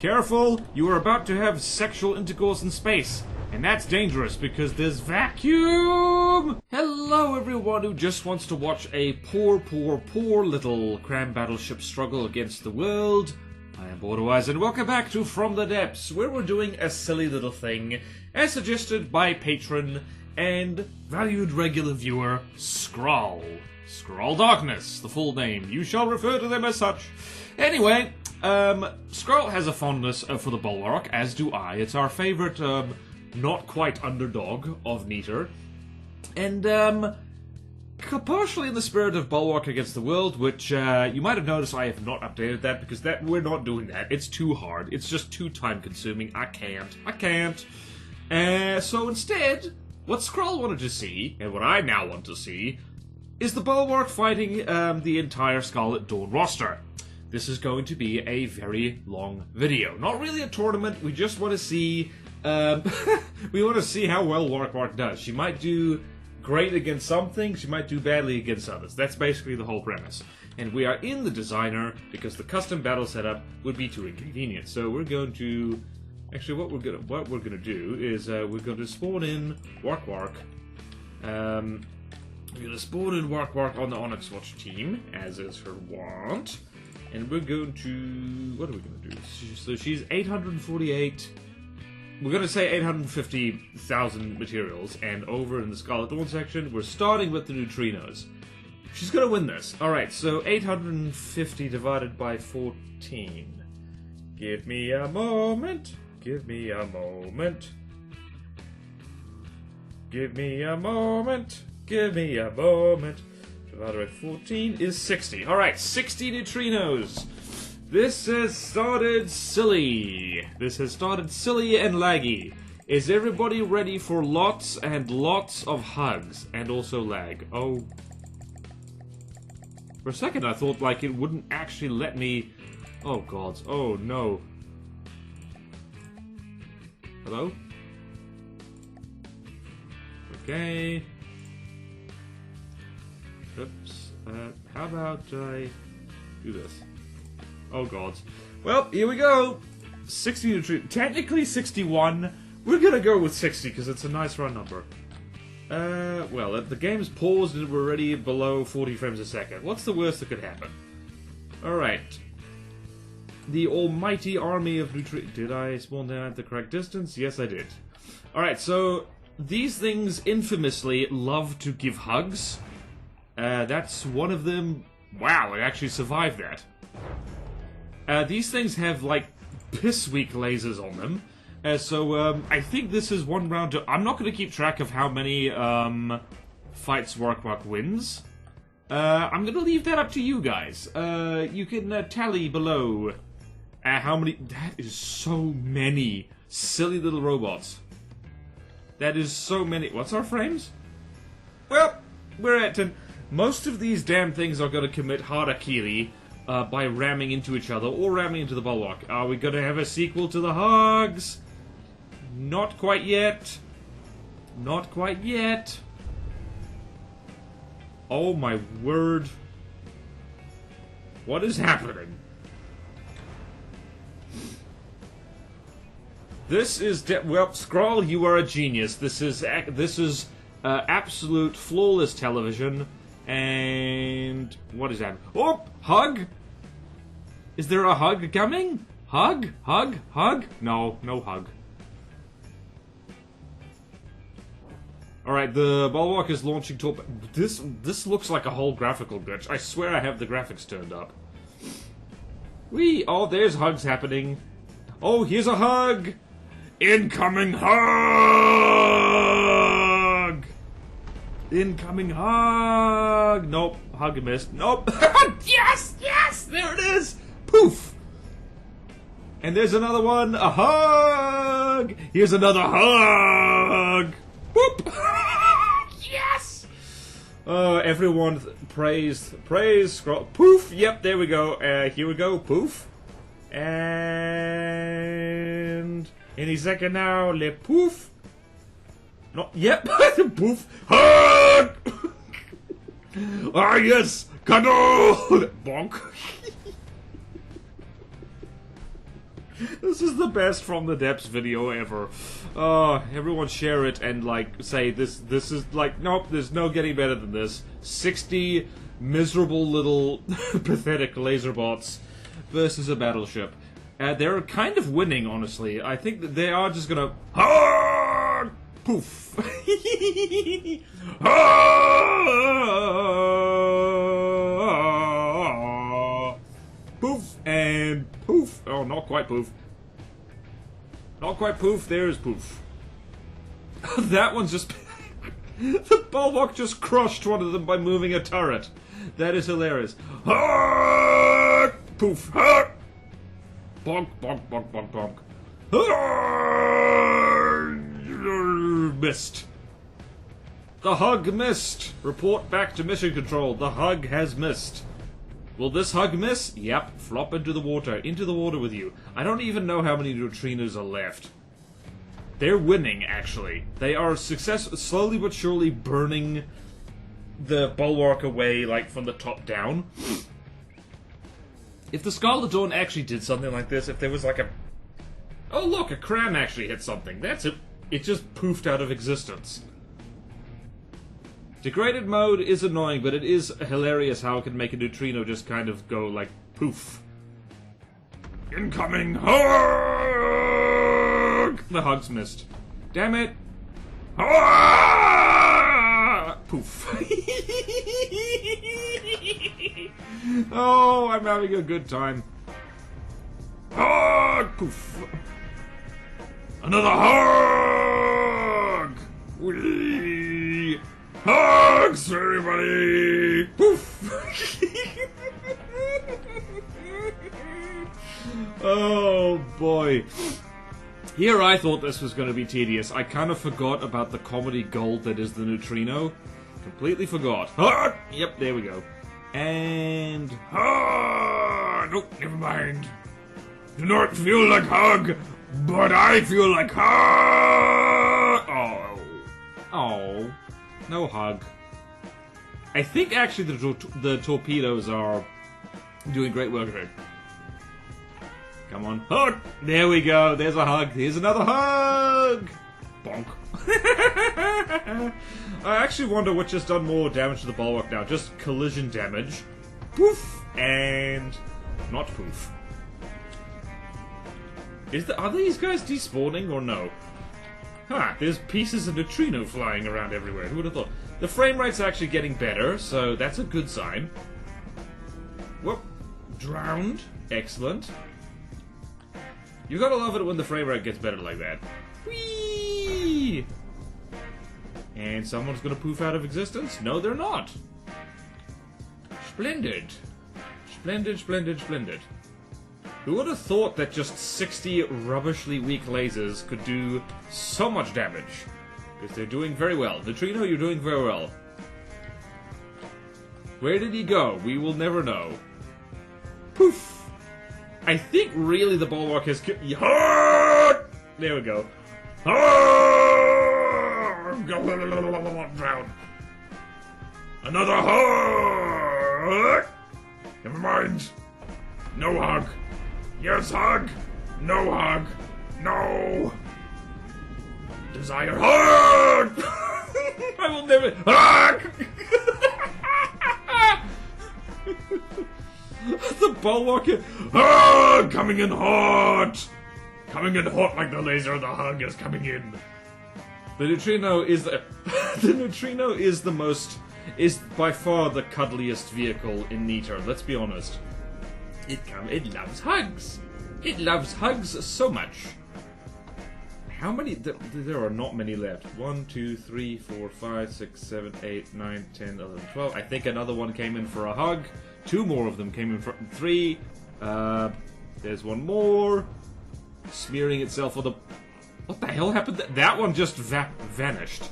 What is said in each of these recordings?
Careful, you are about to have sexual intercourse in space. And that's dangerous because there's vacuum! Hello everyone who just wants to watch a poor little cram battleship struggle against the world. I am BorderWise and welcome back to From the Depths, where we're doing a silly little thing, as suggested by patron and valued regular viewer, Skrull. Skrull Darkness, the full name. You shall refer to them as such. Anyway, Skrull has a fondness for the Bulwark, as do I. It's our favourite, not quite underdog of Neater. And, partially in the spirit of Bulwark Against the World, which, you might have noticed I have not updated that, because we're not doing that. It's too hard. It's just too time-consuming. I can't. So instead, what Skrull wanted to see, and what I now want to see, is the Bulwark fighting, the entire Scarlet Dawn roster. This is going to be a very long video. Not really a tournament, we just want to see, we want to see how well Wark-Wark does. She might do great against some things, she might do badly against others. That's basically the whole premise. And we are in the designer, because the custom battle setup would be too inconvenient. So we're going to, actually what we're gonna do is, we're going to spawn in Wark-Wark. We're going to spawn in Wark-Wark on the Onyx Watch team, as is her wont. And we're going to... what are we going to do? So she's 848... we're going to say 850,000 materials, and over in the Scarlet Dawn section, we're starting with the neutrinos. She's going to win this. Alright, so 850 divided by 14. Give me a moment. Give me a moment. Give me a moment. Give me a moment. Divided by 14 is 60. Alright, 60 neutrinos. This has started silly. This has started silly and laggy. Is everybody ready for lots and lots of hugs? And also lag. Oh. For a second I thought like it wouldn't actually let me... oh god. Oh no. Hello? Okay. Oops. How about I do this? Oh god. Well, here we go! 60 neutrinos. Technically 61. We're gonna go with 60 because it's a nice round number. Well, the game's paused and we're already below 40 frames a second. What's the worst that could happen? Alright. The almighty army of neutrinos. Did I spawn down at the correct distance? Yes, I did. Alright, so these things infamously love to give hugs. That's one of them. Wow, I actually survived that. These things have, like, piss-weak lasers on them. So, I think this is one round to... I'm not going to keep track of how many, fights Wark-Wark wins. I'm going to leave that up to you guys. You can, tally below, how many... That is so many silly little robots. That is so many... What's our frames? Well, we're at 10... Most of these damn things are going to commit harakiri by ramming into each other or ramming into the Bulwark. Are we going to have a sequel to the hugs? Not quite yet. Not quite yet. Oh my word. What is happening? This is... well, Skrull, you are a genius. This is absolute flawless television. And... what is that? Oh! Hug? Is there a hug coming? Hug? Hug? Hug? No, no hug. Alright, the Bulwark is launching torp... This looks like a whole graphical glitch. I swear I have the graphics turned up. Whee! Oh, there's hugs happening. Oh, here's a hug! Incoming hug! Incoming hug! Nope. Hug missed. Nope. Yes! Yes! There it is! Poof! And there's another one. A hug! Here's another hug! Whoop! Yes! Everyone praise Skrull. Poof! Yep, there we go. Here we go. Poof. And... any second now. Le poof. No, yep. Poof. Hug! Ah, yes! Cuddle! Bonk. This is the best From the Depths video ever. Everyone share it and, like, say this is, like, nope, there's no getting better than this. 60 miserable little pathetic laser bots versus a battleship. They're kind of winning, honestly. I think that they are just gonna... Poof. Poof and poof. Oh, not quite poof. Not quite poof. There's poof. That one's just... The Bulwark just crushed one of them by moving a turret. That is hilarious. Poof. Bonk, bonk, bonk, bonk, bonk. Missed. The hug missed. Report back to mission control. The hug has missed. Will this hug miss? Yep. Flop into the water. Into the water with you. I don't even know how many neutrinos are left. They're winning, actually. They are slowly but surely burning the Bulwark away, like, from the top down. If the Scarlet Dawn actually did something like this, if there was like a... Oh look, a cram actually hit something. That's it. It just poofed out of existence. Degraded mode is annoying, but it is hilarious how it can make a neutrino just kind of go like poof. Incoming hug! The hug's missed. Damn it. Poof. Oh, I'm having a good time. Hug! Poof. Another hug! Whee! Hugs, everybody! Poof! Oh, boy. Here I thought this was going to be tedious. I kind of forgot about the comedy gold that is the neutrino. Completely forgot. Hug! Yep, there we go. And... hug! Nope, never mind. Do not feel like hug, but I feel like hug! Oh. Oh. No hug. I think actually the torpedoes are doing great work here. Come on. Hug! There we go. There's a hug. Here's another hug! Bonk. I actually wonder what just done more damage to the Bulwark now. Just collision damage. Poof! And... not poof. Are these guys despawning or no? Huh, there's pieces of neutrino flying around everywhere. Who would have thought? The frame rate's actually getting better, so that's a good sign. Whoop. Drowned. Excellent. You gotta love it when the frame rate gets better like that. Whee! And someone's gonna poof out of existence? No, they're not. Splendid. Splendid, splendid, splendid. Who would have thought that just 60 rubbishly weak lasers could do so much damage? Because they're doing very well. Neutrino, you're doing very well. Where did he go? We will never know. Poof! I think really the Bulwark has... There we go. Drown. Another hug! Never mind. No hug. Yes, hug. No hug. No. Desire hug. I will never hug. The Bulwark coming in hot. Coming in hot like the laser. The hug is coming in. The neutrino is the the neutrino is the most is by far the cuddliest vehicle in Neater. Let's be honest. It loves hugs. It loves hugs so much. How many? There are not many left. 1, 2, 3, 4, 5, 6, 7, 8, 9, 10, 11, 12. I think another one came in for a hug. 2 more of them came in for 3. There's one more. Smearing itself on the... What the hell happened? That one just vanished.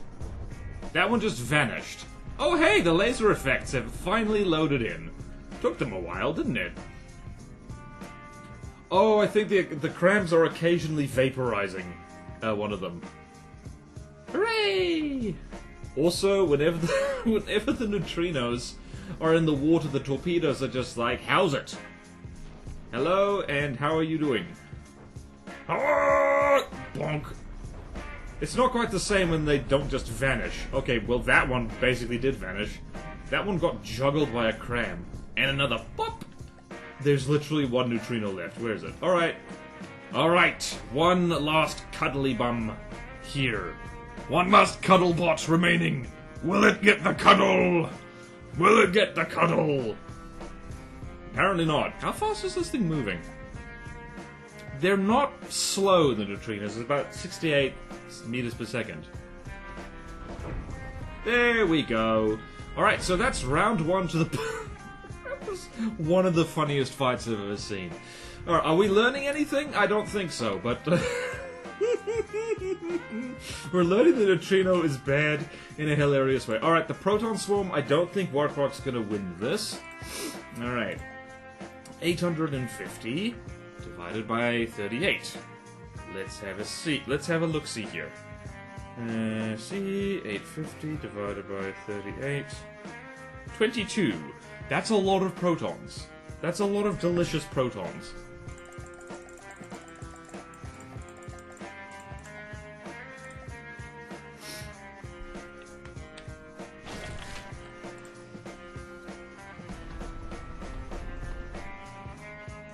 That one just vanished. Oh hey, the laser effects have finally loaded in. Took them a while, didn't it? Oh, I think the crams are occasionally vaporizing one of them. Hooray! Also, whenever the neutrinos are in the water, the torpedoes are just like, how's it? Hello, and how are you doing? Ah! Bonk. It's not quite the same when they don't just vanish. Okay, well that one basically did vanish. That one got juggled by a cram. And another pop! There's literally one neutrino left. Where is it? Alright. Alright. One last cuddly bum here. One last cuddle bot remaining. Will it get the cuddle? Will it get the cuddle? Apparently not. How fast is this thing moving? They're not slow, the neutrinos. It's about 68 meters per second. There we go. Alright, so that's round one to the... That was one of the funniest fights I've ever seen. Alright, are we learning anything? I don't think so, but... We're learning that neutrino is bad in a hilarious way. Alright, the proton swarm, I don't think Wark-Wark's gonna win this. Alright. 850 divided by 38. Let's have a see. Let's have a look-see here. See, 850 divided by 38. 22. That's a lot of protons. That's a lot of delicious protons.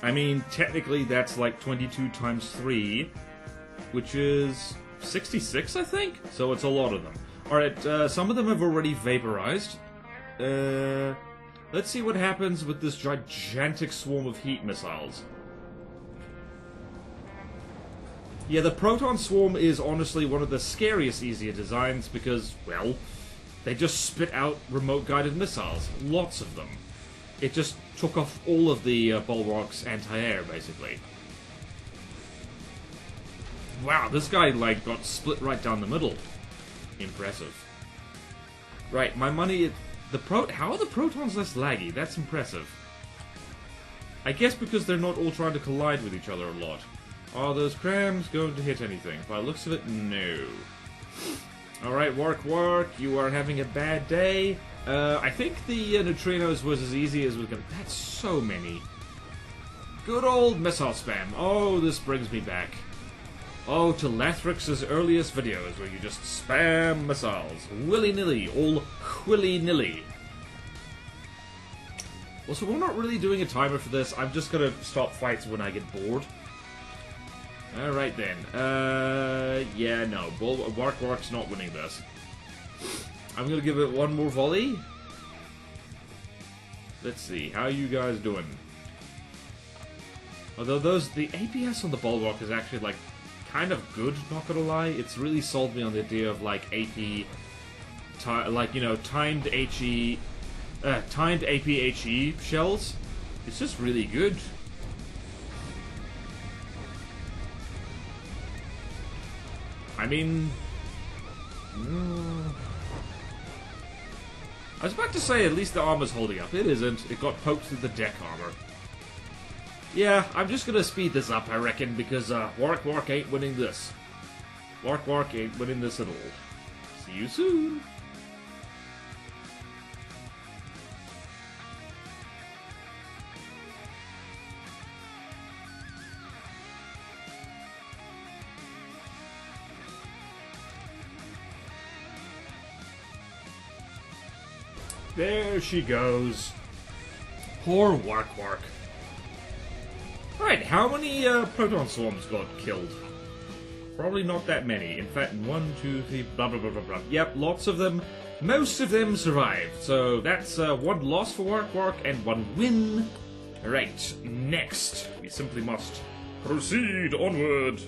I mean, technically that's like 22 times 3, which is 66, I think? So it's a lot of them. Alright, some of them have already vaporized. Let's see what happens with this gigantic swarm of heat missiles. Yeah, the proton swarm is honestly one of the scariest easier designs because, well, they just spit out remote-guided missiles. Lots of them. It just took off all of the Bulwark's anti-air, basically. Wow, this guy, like, got split right down the middle. Impressive. Right, my money... How are the protons less laggy? That's impressive. I guess because they're not all trying to collide with each other a lot. Are those crams going to hit anything? By the looks of it, no. Alright, Wark-Wark, you are having a bad day. I think the neutrinos was as easy as we could... That's so many. Good old missile spam. Oh, this brings me back. Oh, to Lathrix's earliest videos, where you just spam missiles. Willy-nilly. All willy-nilly. Also, we're not really doing a timer for this. I'm just gonna stop fights when I get bored. Alright then. Yeah, no. Wark-Wark's not winning this. I'm gonna give it one more volley. Let's see. How are you guys doing? Although the APS on the Bulwark is actually, like, kind of good, not gonna lie. It's really sold me on the idea of, like, AP... like, you know, timed HE... timed APHE shells. It's just really good. I mean... I was about to say at least the armor's holding up. It isn't. It got poked through the deck armor. Yeah, I'm just gonna speed this up, I reckon, because Wark-Wark ain't winning this. Wark-Wark ain't winning this at all. See you soon! There she goes. Poor Wark-Wark. Alright, how many proton swarms got killed? Probably not that many. In fact, 1, 2, 3, blah blah blah blah blah. Yep, lots of them. Most of them survived. So that's one loss for Wark-Wark and one win. Alright, next. We simply must proceed onward.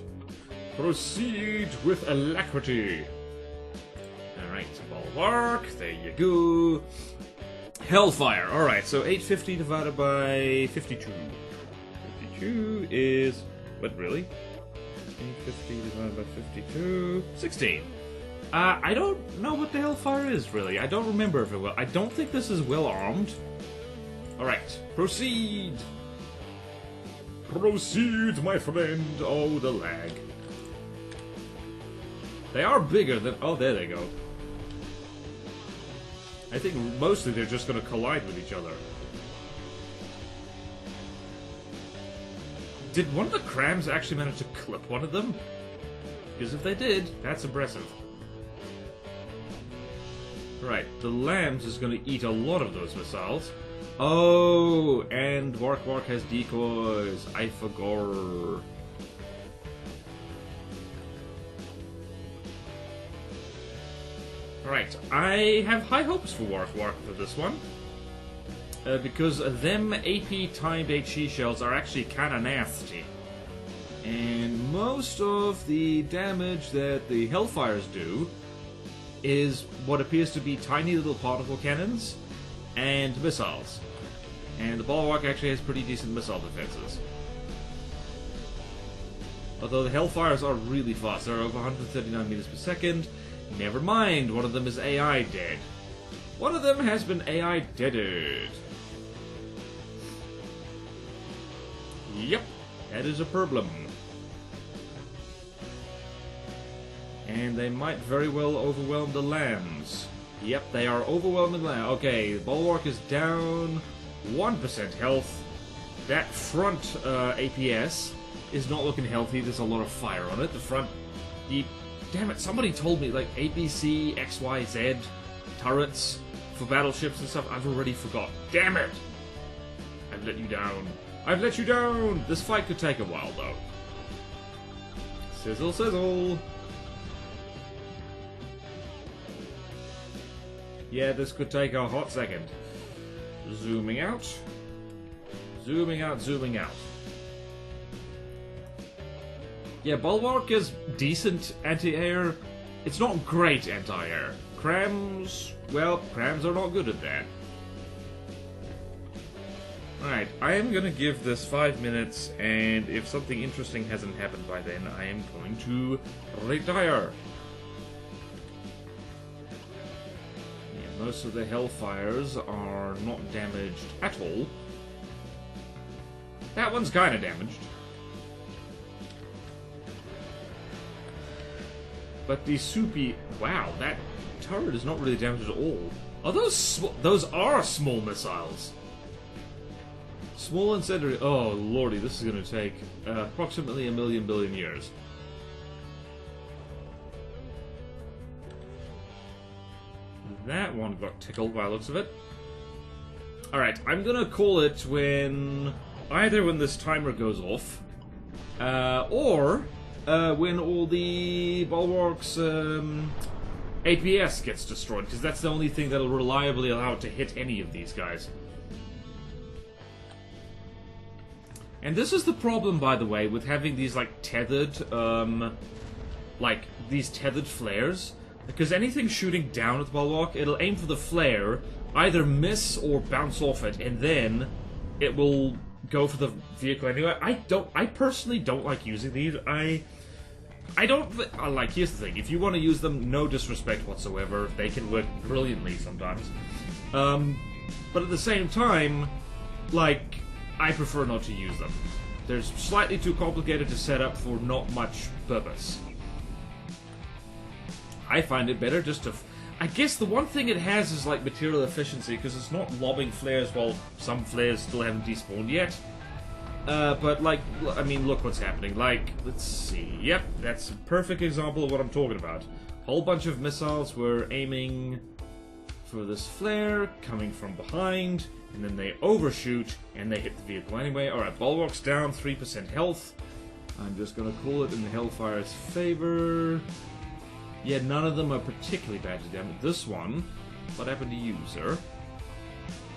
Proceed with alacrity. Alright, Bulwark, there you go. Hellfire. Alright, so 850 divided by 52. 52 is... What, really? 850 divided by 52... 16. I don't know what the Hellfire is, really. I don't remember very well. I don't think this is well armed. Alright, proceed! Proceed, my friend! Oh, the lag. They are bigger than... Oh, there they go. I think mostly they're just going to collide with each other. Did one of the crams actually manage to clip one of them? Because if they did, that's impressive. Right, the lambs is going to eat a lot of those missiles. Oh, and Wark-Wark has decoys. I forgot. Right, I have high hopes for Wark-Wark for this one. Because them AP timed HE shells are actually kinda nasty. And most of the damage that the Hellfires do is what appears to be tiny little particle cannons and missiles. And the Bulwark actually has pretty decent missile defenses. Although the Hellfires are really fast, they're over 139 meters per second. Never mind, one of them is AI dead. One of them has been AI deaded. Yep, that is a problem. And they might very well overwhelm the lambs. Yep, they are overwhelming the lambs. Okay, the Bulwark is down 1% health. That front APS is not looking healthy. There's a lot of fire on it. The front... Damn it, somebody told me, like, ABC, XYZ turrets for battleships and stuff. I've already forgot. Damn it! I've let you down. I've let you down! This fight could take a while, though. Sizzle, sizzle! Yeah, this could take a hot second. Zooming out. Zooming out, zooming out. Yeah, Bulwark is decent anti-air. It's not great anti-air. Crams, well, crams are not good at that. Alright, I am gonna give this 5 minutes, and if something interesting hasn't happened by then, I am going to retire. Yeah, most of the Hellfires are not damaged at all. That one's kinda damaged. But the soupy... Wow, that turret is not really damaged at all. Are those are small missiles. Small incendiary... Oh, lordy, this is going to take approximately a million billion years. That one got tickled by the looks of it. Alright, I'm going to call it when... Either when this timer goes off, or... when all the Bulwark's APS gets destroyed, because that's the only thing that'll reliably allow it to hit any of these guys. And this is the problem, by the way, with having these, like, tethered, these tethered flares. Because anything shooting down at the Bulwark, it'll aim for the flare, either miss or bounce off it, and then it will go for the vehicle anyway. I personally don't like using these. Here's the thing, if you want to use them, no disrespect whatsoever, they can work brilliantly sometimes. But at the same time, like, I prefer not to use them. They're slightly too complicated to set up for not much purpose. I find it better just to... I guess the one thing it has is, like, material efficiency, because it's not lobbing flares while some flares still haven't despawned yet. But, like, I mean, look what's happening. Like, let's see. Yep, that's a perfect example of what I'm talking about. Whole bunch of missiles were aiming for this flare, coming from behind, and then they overshoot, and they hit the vehicle anyway. Alright, Bulwark's down, 3% health. I'm just gonna call it in the Hellfire's favor. Yeah, none of them are particularly bad to damage. This one, what happened to you, sir?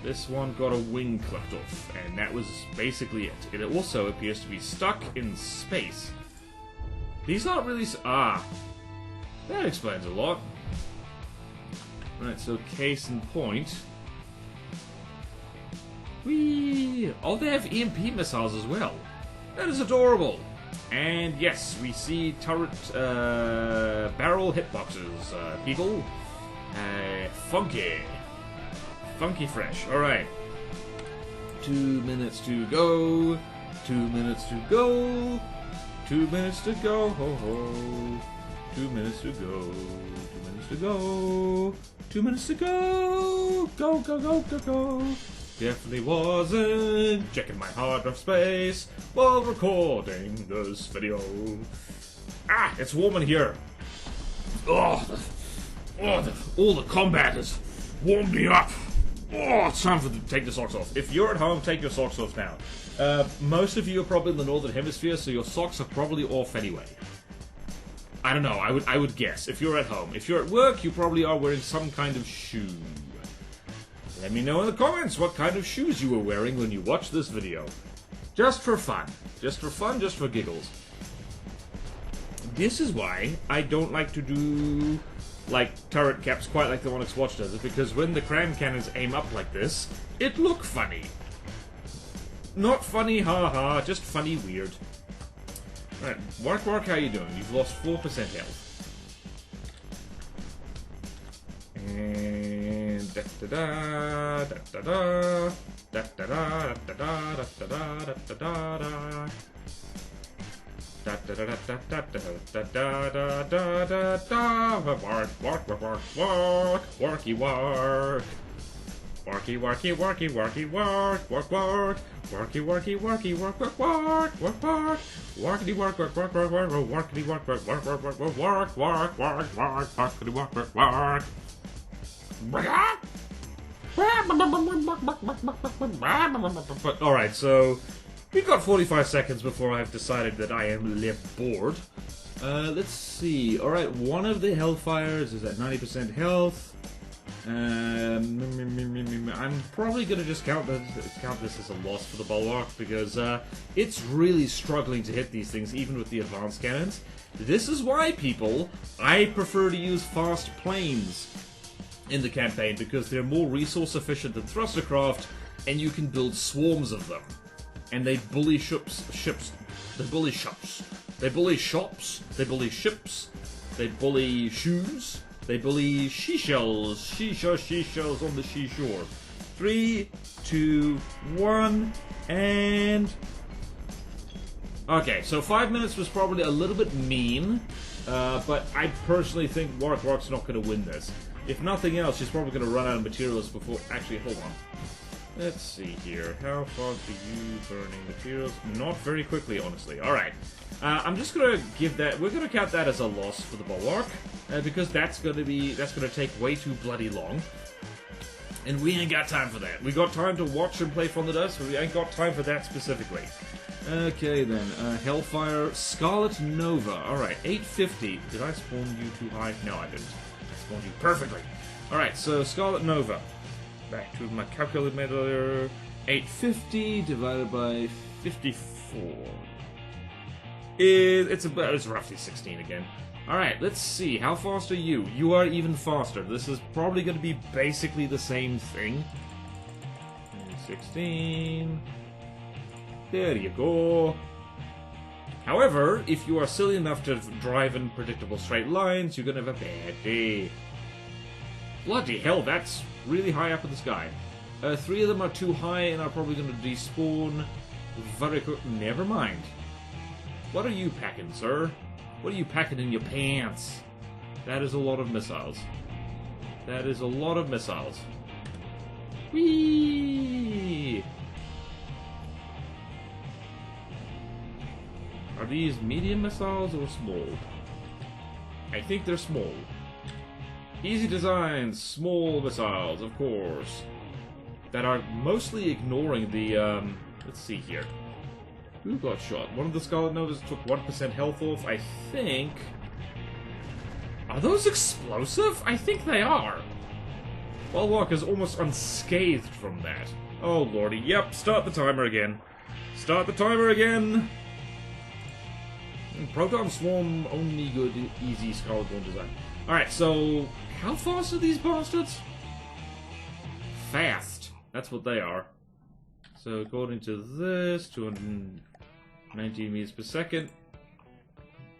This one got a wing clipped off, and that was basically it. It also appears to be stuck in space. These aren't really... that explains a lot. Right, so case in point... Whee! Oh, they have EMP missiles as well. That is adorable. And yes, we see turret barrel hitboxes, people. Funky. Funky fresh. Alright. 2 minutes to go. 2 minutes to go. 2 minutes to go. Ho ho. 2 minutes to go. 2 minutes to go. 2 minutes to go. Go, go, go, go, go. Definitely wasn't. Checking my hard drive space while recording this video. Ah, it's warm in here. All the combat has warmed me up. Oh, it's time to take the socks off. If you're at home, take your socks off now. Most of you are probably in the Northern Hemisphere, so your socks are probably off anyway. I don't know, I would guess. If you're at home. If you're at work, you probably are wearing some kind of shoe. Let me know in the comments what kind of shoes you were wearing when you watched this video. Just for fun. Just for fun, just for giggles. This is why I don't like to do, like, turret caps quite like the one X-Watch does it, because when the cram cannons aim up like this, it look funny. Not funny, haha, just funny weird. Alright, Wark-Wark, how you doing? You've lost 4% health. And da-da-da, da-da-da, da-da-da, da-da-da, da-da-da, da-da-da. Wark, wark, wark, wark, wark, warky wark. Warky, warky, warky, warky, wark, wark, wark. Warky, warky, warky, wark, wark, wark, wark, wark. Warkity, wark, wark, wark, wark, wark, warkity, wark, wark, wark, wark, wark, wark, wark, wark, wark, wark, warkity, wark, wark, wark. Alright, so we've got 45 seconds before I've decided that I am bored. Let's see. Alright, one of the Hellfires is at 90% health. I'm probably gonna just count this as a loss for the Bulwark because it's really struggling to hit these things even with the advanced cannons. This is why, people, I prefer to use fast planes in the campaign because they're more resource efficient than thrustercraft, and you can build swarms of them. And they bully ships, they bully shops, they bully shops, they bully ships, they bully shoes. They bully she-shells on the seashore. 3, 2, 1, and... Okay, so 5 minutes was probably a little bit mean, but I personally think Wark-Wark's not going to win this. If nothing else, she's probably going to run out of materials before... Actually, hold on. Let's see here. How fast are you burning materials? Not very quickly, honestly. Alright. I'm just gonna give that... We're gonna count that as a loss for the Bulwark. Because that's gonna take way too bloody long. And we ain't got time for that. We got time to watch and play from the dust, but we ain't got time for that specifically. Okay then. Hellfire. Scarlet Nova. Alright, 850. Did I spawn you too high? No, I didn't. I spawned you perfectly. Alright, so Scarlet Nova. Back to my calculator. 850 divided by 54. It's roughly 16 again. Alright, let's see. How fast are you? You are even faster. This is probably going to be basically the same thing. 16. There you go. However, if you are silly enough to drive in predictable straight lines, you're going to have a bad day. Bloody hell, that's really high up in the sky. 3 of them are too high and are probably going to despawn very quick. Never mind. What are you packing, sir? What are you packing in your pants? That is a lot of missiles. That is a lot of missiles. Whee! Are these medium missiles or small? I think they're small. Easy designs, small missiles, of course. That are mostly ignoring the, let's see here. Who got shot? One of the Scarlet Novas took 1% health off, I think. Are those explosive? I think they are. Bulwark is almost unscathed from that. Oh lordy, yep, start the timer again. Start the timer again! Proton Swarm, only good, easy Scarlet One design. Alright, so... How fast are these bastards? Fast. That's what they are. So according to this, 290 meters per second.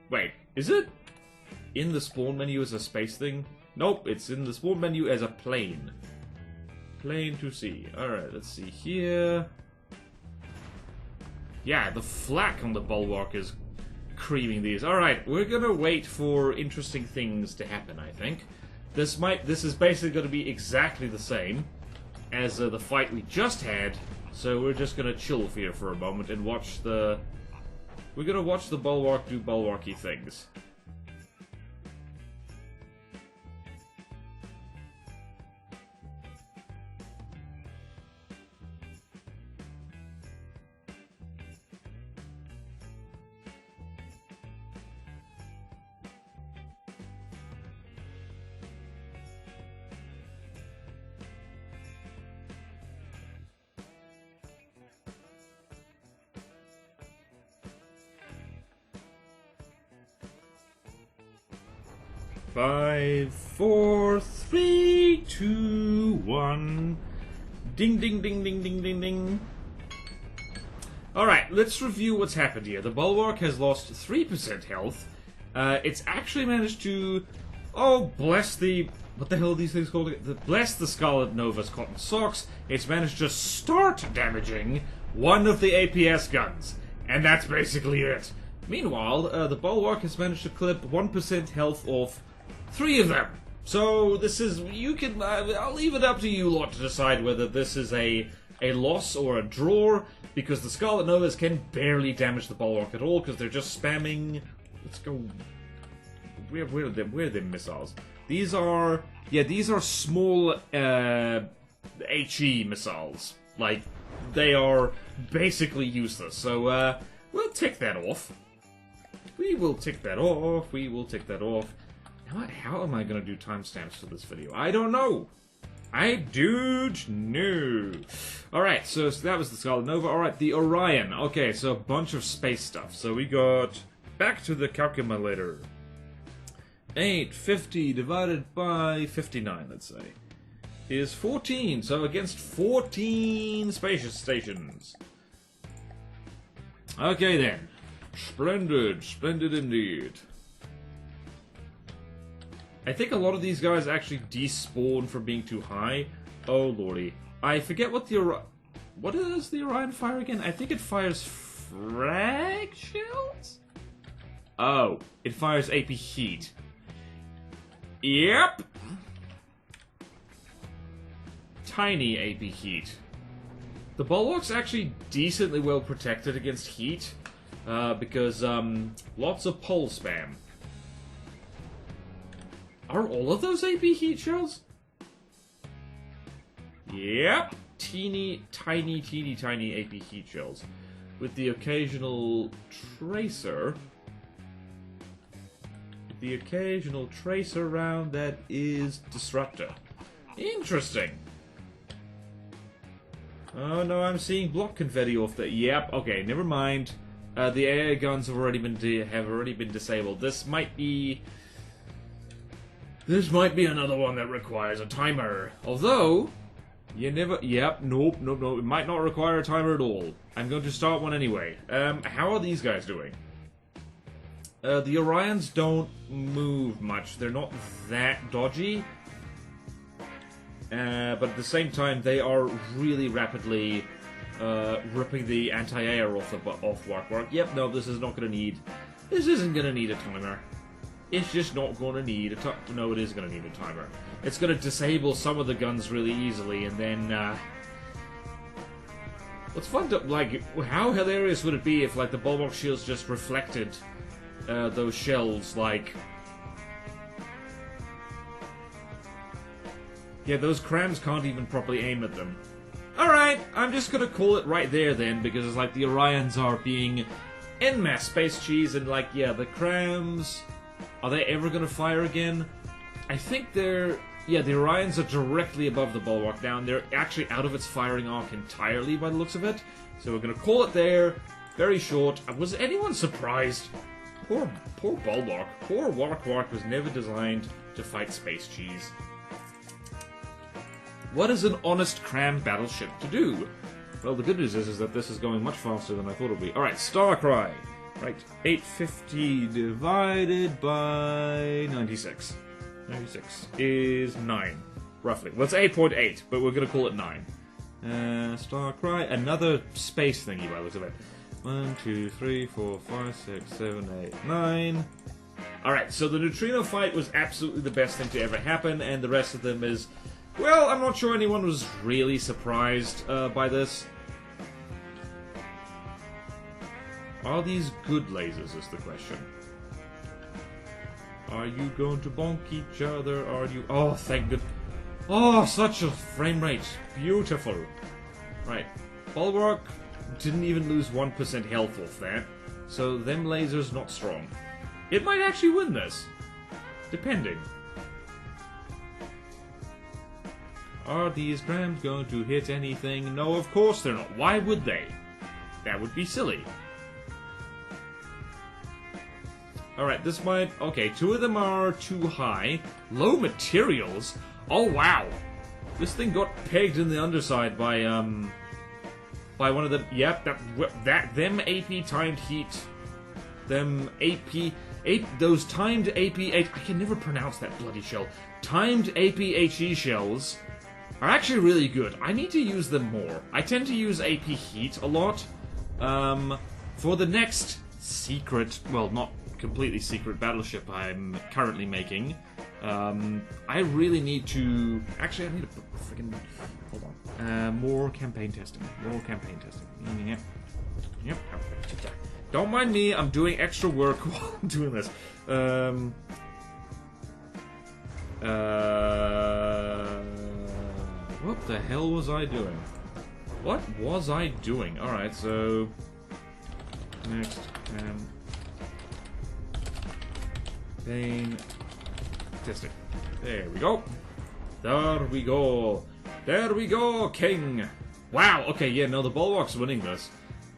Wait, is it in the spawn menu as a space thing? Nope, it's in the spawn menu as a plane. Plane to see. Alright, let's see here. Yeah, the flak on the Bulwark is creaming these. Alright, we're gonna wait for interesting things to happen, I think. This is basically gonna be exactly the same. as the fight we just had, so we're just gonna chill here for a moment and watch the... We're gonna watch the Bulwark do Bulwarky things. Five, four, three, two, one. Ding, ding, ding, ding, ding, ding, ding. Alright, let's review what's happened here. The Bulwark has lost 3% health. It's actually managed to... Oh, bless the... What the hell are these things called? Bless the Scarlet Nova's cotton socks. It's managed to start damaging one of the APS guns. And that's basically it. Meanwhile, the Bulwark has managed to clip 1% health off 3 of them. So this is, you can, I'll leave it up to you lot to decide whether this is a loss or a draw, because the Scarlet Novas can barely damage the Bulwark at all, because they're just spamming, let's go, where are them missiles? These are, yeah, these are small, HE missiles. Like, they are basically useless, so, we'll tick that off. We will tick that off, we will tick that off. How am I going to do timestamps for this video? I don't know. I don't know. Alright, so that was the Scarlet Nova. Alright, the Orion. Okay, so a bunch of space stuff. So we got... Back to the calculator. 850 divided by 59, let's say, is 14. So against 14 spacious stations. Okay then. Splendid. Splendid indeed. I think a lot of these guys actually despawn for being too high. Oh lordy. I forget what the what does the Orion fire again? I think it fires frag shells? Oh, it fires AP heat. Yep! Tiny AP heat. The Bulwark's actually decently well protected against heat, because lots of pole spam. Are all of those AP heat shells? Yep. Teeny, tiny AP heat shells. With the occasional tracer. The occasional tracer round that is Disruptor. Interesting. Oh no, I'm seeing block confetti off the... Yep, okay, never mind. The AA guns have already been disabled. This might be another one that requires a timer. Although, you never... Yep, nope. It might not require a timer at all. I'm going to start one anyway. How are these guys doing? The Orions don't move much. They're not that dodgy. But at the same time, they are really rapidly ripping the anti-air off Wark-Wark. Yep, no, this is not going to need... This isn't going to need a timer. It's just not going to need a timer. No, it is going to need a timer. It's going to disable some of the guns really easily, and then, what's fun to, like, how hilarious would it be if, like, the Bulwark shields just reflected, those shells, like... Yeah, those crams can't even properly aim at them. Alright, I'm just gonna call it right there then, because it's like the Orions are being en masse space cheese, and like, yeah, the crams... Are they ever gonna fire again? I think they're... Yeah, the Orions are directly above the Bulwark now, and they're actually out of its firing arc entirely by the looks of it. So we're gonna call it there. Very short. Was anyone surprised? Poor Bulwark. Poor Wark-Wark was never designed to fight space cheese. What is an honest cram battleship to do? Well, the good news is that this is going much faster than I thought it would be. Alright, Star Cry. Right, 850 divided by 96. 96 is 9, roughly. Well, it's 8.8, but we're going to call it 9. Star Cry, another space thingy by the looks of it. 1, 2, 3, 4, 5, 6, 7, 8, 9. Alright, so the neutrino fight was absolutely the best thing to ever happen, and the rest of them is Well, I'm not sure anyone was really surprised by this. Are these good lasers, is the question. Are you going to bonk each other? Are you... Oh, thank God. Oh, such a frame rate. Beautiful. Right. Bulwark didn't even lose 1% health off that. So, them lasers not strong. It might actually win this. Depending. Are these grams going to hit anything? No, of course they're not. Why would they? That would be silly. Alright, this might... Okay, 2 of them are too high. Low materials? Oh, wow. This thing got pegged in the underside by one of the... Yep, them AP timed heat. Them AP... Those timed AP... I can never pronounce that bloody shell. Timed APHE shells are actually really good. I need to use them more. I tend to use AP heat a lot. For the next secret... Well, not completely secret battleship I'm currently making. I really need to... Actually, I need to freaking... Hold on. More campaign testing. More campaign testing. Yep. Yep. Don't mind me, I'm doing extra work while I'm doing this. What the hell was I doing? What was I doing? Alright, so... Next, campaign testing. There we go. There we go. There we go, King. Wow, okay, yeah, no, the Bulwark's winning this.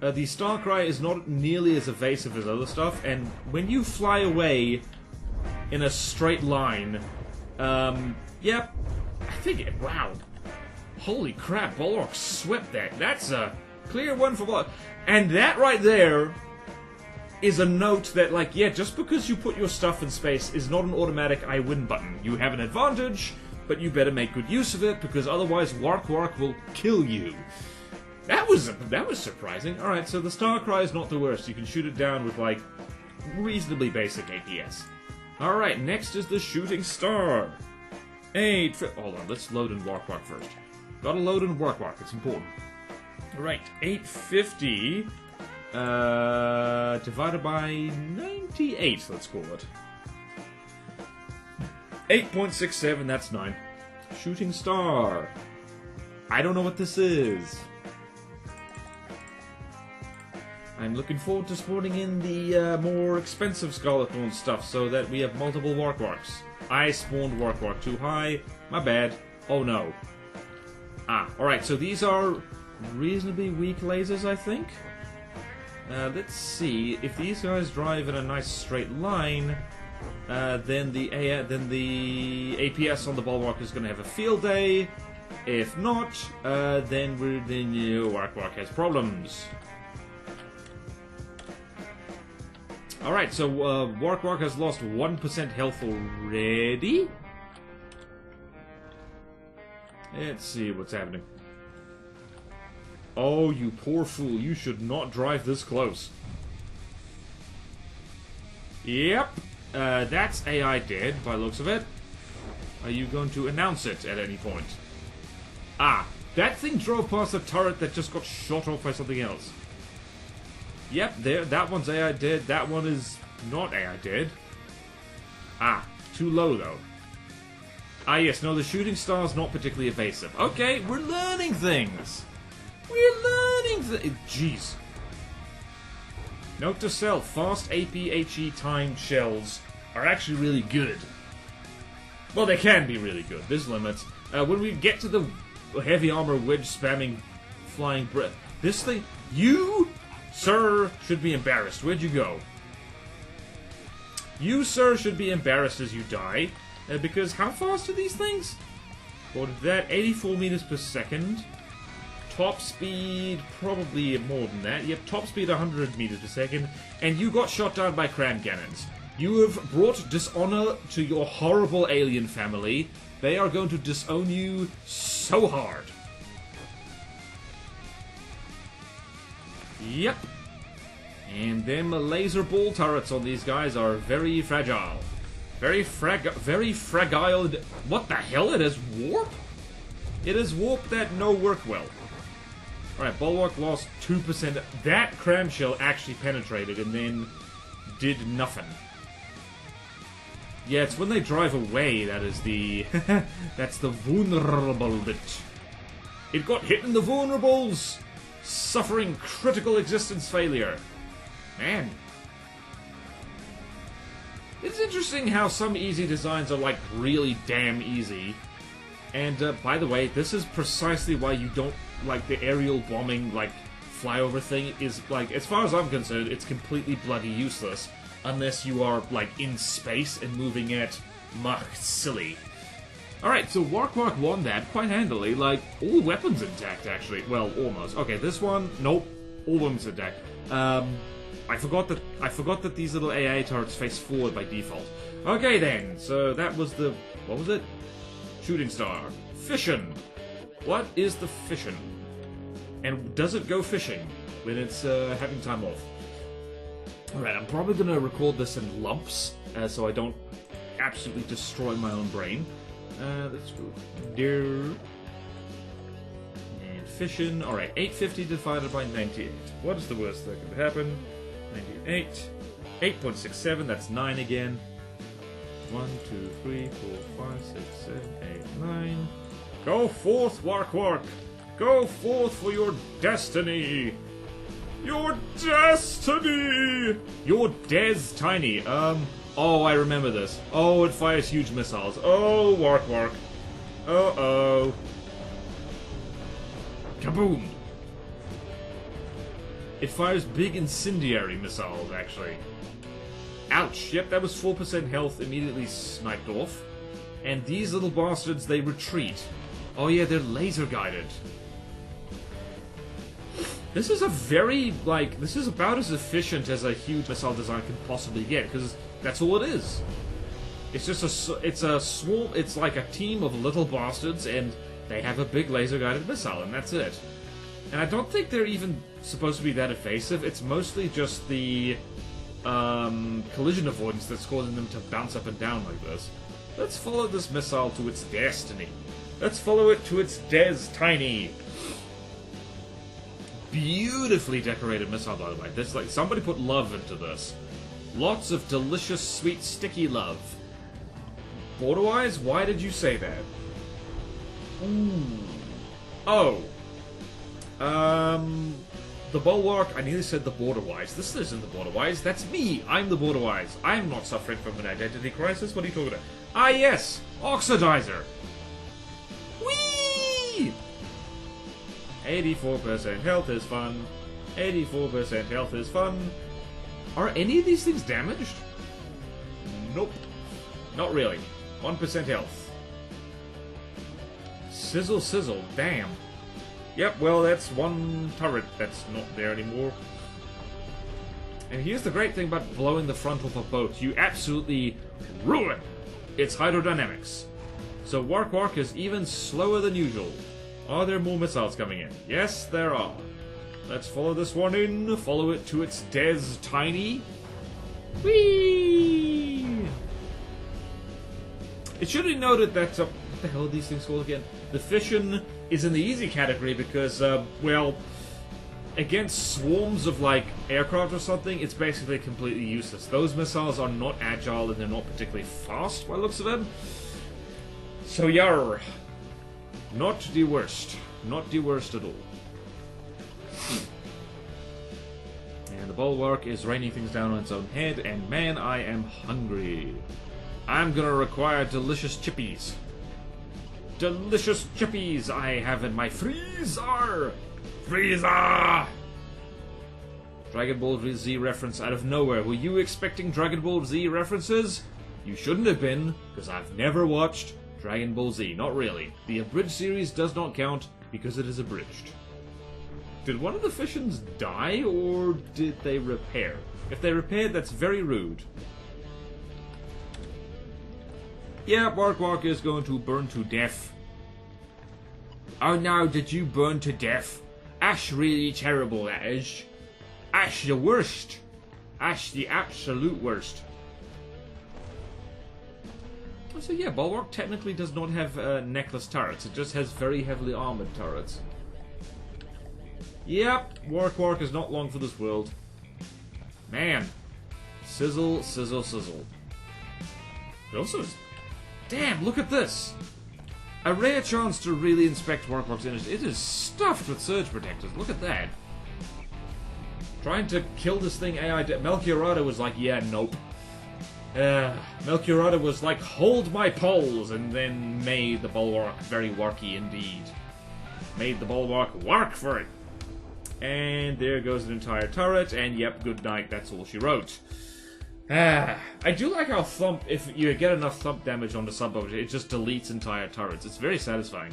The Starcry is not nearly as evasive as other stuff, and when you fly away in a straight line, yep, I think, wow. Holy crap, Bulwark swept that. That's a clear one for Bulwark. And that right there is a note that, like, yeah, just because you put your stuff in space is not an automatic I win button. You have an advantage, but you better make good use of it, because otherwise Wark-Wark will kill you. That was surprising. Alright, so the Starcry is not the worst. You can shoot it down with, like, reasonably basic APS. Alright, next is the Shooting Star. Hold on, let's load in Wark-Wark first. Gotta load in Wark-Wark, it's important. Alright, 850... divided by 98, let's call it. 8.67, that's 9. Shooting Star. I don't know what this is. I'm looking forward to spawning in the more expensive Scarlet stuff so that we have multiple Wark-Warks. I spawned Wark-Wark too high. My bad. Oh no. Alright, so these are reasonably weak lasers, I think. Let's see. If these guys drive in a nice straight line, then the APS on the Bulwark is going to have a field day. If not, then Wark-Wark has problems. Alright, so Wark-Wark has lost 1% health already. Let's see what's happening. Oh, you poor fool. You should not drive this close. Yep. That's AI dead, by the looks of it. Are you going to announce it at any point? That thing drove past a turret that just got shot off by something else. Yep, there. That one's AI dead. That one is not AI dead. Too low, though. Yes, no, the Shooting Star's not particularly evasive. Okay, we're learning things. We're learning things. Jeez. Note to self, fast APHE timed shells are actually really good. Well, they can be really good. There's limits. When we get to the heavy armor wedge spamming flying breath, this thing, you, sir, should be embarrassed. Where'd you go? You, sir, should be embarrassed as you die. Because how fast are these things? What is that? 84 meters per second. Top speed, probably more than that. Yep, top speed 100 meters per second. And you got shot down by cram cannons. You have brought dishonor to your horrible alien family. They are going to disown you so hard. Yep. And them laser ball turrets on these guys are very fragile. Very fragile. What the hell? It has warp? It is warp that no work well. Alright, Bulwark lost 2%. That cramshell actually penetrated and then did nothing. Yeah, it's when they drive away that is the... that's the vulnerable bit. It got hit in the vulnerables! Suffering critical existence failure. Man. It's interesting how some easy designs are, like, really damn easy. And, by the way, this is precisely why you don't, like, the aerial bombing, like, flyover thing is, like, as far as I'm concerned, it's completely bloody useless. Unless you are, like, in space and moving at Mach silly. Alright, so Wark-Wark won that quite handily. Like, all weapons intact, actually. Well, almost. Okay, this one, nope. All weapons intact. I forgot that these little AA turrets face forward by default. Okay, then. So that was the... what was it? Shooting star. Fission. What is the fission? And does it go fishing when it's having time off? Alright, I'm probably going to record this in lumps, so I don't absolutely destroy my own brain. Let's go there. And fission. Alright, 850 divided by 98. What is the worst that could happen? 98. 8.67, that's 9 again. 1, 2, 3, 4, 5, 6, 7, 8, 9. Go forth, Wark-Wark! Go forth for your destiny! Your destiny! Your Des Tiny. Oh, I remember this. Oh, it fires huge missiles. Oh, Wark-Wark. Uh-oh. Kaboom! It fires big incendiary missiles, actually. Ouch. Yep, that was 4% health immediately sniped off. And these little bastards, they retreat. Oh yeah, they're laser guided. This is a very, like, this is about as efficient as a huge missile design can possibly get, because that's all it is. It's just a swarm, it's like a team of little bastards, and they have a big laser-guided missile, and that's it. And I don't think they're even supposed to be that evasive, it's mostly just the, collision avoidance that's causing them to bounce up and down like this. Let's follow this missile to its destiny. Let's follow it to its Des Tiny. Beautifully decorated missile, by the way. This, like, somebody put love into this. Lots of delicious, sweet, sticky love. BorderWise, why did you say that? Ooh. Oh. The Bulwark, I nearly said the BorderWise. This isn't the BorderWise, that's me. I'm the BorderWise. I'm not suffering from an identity crisis. What are you talking about? Ah, yes! Oxidizer! Whee! 84% health is fun. 84% health is fun. Are any of these things damaged? Nope. Not really. 1% health. Sizzle, sizzle. Damn. Yep, well, that's one turret that's not there anymore. And here's the great thing about blowing the front off a boat. You absolutely ruin its hydrodynamics. So Wark-Wark is even slower than usual. Are there more missiles coming in? Yes, there are. Let's follow this one in. Follow it to its Des Tiny. Whee! It should be noted that, what the hell are these things called again? The fission is in the easy category because, well, against swarms of, like, aircraft or something, it's basically completely useless. Those missiles are not agile and they're not particularly fast by the looks of them. So, yar. Not the worst. Not the worst at all. And the Bulwark is raining things down on its own head, and man, I am hungry. I'm gonna require delicious chippies. Delicious chippies I have in my freezer! Freezer! Dragon Ball Z reference out of nowhere. Were you expecting Dragon Ball Z references? You shouldn't have been, because I've never watched Dragon Ball Z. Not really. The abridged series does not count because it is abridged. Did one of the fissions die, or did they repair? If they repaired, that's very rude. Yeah, Wark-Wark is going to burn to death. Oh no, did you burn to death? Ash really terrible, that is. Ash the worst. Ash the absolute worst. So yeah, Bulwark technically does not have necklace turrets. It just has very heavily armored turrets. Yep, Wark-Wark is not long for this world. Man. Sizzle, sizzle, sizzle. It also is... Damn, look at this! A rare chance to really inspect Wark-Wark's energy. It is stuffed with surge protectors. Look at that. Trying to kill this thing AI... Melchiorada was like, yeah, nope. Melchiorada was like, hold my poles, and then made the Bulwark very warky indeed. Made the Bulwark work for it. And there goes an entire turret, and yep, good night, that's all she wrote. I do like how Thump, if you get enough Thump damage on the sub-object, it just deletes entire turrets. It's very satisfying.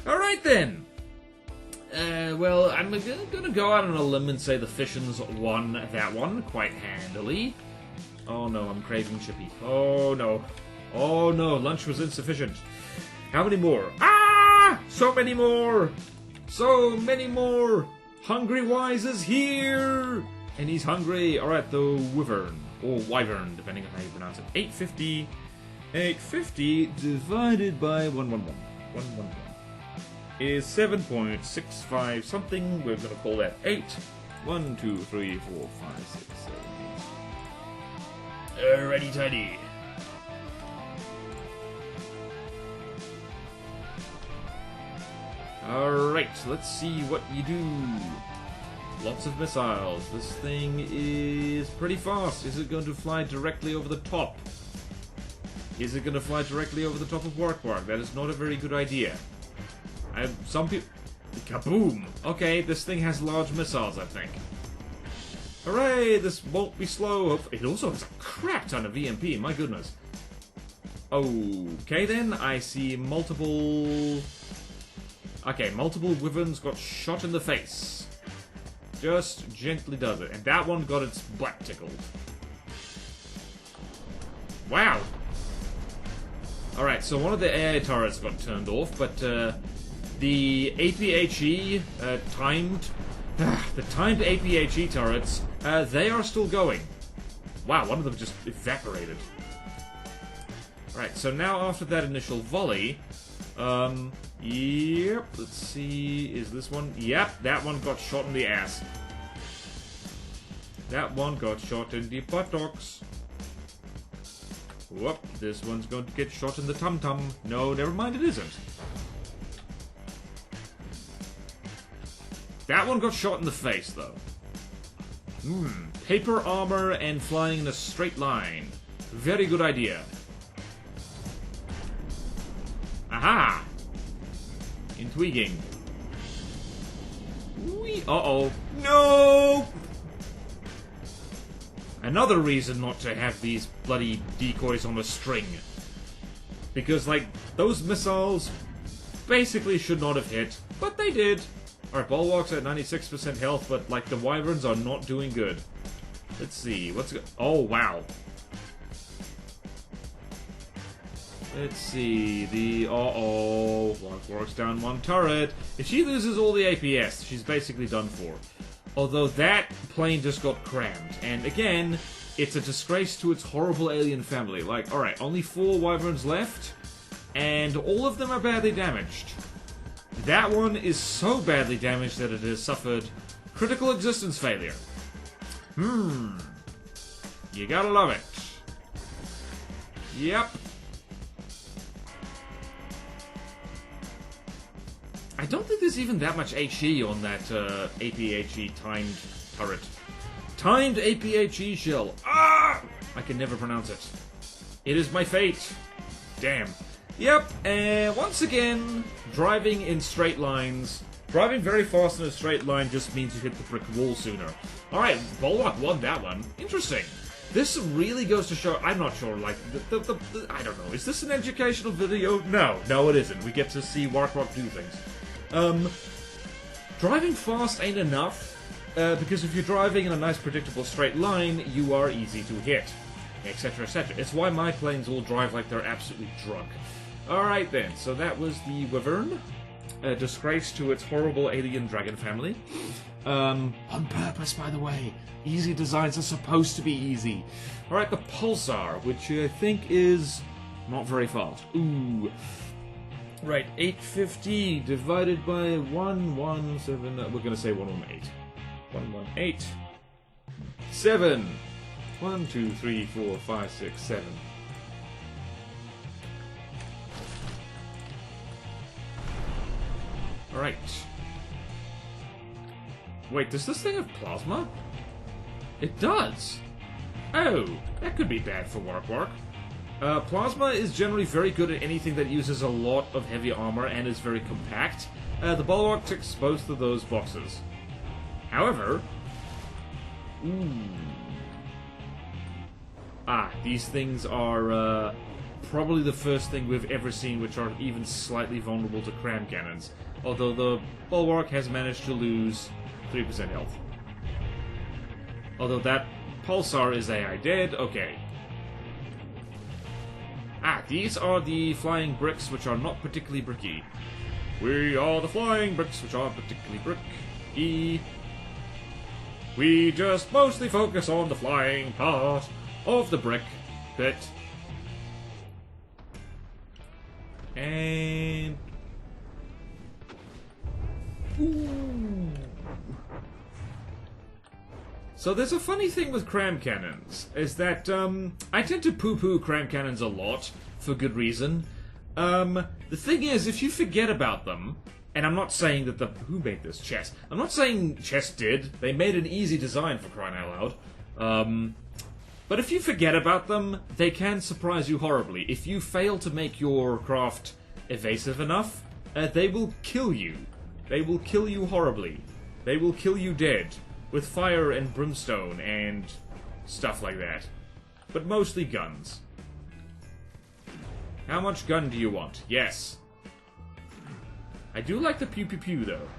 Alright then. Well, I'm gonna go out on a limb and say the Fissions won that one quite handily. Oh no, I'm craving chippy. Oh no. Oh no, lunch was insufficient. How many more? Ah! So many more! So many more! HungryWise is here! And he's hungry. Alright, the Wyvern. Or Wyvern, depending on how you pronounce it. 850. 850 divided by 111. 111. Is 7.65 something. We're gonna call that 8. 1, 2, 3, 4, 5, 6, 7, 8. Alrighty, tidy. Alright, let's see what you do. Lots of missiles. This thing is pretty fast. Is it going to fly directly over the top? Is it going to fly directly over the top of Wark-Wark? That is not a very good idea. Some people... Kaboom! Okay, this thing has large missiles, I think. Hooray! This won't be slow. It also has a crap ton of EMP, my goodness. Okay then, I see multiple... Okay, multiple Wyverns got shot in the face. Just gently does it. And that one got its butt tickled. Wow! Alright, so one of the AI turrets got turned off, but the APHE timed... the timed APHE turrets, they are still going. Wow, one of them just evaporated. Alright, so now after that initial volley... Yep, let's see, is this one? Yep, that one got shot in the ass. That one got shot in the buttocks. Whoop, this one's going to get shot in the tum-tum. No, never mind, it isn't. That one got shot in the face, though. Paper armor and flying in a straight line. Very good idea. Aha! Intriguing. Uh-oh. No! Another reason not to have these bloody decoys on a string. Because, like, those missiles basically should not have hit, but they did. Alright, Bulwark's at 96% health, but, like, the Wyverns are not doing good. Let's see, what's... Oh, wow. Let's see, the... Uh-oh, Wark-Wark's down one turret. If she loses all the APS, she's basically done for. Although that plane just got crammed. And again, it's a disgrace to its horrible alien family. Like, alright, only 4 Wyverns left, and all of them are badly damaged. That one is so badly damaged that it has suffered critical existence failure. You gotta love it. Yep. I don't think there's even that much HE on that APHE timed turret. Timed APHE shell. Ah! I can never pronounce it. It is my fate. Damn. Yep, and once again, driving in straight lines. Driving very fast in a straight line just means you hit the brick wall sooner. Alright, Bulwark won that one. Interesting. This really goes to show... I'm not sure, like, I don't know. Is this an educational video? No, it isn't. We get to see Wark-Wark do things. Driving fast ain't enough, because if you're driving in a nice predictable straight line, you are easy to hit, etc, etc. It's why my planes all drive like they're absolutely drunk. Alright then, so that was the Wyvern, a disgrace to its horrible alien dragon family. On purpose, by the way. Easy designs are supposed to be easy. Alright, the Pulsar, which I think is not very fast. Ooh. Right, 850 divided by 117. We're gonna say 118. 118. 7. 1, 2, 3, 4, 5, 6, 7. Alright. Wait, does this thing have plasma? It does! Oh, that could be bad for Wark-Wark. Plasma is generally very good at anything that uses a lot of heavy armor and is very compact. The Bulwark ticks both of those boxes. However... these things are probably the first thing we've ever seen which are even slightly vulnerable to cram cannons. Although the Bulwark has managed to lose 3% health. Although that pulsar is AI dead, okay. These are the flying bricks which are not particularly bricky. We are the flying bricks which aren't particularly bricky. We just mostly focus on the flying part of the brick bit. And... ooh. So there's a funny thing with cram cannons, is that, I tend to poo-poo cram cannons a lot, for good reason. The thing is, if you forget about them, and I'm not saying that who made this? Chess. I'm not saying Chess did. They made an easy design, for crying out loud. But if you forget about them, they can surprise you horribly. If you fail to make your craft evasive enough, they will kill you. They will kill you horribly. They will kill you dead. With fire and brimstone and stuff like that. But mostly guns. How much gun do you want? Yes. I do like the pew-pew-pew, though.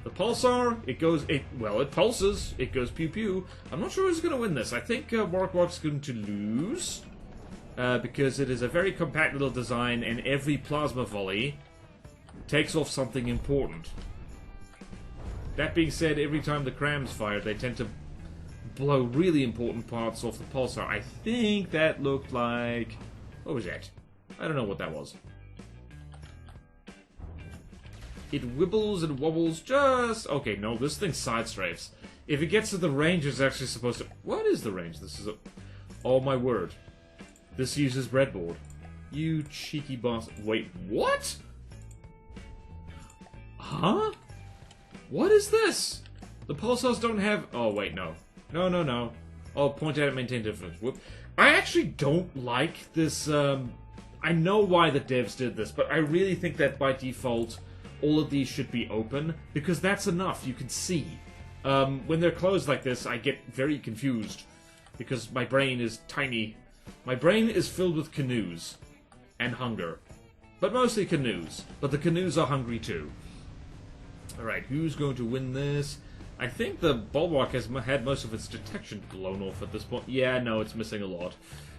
The pulsar, it pulses. It goes pew-pew. I'm not sure who's going to win this. I think Wark-Wark's going to lose. Because it is a very compact little design, and every plasma volley takes off something important. That being said, every time the crams fire, they tend to blow really important parts off the pulsar. I think that looked like... what was that? I don't know what that was. It wibbles and wobbles just... okay, no, this thing side strafes. If it gets to the range, it's actually supposed to... what is the range? This is a... oh my word. This uses breadboard. You cheeky boss... wait, what? Huh? What is this? The pulsars don't have... oh, wait, no. No, no, no. Oh, point at it, maintain difference. Whoop. I actually don't like this, I know why the devs did this, but I really think that by default, all of these should be open, because that's enough, you can see. When they're closed like this, I get very confused, because my brain is tiny. My brain is filled with canoes. And hunger. But mostly canoes. But the canoes are hungry too. Alright, who's going to win this? I think the Bulwark has had most of its detection blown off at this point. Yeah, no, it's missing a lot.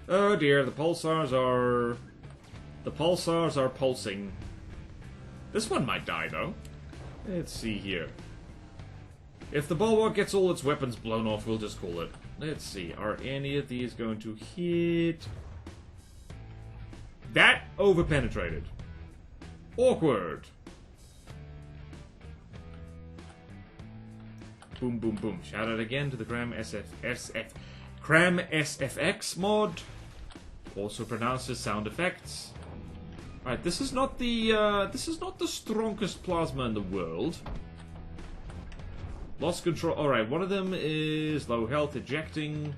Oh dear, the pulsars are... the pulsars are pulsing. This one might die, though. Let's see here. If the Bulwark gets all its weapons blown off, we'll just call it. Let's see, are any of these going to hit? That over-penetrated. Awkward. Boom, boom, boom. Shout out again to the Cram SFX mod. Also pronounced as sound effects. Alright, this is not the strongest plasma in the world. Lost control. Alright, one of them is low health, ejecting.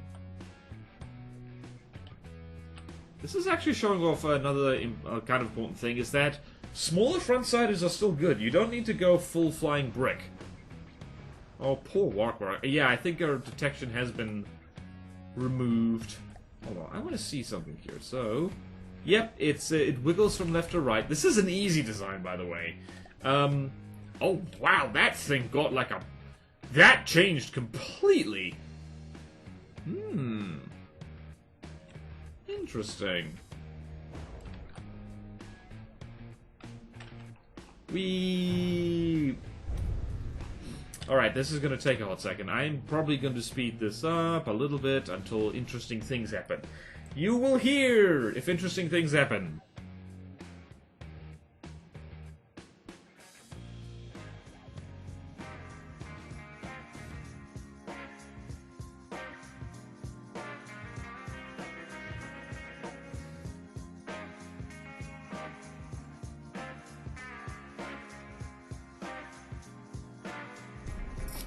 This is actually showing off another kind of important thing, is that smaller front-siders are still good. You don't need to go full flying brick. Oh, poor Wark-Wark. Yeah, I think our detection has been removed. Hold on, I want to see something here. So, yep, it wiggles from left to right. This is an easy design, by the way. Oh, wow, that thing got like a... that changed completely. Interesting. Alright, this is going to take a hot second. I'm probably going to speed this up a little bit until interesting things happen. You will hear if interesting things happen.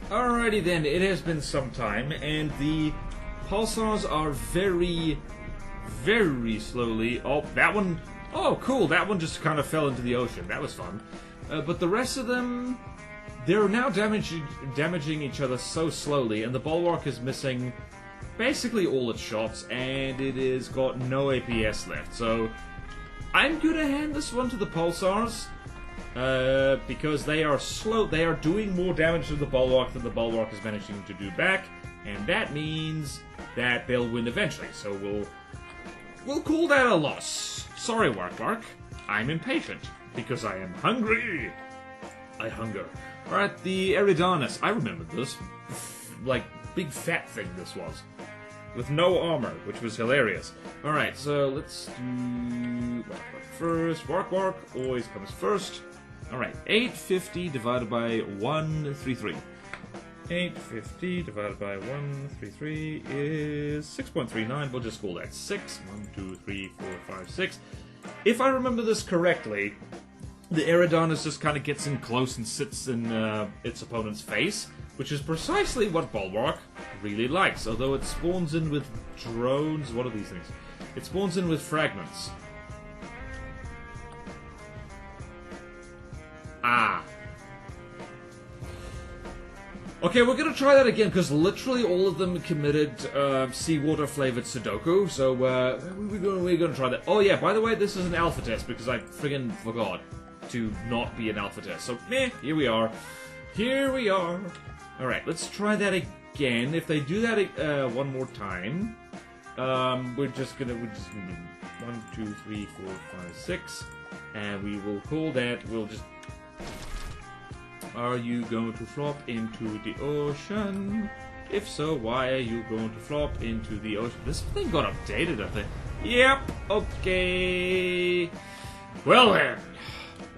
Alrighty then, it has been some time, and the pulsars are very, very slowly... Oh, that one... Oh, cool, that one just kind of fell into the ocean. That was fun. But the rest of them... They're now damaging each other so slowly, and the Bulwark is missing basically all its shots, and it has got no APS left. So, I'm gonna hand this one to the pulsars. Because they are slow, they are doing more damage to the Bulwark than the Bulwark is managing to do back, and that means that they'll win eventually. So we'll call that a loss. Sorry, Wark-Wark. I'm impatient because I am hungry. I hunger. All right, the Eridanus. I remember this, like big fat thing this was, with no armor, which was hilarious. All right, so let's do Wark-Wark first. Wark-Wark always comes first. Alright, 850 divided by 133. 850 divided by 133 is 6.39. We'll just call that 6. 1, 2, 3, 4, 5, 6. If I remember this correctly, the Eridanus just kind of gets in close and sits in its opponent's face, which is precisely what Bulwark really likes. Although it spawns in with drones. What are these things? It spawns in with fragments. Ah. Okay, we're gonna try that again, because literally all of them committed seawater-flavored Sudoku, so we're gonna try that. Oh yeah, by the way, this is an alpha test, because I friggin' forgot to not be an alpha test. So, here we are. Here we are. Alright, let's try that again. If they do that one more time, we're just gonna 1, 2, 3, 4, 5, 6, and we will call that, we'll just... Are you going to flop into the ocean? If so, why are you going to flop into the ocean? This thing got updated, I think. Yep, okay. Well then.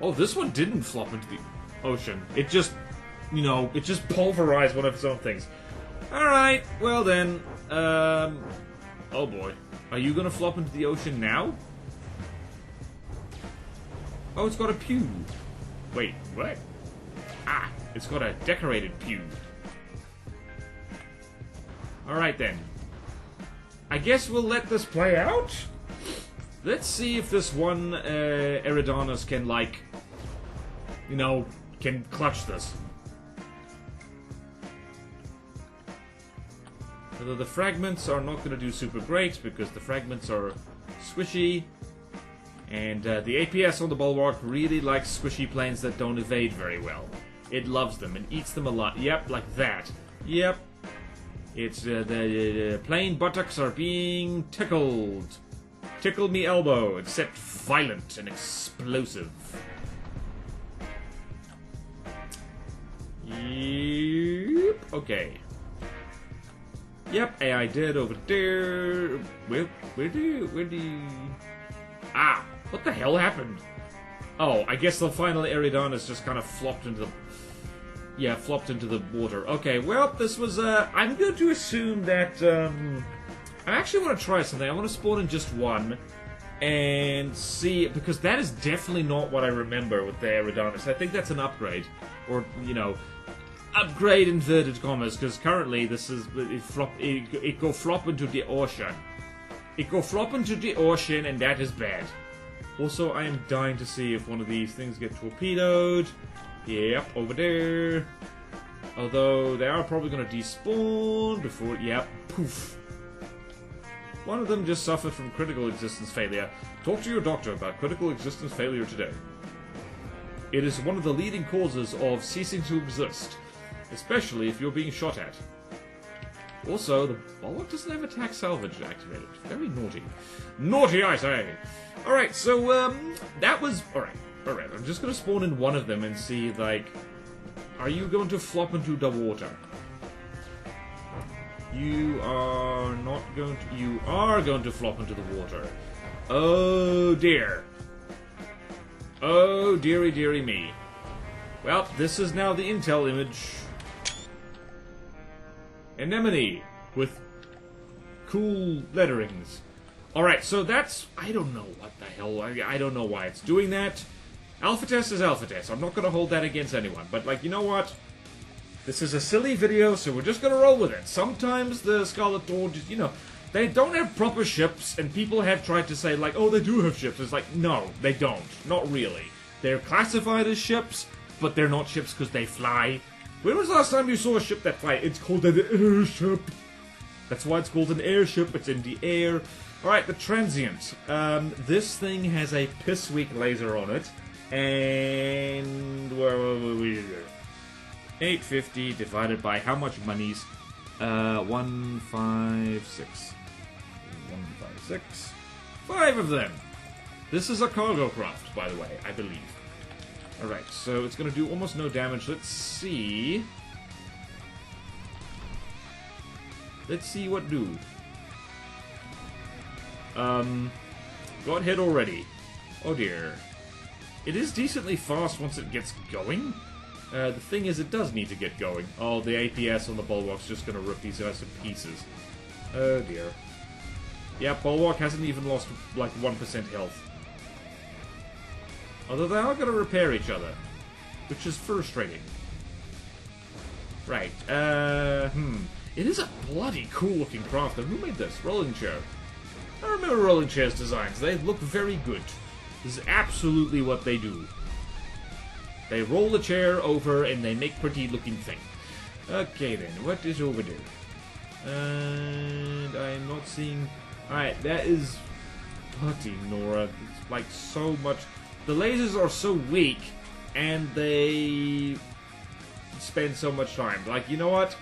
Oh, this one didn't flop into the ocean. It just, you know, it just pulverized one of its own things. Alright, well then. Oh boy. Are you going to flop into the ocean now? Oh, it's got a pew. Wait, what? Ah, it's got a decorated pew. Alright then. I guess we'll let this play out. Let's see if this one Eridanus can, like, you know, can clutch this. Although the fragments are not going to do super great because the fragments are squishy. And the APS on the Bulwark really likes squishy planes that don't evade very well. It loves them and eats them a lot. Yep, like that. Yep. It's the plane buttocks are being tickled. Tickle me elbow, except violent and explosive. Yep. Okay. Yep, AI dead over there. Where do you... Ah! What the hell happened? Oh, I guess the final Eridanus just kind of flopped into the... Yeah, flopped into the water. Okay, well, this was, I'm going to assume that, I actually want to try something. I want to spawn in just one and see, because that is definitely not what I remember with the Eridanus. I think that's an upgrade. Or, you know, upgrade inverted commas, because currently this is, it go flop into the ocean. It go flop into the ocean, and that is bad. Also, I am dying to see if one of these things get torpedoed. Yep, over there. Although, they are probably going to despawn before... Yep, poof. One of them just suffered from critical existence failure. Talk to your doctor about critical existence failure today. It is one of the leading causes of ceasing to exist, especially if you're being shot at. Also, the Bulwark doesn't have attack salvage activated. Very naughty. Naughty, I say! Alright, so, that was... Alright, I'm just gonna spawn in one of them and see, like... Are you going to flop into the water? You are not going to... You are going to flop into the water. Oh, dear. Oh, dearie, dearie me. Well, this is now the intel image. Anemone with cool letterings. Alright, so that's... I don't know what the hell... I don't know why it's doing that. Alpha test is alpha test. I'm not going to hold that against anyone. But, like, you know what? This is a silly video, so we're just going to roll with it. Sometimes the Scarlet Thor, just, you know, they don't have proper ships, and people have tried to say, like, oh, they do have ships. It's like, no, they don't. Not really. They're classified as ships, but they're not ships because they fly. When was the last time you saw a ship that fly? It's called an airship. That's why it's called an airship. It's in the air. Alright, the transient. This thing has a piss-weak laser on it. And... 850 divided by how much monies? 156. 156. 5 of them. This is a cargo craft, by the way, I believe. Alright, so it's going to do almost no damage. Let's see. Let's see what do. Got hit already. Oh dear. It is decently fast once it gets going. The thing is, it does need to get going. Oh, the APS on the Bulwark's just gonna rip these guys to pieces. Oh dear. Yeah, Bulwark hasn't even lost, like, 1% health. Although they are gonna repair each other. Which is frustrating. Right, It is a bloody cool-looking craft, though. Who made this? Rolling chair. I remember rolling chairs designs. They look very good. This is absolutely what they do. They roll the chair over and they make pretty-looking thing. Okay, then. What is over there? And I am not seeing... Alright, that is... Bloody Nora. It's like so much... The lasers are so weak, and they... spend so much time. Like, you know what?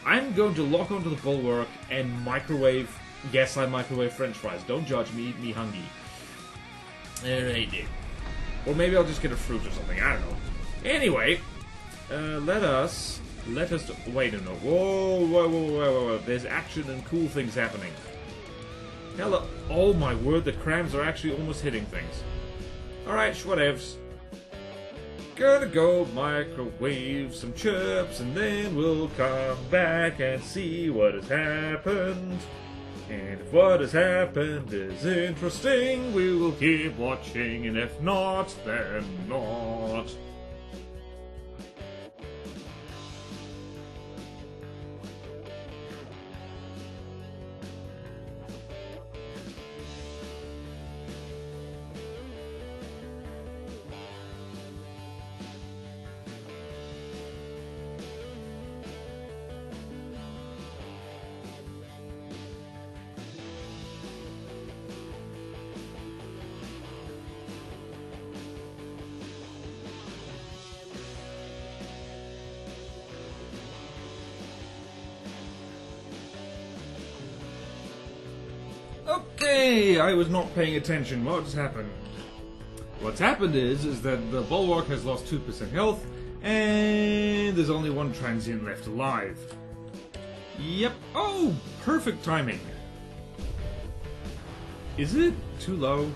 I'm going to lock onto the Bulwark and microwave... Yes, I microwave french fries. Don't judge me, me hungry. Alright then. Or maybe I'll just get a fruit or something. I don't know. Anyway, let us... Wait a minute. Whoa. There's action and cool things happening. Hello. Oh my word, the crabs are actually almost hitting things. Alright, whatevs. Gonna go microwave some chips, and then we'll come back and see what has happened. And if what has happened is interesting, we will keep watching, and if not, then not. Okay, I was not paying attention. What's happened? What's happened is that the Bulwark has lost 2% health, and there's only one transient left alive. Yep. Oh, perfect timing. Is it too low?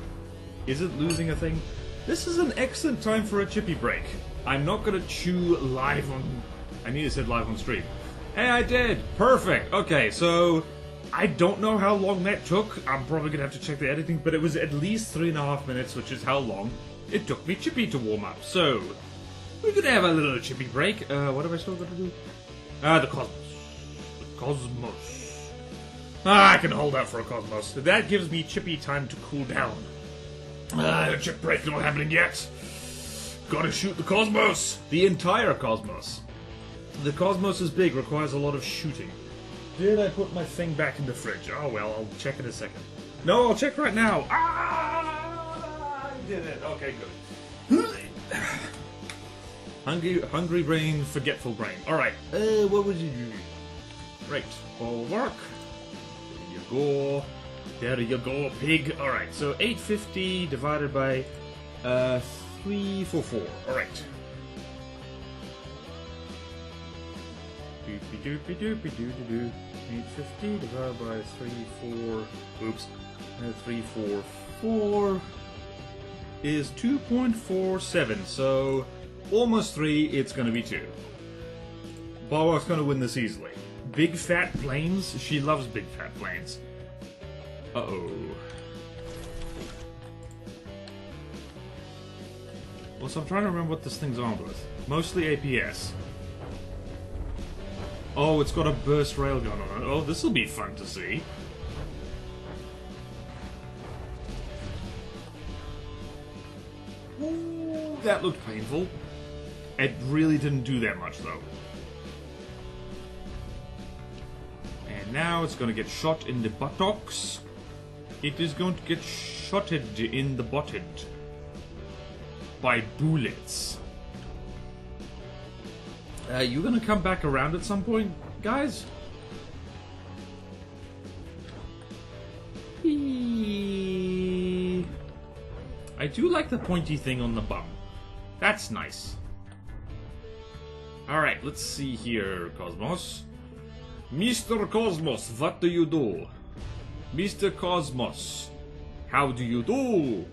Is it losing a thing? This is an excellent time for a chippy break. I'm not gonna chew live on... I need to say live on stream. Hey, I did! Perfect! Okay, so... I don't know how long that took. I'm probably gonna have to check the editing, but it was at least 3.5 minutes, which is how long it took me Chippy to warm up. So, we're gonna have a little Chippy break. What have I still got to do? The Cosmos. The Cosmos. I can hold out for a Cosmos. That gives me Chippy time to cool down. Chip break not happening yet. Gotta shoot the Cosmos. The entire Cosmos. The Cosmos is big, requires a lot of shooting. Did I put my thing back in the fridge? Oh well, I'll check in a second. No, I'll check right now. Ah! I did it. Okay, good. Hungry brain, forgetful brain. Alright, what would you do? Right, Bulwark. There you go. There you go, pig. Alright, so 850 divided by 344. Alright. Doopy doopy doopy doo doo doo. 850 divided by 3, 4. Oops. 3, 4, 4 is 2.47. So almost 3. It's going to be 2. Bulwark's going to win this easily. Big fat planes. She loves big fat planes. Uh-oh. Also, I'm trying to remember what this thing's armed with. Mostly APS. Oh, it's got a burst railgun on it. Oh, this'll be fun to see. Ooh, that looked painful. It really didn't do that much, though. And now it's going to get shot in the buttocks. It is going to get shotted in the butted by bullets. You gonna come back around at some point, guys? I do like the pointy thing on the bum. That's nice. Alright, let's see here, Cosmos. Mr. Cosmos, what do you do? Mr. Cosmos, how do you do?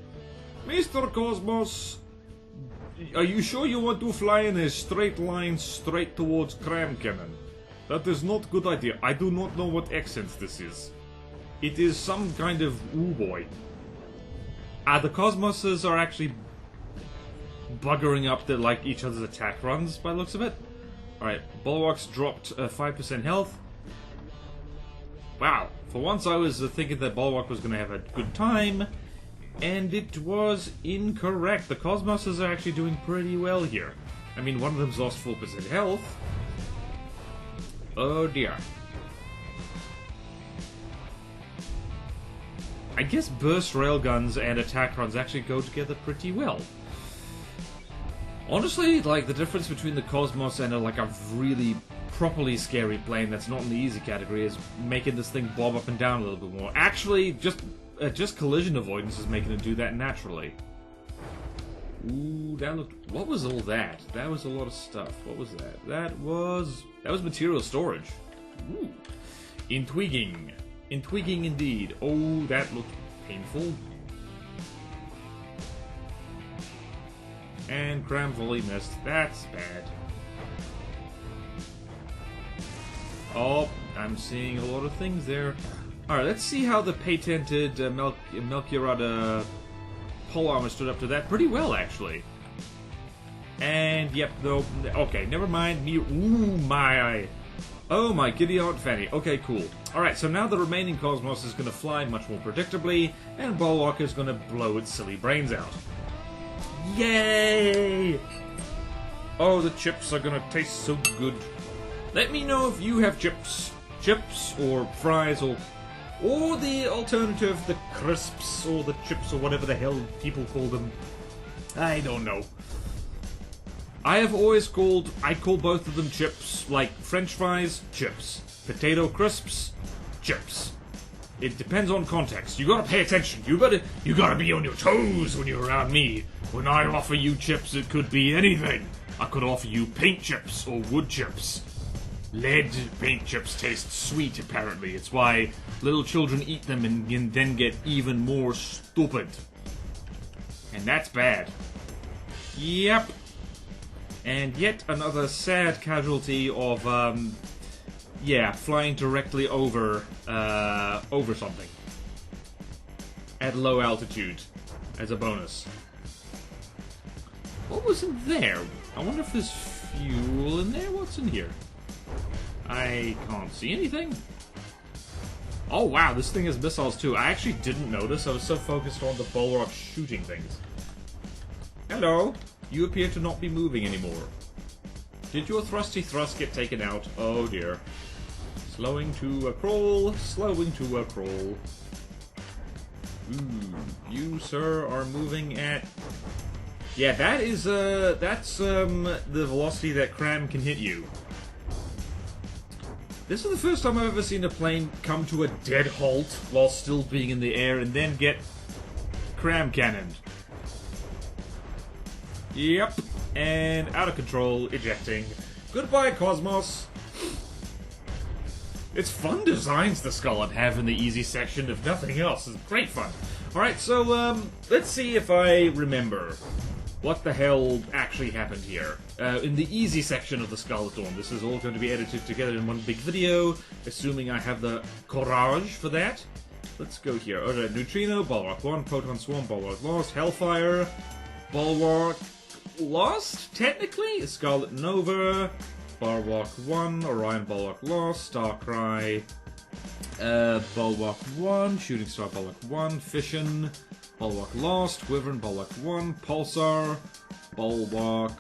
Mr. Cosmos, are you sure you want to fly in a straight line straight towards Cram Cannon? That is not a good idea. I do not know what accent this is. It is some kind of boy. The Cosmoses are actually buggering up like each other's attack runs by the looks of it. Alright, Bulwark's dropped 5% health. Wow, for once I was thinking that Bulwark was going to have a good time. And it was incorrect. The Cosmoses are actually doing pretty well here. I mean, one of them's lost 4% health. Oh dear. I guess burst railguns and attack runs actually go together pretty well. Honestly, like, the difference between the Cosmos and like a really properly scary plane that's not in the easy category is making this thing bob up and down a little bit more. Actually, just collision avoidance is making it do that naturally. Ooh, that looked... What was all that? That was a lot of stuff. What was that? That was material storage. Ooh. Intriguing. Intriguing indeed. Oh, that looked painful. And Cram volley missed. That's bad. Oh, I'm seeing a lot of things there. Alright, let's see how the patented Melchiorada pole armor stood up to that. Pretty well, actually. And, yep, no, okay, never mind. Ooh, my... Oh, my giddy aunt Fanny. Okay, cool. Alright, so now the remaining Cosmos is going to fly much more predictably, and Bulwark is going to blow its silly brains out. Yay! Oh, the chips are going to taste so good. Let me know if you have chips. Chips, or fries, or the alternative, the crisps, or the chips, or whatever the hell people call them. I don't know. I call both of them chips, like French fries, chips. Potato crisps, chips. It depends on context. You gotta pay attention. You gotta be on your toes when you're around me. When I offer you chips, it could be anything. I could offer you paint chips or wood chips. Lead paint chips taste sweet, apparently. It's why little children eat them and then get even more stupid. And that's bad. Yep. And yet another sad casualty of, flying directly over something. At low altitude. As a bonus. What was in there? I wonder if there's fuel in there? What's in here? I can't see anything. Oh wow, this thing has missiles too. I actually didn't notice. I was so focused on the Bulwark shooting things. Hello. You appear to not be moving anymore. Did your thrusty thrust get taken out? Oh dear. Slowing to a crawl. Slowing to a crawl. Ooh, you, sir, are moving at... Yeah, that's the velocity that Cram can hit you. This is the first time I've ever seen a plane come to a dead halt while still being in the air and then get Cram cannoned. Yep, and out of control, ejecting. Goodbye, Cosmos. It's fun designs the Scarlet have in the easy section, if nothing else. It's great fun. Alright, so, let's see if I remember what the hell actually happened here. In the easy section of the Scarlet Dawn, this is all going to be edited together in one big video, assuming I have the courage for that. Let's go here. Alright, Neutrino, Bulwark 1, Proton Swarm, Bulwark Lost, Hellfire, Bulwark Lost, technically? Scarlet Nova, Bulwark 1, Orion Bulwark Lost, Starcry, Bulwark 1, Shooting Star Bulwark 1, Fission, Bulwark Lost, Wyvern Bulwark 1, Pulsar, Bulwark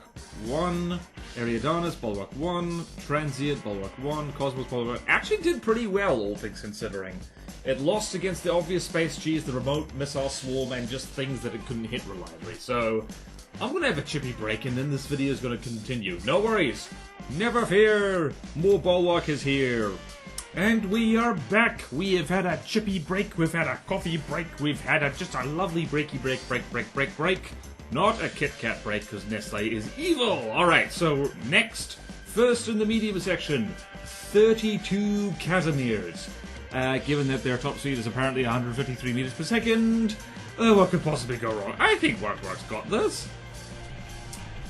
1, Ariadonis Bulwark 1, Transient Bulwark 1, Cosmos Bulwark. Actually did pretty well, all things considering. It lost against the obvious Space G's, the remote missile swarm, and just things that it couldn't hit reliably. So I'm gonna have a chippy break, and then this video is gonna continue. No worries! Never fear! More Bulwark is here! And we are back! We have had a chippy break, we've had a coffee break, we've had just a lovely breaky break. Not a Kit Kat break, because Nestle is evil! Alright, so next, first in the medium section, 32 Casimirs. Given that their top speed is apparently 153 meters per second, what could possibly go wrong? I think Wark-Wark's got this.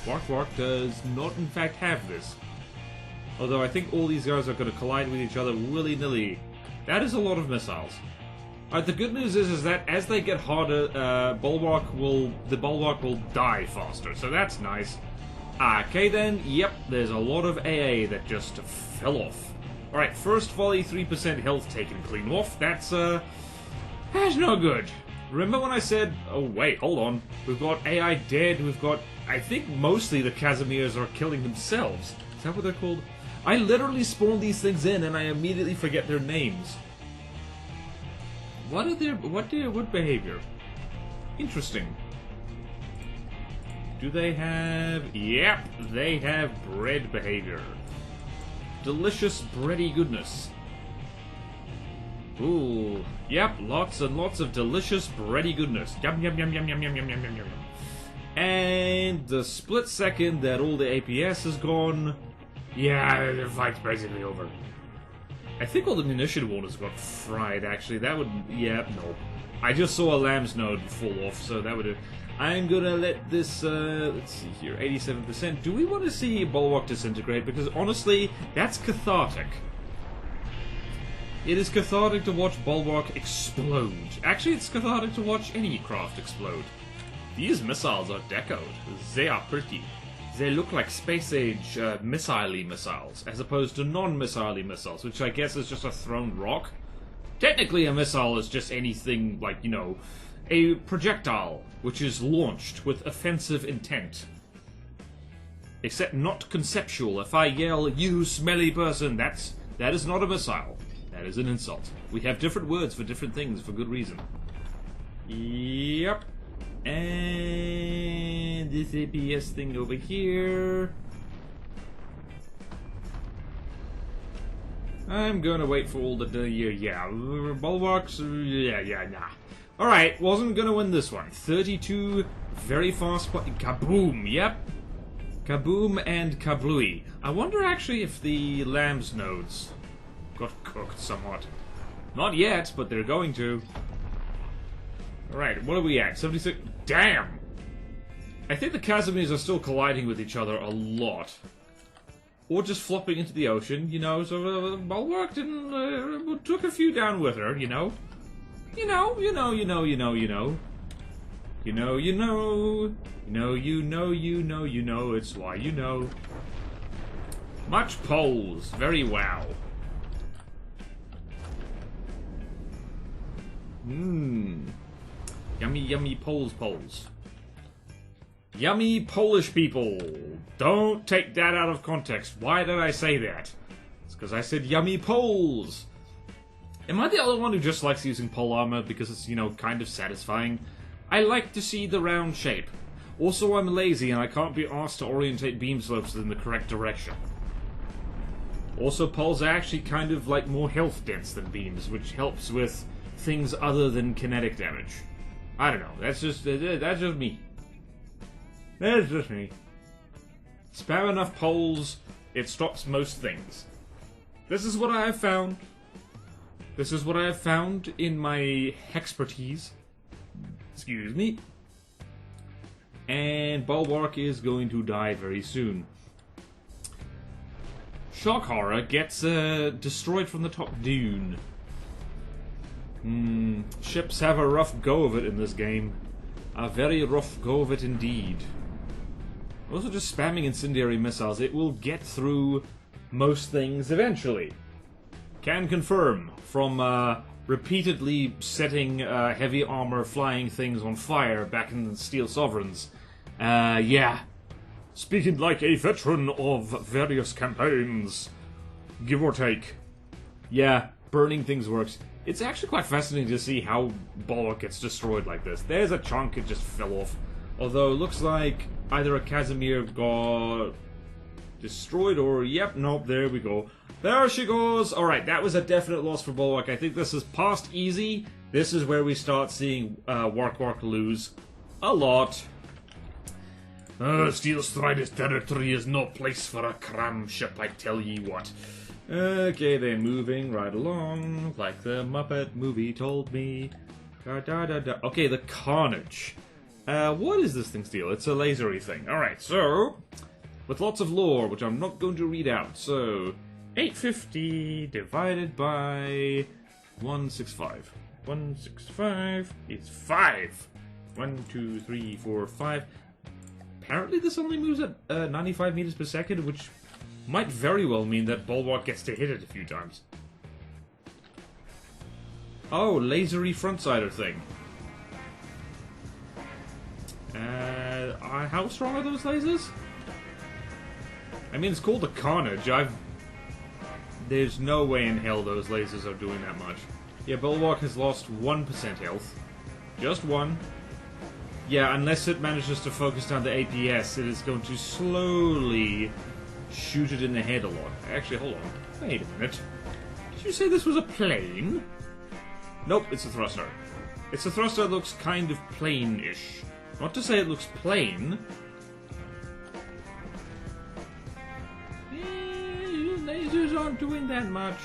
Wark-Wark does not, in fact, have this. Although I think all these guys are going to collide with each other willy-nilly. That is a lot of missiles. The good news is that as they get harder, the Bulwark will die faster, so that's nice. Okay then, yep, there's a lot of AA that just fell off. Alright, first volley, 3% health taken clean off. That's no good. Remember when I said, oh wait, hold on, we've got AI dead, we've got, I think mostly the Casimirs are killing themselves. Is that what they're called? I literally spawn these things in and I immediately forget their names. What behavior? Interesting. Do they have, yep, they have bread behavior. Delicious bready goodness. Ooh, yep, lots and lots of delicious bready goodness. Yum yum yum yum yum yum yum yum yum yum. And the split second that all the APS is gone, yeah, the fight's basically over. I think all the munition warders got fried. Actually, that would, yeah, no. I just saw a lamb's node fall off, so that would. I'm gonna let this, let's see here, 87%. Do we want to see Bulwark disintegrate? Because honestly, that's cathartic. It is cathartic to watch Bulwark explode. Actually, it's cathartic to watch any craft explode. These missiles are decoed. They are pretty. They look like space-age missile-y missiles, as opposed to non-missile-y missiles, which I guess is just a thrown rock. Technically, a missile is just anything like, you know, a projectile which is launched with offensive intent. Except not conceptual. If I yell, "You smelly person," that is not a missile. That is an insult. We have different words for different things for good reason. Yep. And this APS thing over here. I'm gonna wait for all the Bulwarks, nah. Alright, wasn't gonna win this one. 32 very fast, kaboom, yep. Kaboom and kablooey. I wonder actually if the lamb's nodes got cooked somewhat. Not yet, but they're going to. Alright, what are we at? 76? Damn! I think the Casimirs are still colliding with each other a lot. Or just flopping into the ocean, you know, so Bulwark didn't, took a few down with her, you know. You know, it's why you know. Much poles, very wow. Yummy, yummy poles. Yummy Polish people. Don't take that out of context. Why did I say that? It's because I said yummy poles. Am I the only one who just likes using pole armor because it's, you know, kind of satisfying? I like to see the round shape. Also, I'm lazy and I can't be asked to orientate beam slopes in the correct direction. Also, poles are actually kind of like more health dense than beams, which helps with things other than kinetic damage. I don't know. That's just me. That's just me. Spam enough poles, it stops most things. This is what I have found. This is what I have found in my expertise. Excuse me. And Bulwark is going to die very soon. Shock Horror gets destroyed from the top dune. Ships have a rough go of it in this game. A very rough go of it indeed. Also just spamming incendiary missiles. It will get through most things eventually. Can confirm from repeatedly setting heavy armor flying things on fire back in the Steel Sovereigns. Yeah. Speaking like a veteran of various campaigns. Give or take. Yeah, burning things works. It's actually quite fascinating to see how Bulwark gets destroyed like this. There's a chunk, it just fell off. Although it looks like either a Casimir got destroyed or... Yep, nope, there we go. There she goes! Alright, that was a definite loss for Bulwark. I think this is past easy. This is where we start seeing Wark-Wark lose a lot. Steel Strider's territory is no place for a cram ship, I tell ye what. Okay, then moving right along, like the Muppet movie told me. Okay, the Carnage. What is this thing's deal? It's a lasery thing. Alright, so, with lots of lore, which I'm not going to read out. So, 850 divided by 165. 165 is 5. 1, 2, 3, 4, 5. Apparently this only moves at 95 meters per second, which might very well mean that Bulwark gets to hit it a few times. Oh, lasery frontsider thing. How strong are those lasers? I mean, it's called a Carnage. There's no way in hell those lasers are doing that much. Yeah, Bulwark has lost 1% health. Just 1. Yeah, unless it manages to focus down the APS, it is going to slowly shoot it in the head a lot. Actually, hold on. Wait a minute. Did you say this was a plane? Nope, it's a thruster. It's a thruster that looks kind of plane-ish. Not to say it looks plain. Lasers aren't doing that much.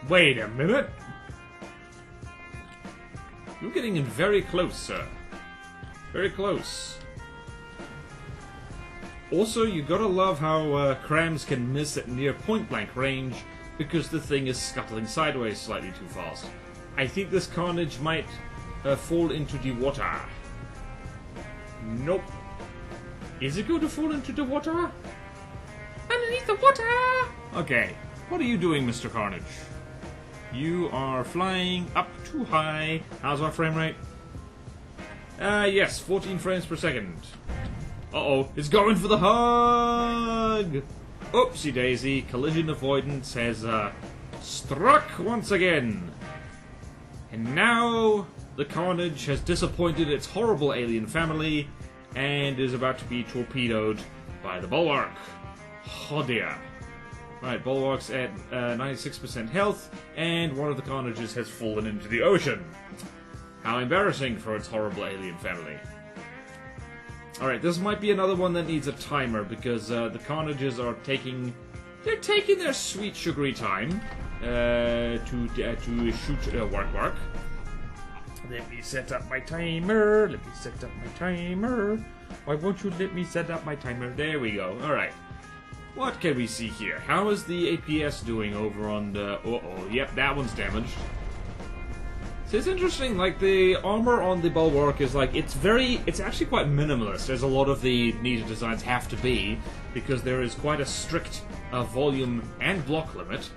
Wait a minute. You're getting in very close, sir. Very close. Also, you gotta love how crams can miss at near point-blank range because the thing is scuttling sideways slightly too fast. I think this Carnage might fall into the water. Nope. Is it going to fall into the water? Underneath the water! Okay. What are you doing, Mr. Carnage? You are flying up too high. How's our frame rate? Yes, 14 frames per second. Uh-oh, it's going for the hug! Oopsie daisy, collision avoidance has struck once again. And now the Carnage has disappointed its horrible alien family and is about to be torpedoed by the Bulwark. Oh dear. Right, Bulwark's at 96% health, and one of the Carnages has fallen into the ocean. How embarrassing for its horrible alien family. Alright, this might be another one that needs a timer, because the Carnages are taking... They're taking their sweet sugary time to shoot Wark-Wark. Let me set up my timer. Let me set up my timer. Why won't you let me set up my timer? There we go. Alright. What can we see here? How is the APS doing over on the... Uh-oh, yep, that one's damaged. So it's interesting, like, the armor on the Bulwark is, like, it's actually quite minimalist, as a lot of the Nita designs have to be, because there is quite a strict volume and block limit.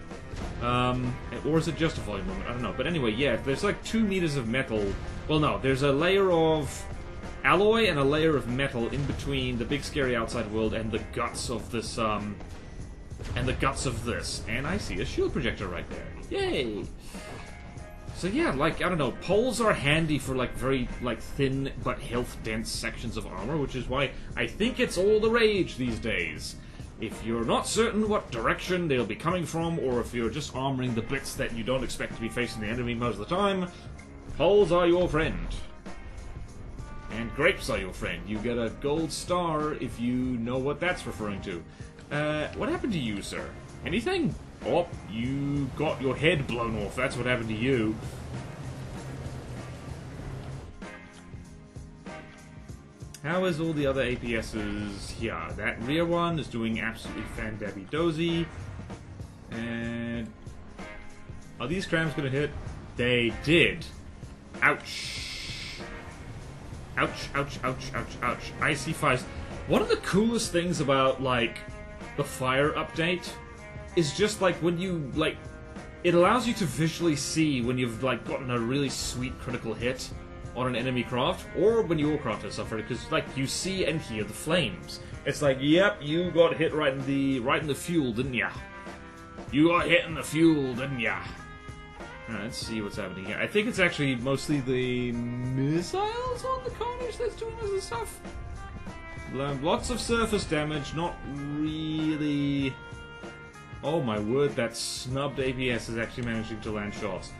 Or is it just a volume limit? I don't know. But anyway, yeah, there's like 2 meters of metal. Well, no, there's a layer of alloy and a layer of metal in between the big scary outside world and the guts of this, and the guts of this. And I see a shield projector right there. Yay! So yeah, like, I don't know, poles are handy for, like, very, like, thin but health-dense sections of armor, which is why I think it's all the rage these days. If you're not certain what direction they'll be coming from, or if you're just armoring the bits that you don't expect to be facing the enemy most of the time, poles are your friend. And grapes are your friend. You get a gold star if you know what that's referring to. What happened to you, sir? Anything? Oh, you got your head blown off. That's what happened to you. How is all the other APSs here? That rear one is doing absolutely fan-dabby-dozy. And... are these crams gonna hit? They did. Ouch. Ouch, ouch, ouch, ouch, ouch. Icy fires. One of the coolest things about, like, the fire update is just, like, when you, like... it allows you to visually see when you've, like, gotten a really sweet critical hit on an enemy craft, or when your craft has suffered, because, like, you see and hear the flames. It's like, yep, you got hit right in the fuel, didn't ya? You got hit in the fuel, didn't ya? Alright, let's see what's happening here. I think it's actually mostly the missiles on the Carnage that's doing this stuff. Lots of surface damage, not really... oh my word, that snubbed APS is actually managing to land shots.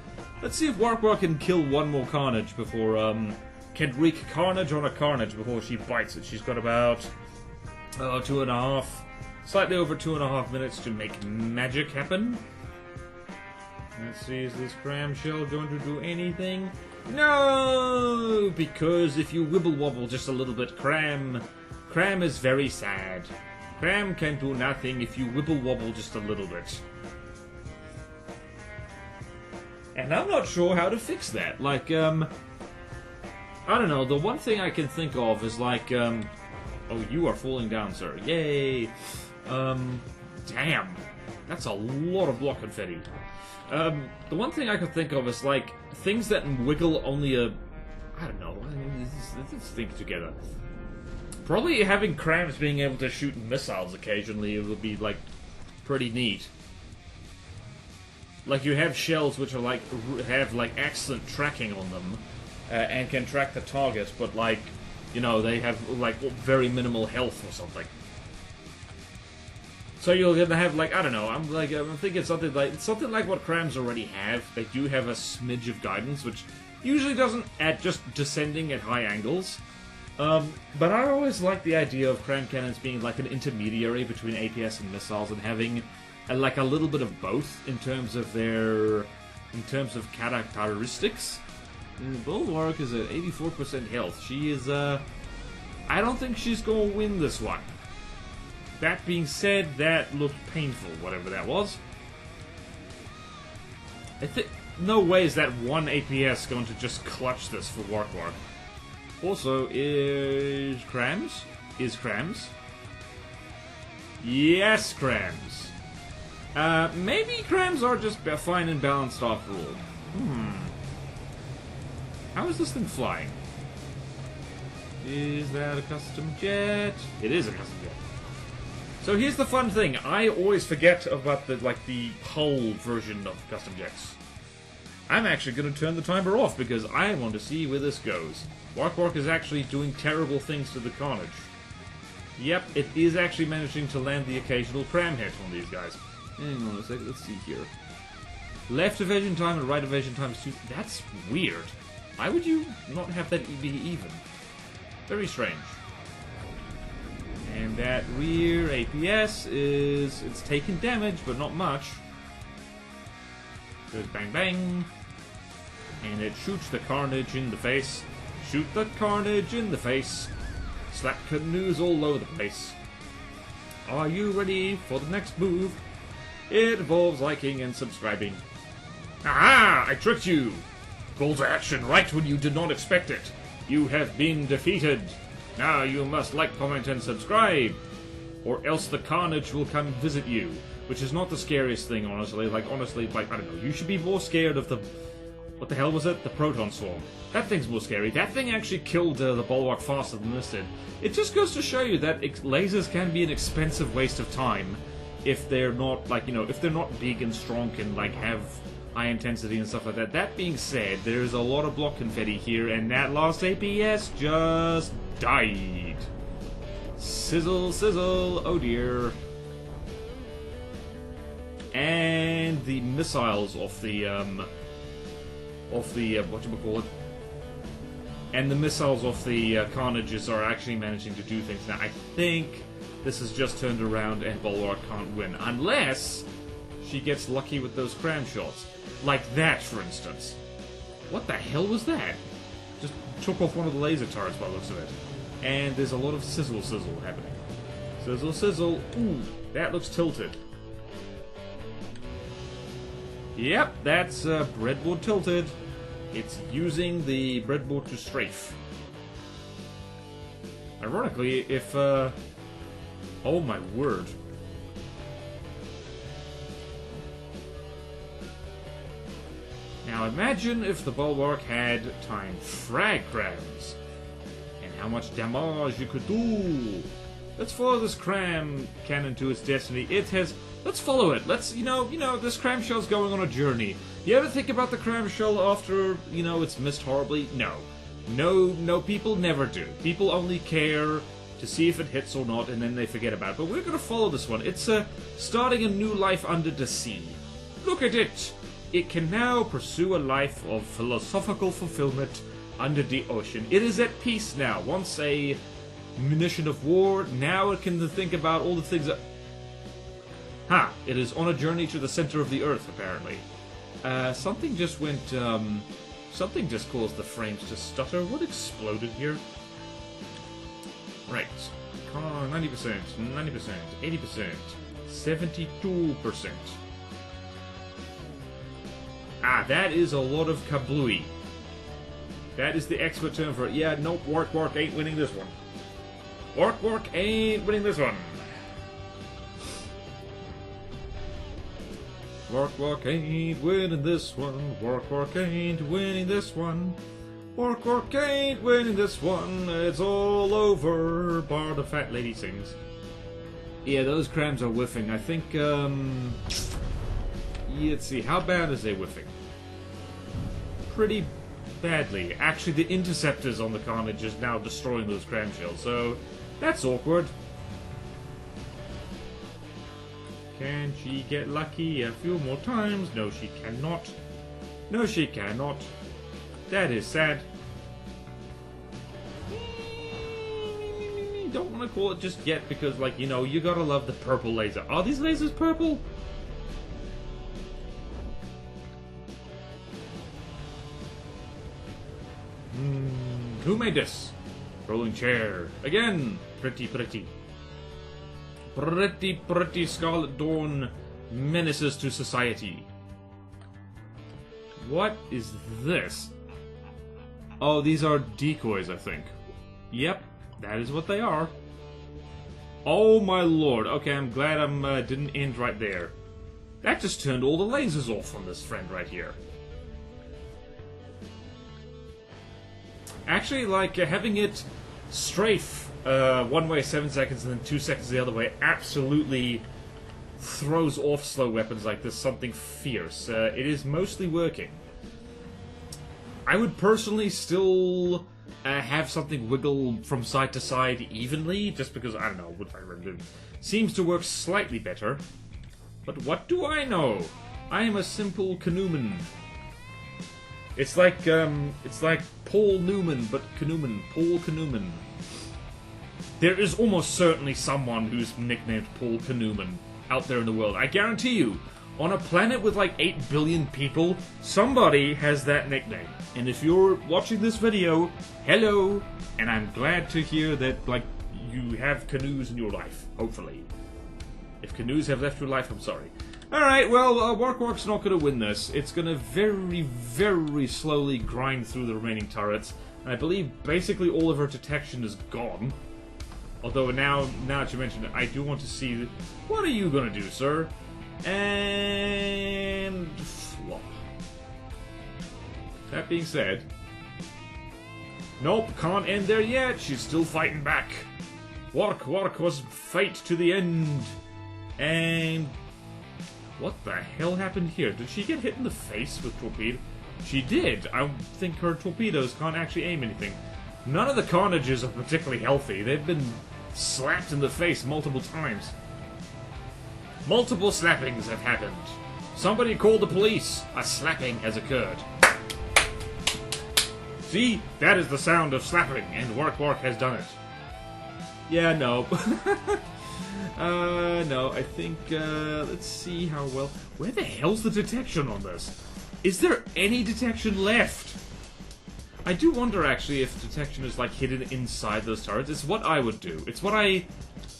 Let's see if Wark-Wark can kill one more Carnage before, can wreak carnage on a Carnage before she bites it. She's got about, 2.5, slightly over 2.5 minutes to make magic happen. Let's see, is this cram shell going to do anything? No! Because if you wibble wobble just a little bit, Cram is very sad. Cram can do nothing if you wibble wobble just a little bit. And I'm not sure how to fix that. Like, I don't know, the one thing I can think of is like, oh, you are falling down, sir. Yay! Damn. That's a lot of block confetti. The one thing I could think of is, like, things that wiggle only a... I don't know, let's think together. Probably having crams being able to shoot missiles occasionally would be, like, pretty neat. Like, you have shells which are, like, have, like, excellent tracking on them, and can track the target, but, like, you know, they have, like, very minimal health or something. So you're gonna have, like, I don't know, I'm thinking something like what crams already have. They do have a smidge of guidance, which usually doesn't add just descending at high angles. But I always like the idea of cram cannons being like an intermediary between APS and missiles and having like a little bit of both in terms of characteristics. Bulwark is at 84% health. She is, I don't think she's gonna win this one. That being said, that looked painful, whatever that was. I think no way is that one APS going to just clutch this for Wark-Wark. Also, is Crams? Yes, Crams. Maybe Crams are just fine and balanced after all. How is this thing flying? Is that a custom jet? It is a custom jet. So here's the fun thing. I always forget about the hull version of custom jets. I'm actually going to turn the timer off because I want to see where this goes. Wark-Wark is actually doing terrible things to the Carnage. Yep, it is actually managing to land the occasional cram hit on these guys. Hang on a second, let's see here. Left evasion time and right evasion time is 2. That's weird. Why would you not have that be even? Very strange. And that rear APS it's taking damage, but not much. Goes bang bang. And it shoots the Carnage in the face. Shoot the Carnage in the face. Slap canoes all over the place. Are you ready for the next move? It involves liking and subscribing. Aha! I tricked you! Call to action right when you did not expect it. You have been defeated. Now you must like, comment, and subscribe, or else the Carnage will come visit you. Which is not the scariest thing, honestly. Like, I don't know. You should be more scared of the... what the hell was it? The Proton Swarm. That thing's more scary. That thing actually killed the Bulwark faster than this did. It just goes to show you that lasers can be an expensive waste of time if they're not, like, you know, if they're not big and strong and, like, have high intensity and stuff like that. That being said, there's a lot of block confetti here, and that last APS just died. Sizzle, sizzle, oh dear. And the missiles off the whatchamacallit, and the missiles off the Carnages are actually managing to do things. Now, I think this has just turned around and Bulwark can't win, unless she gets lucky with those cram shots. Like that, for instance. What the hell was that? Just took off one of the laser turrets by the looks of it. And there's a lot of sizzle happening. Sizzle sizzle. Ooh, that looks tilted. Yep, that's breadboard tilted. It's using the breadboard to strafe. Ironically, if oh my word. Now imagine if the Bulwark had timed frag crams, and how much damage you could do. Let's follow this cram cannon to its destiny. It has. Let's follow it. Let's, you know, this cram shell's going on a journey. You ever think about the cram shell after, it's missed horribly? No. No, people never do. People only care to see if it hits or not, and then they forget about it. But we're going to follow this one. It's starting a new life under the sea. Look at it. It can now pursue a life of philosophical fulfillment under the ocean. It is at peace now. Once a munition of war, now it can think about all the things that... It is on a journey to the center of the Earth, apparently. Something just went, something just caused the frames to stutter. What exploded here? Right. 90%, 90%, 80%, 72%. That is a lot of kablooey. That is the expert term for it. Yeah, nope, Wark-Wark ain't winning this one. Wark-Wark ain't winning this one. Wark-Wark ain't winning this one. Wark-Wark ain't winning this one. Wark-Wark ain't winning this one. It's all over. Bar the fat lady sings. Yeah, those crams are whiffing. I think, let's see. How bad is they whiffing? Pretty badly. Actually, the interceptors on the Carnage is now destroying those cram shells, so that's awkward. Can she get lucky a few more times? No, she cannot. No, she cannot. That is sad. Don't want to call it just yet because, you gotta love the purple laser. Are these lasers purple? Who made this? Rolling chair. Again! Pretty. Pretty Scarlet Dawn menaces to society. What is this? Oh, these are decoys, I think. Yep, that is what they are. Oh my lord. Okay, I'm glad I didn't end right there. That just turned all the lasers off on this friend right here. Actually, having it strafe one way 7 seconds and then 2 seconds the other way absolutely throws off slow weapons like this something fierce. It is mostly working. I would personally still have something wiggle from side to side evenly, just because, I don't know, it seems to work slightly better. But what do I know? I am a simple canoeman. It's like Paul Newman, but Canoeman. Paul Canoeman. There is almost certainly someone who's nicknamed Paul Canoeman out there in the world. I guarantee you, on a planet with 8 billion people, somebody has that nickname. And if you're watching this video, hello, and I'm glad to hear that, you have canoes in your life, hopefully. If canoes have left your life, I'm sorry. Alright, well, Wark-Wark's not going to win this. It's going to very, very slowly grind through the remaining turrets. And I believe basically all of her detection is gone. Although now that you mentioned it, I do want to see... What are you going to do, sir? And... flop. That being said... Nope, can't end there yet. She's still fighting back. Wark-Wark was fight to the end. And... what the hell happened here? Did she get hit in the face with torpedo? She did. I think her torpedoes can't actually aim anything. None of the Carnages are particularly healthy. They've been slapped in the face multiple times. Multiple slappings have happened. Somebody called the police. A slapping has occurred. See? That is the sound of slapping, and Wark-Wark has done it. Yeah, no. No, I think, let's see how well... Where the hell's the detection on this? Is there any detection left? I do wonder, actually, if detection is, like, hidden inside those turrets. It's what I would do. It's what I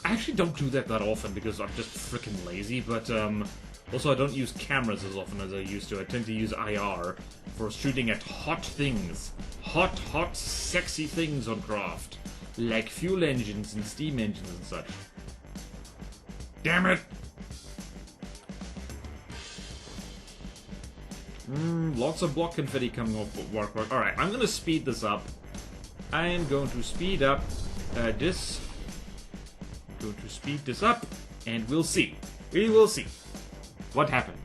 actually don't do that often because I'm just freaking lazy, but, also I don't use cameras as often as I used to. I tend to use IR for shooting at hot things. Hot, sexy things on craft. Like fuel engines and steam engines and such. Damn it! Lots of block confetti coming off Wark-Wark. Alright, I'm gonna speed this up. I am going to speed up this. I'm going to speed this up, and we'll see. We will see what happened.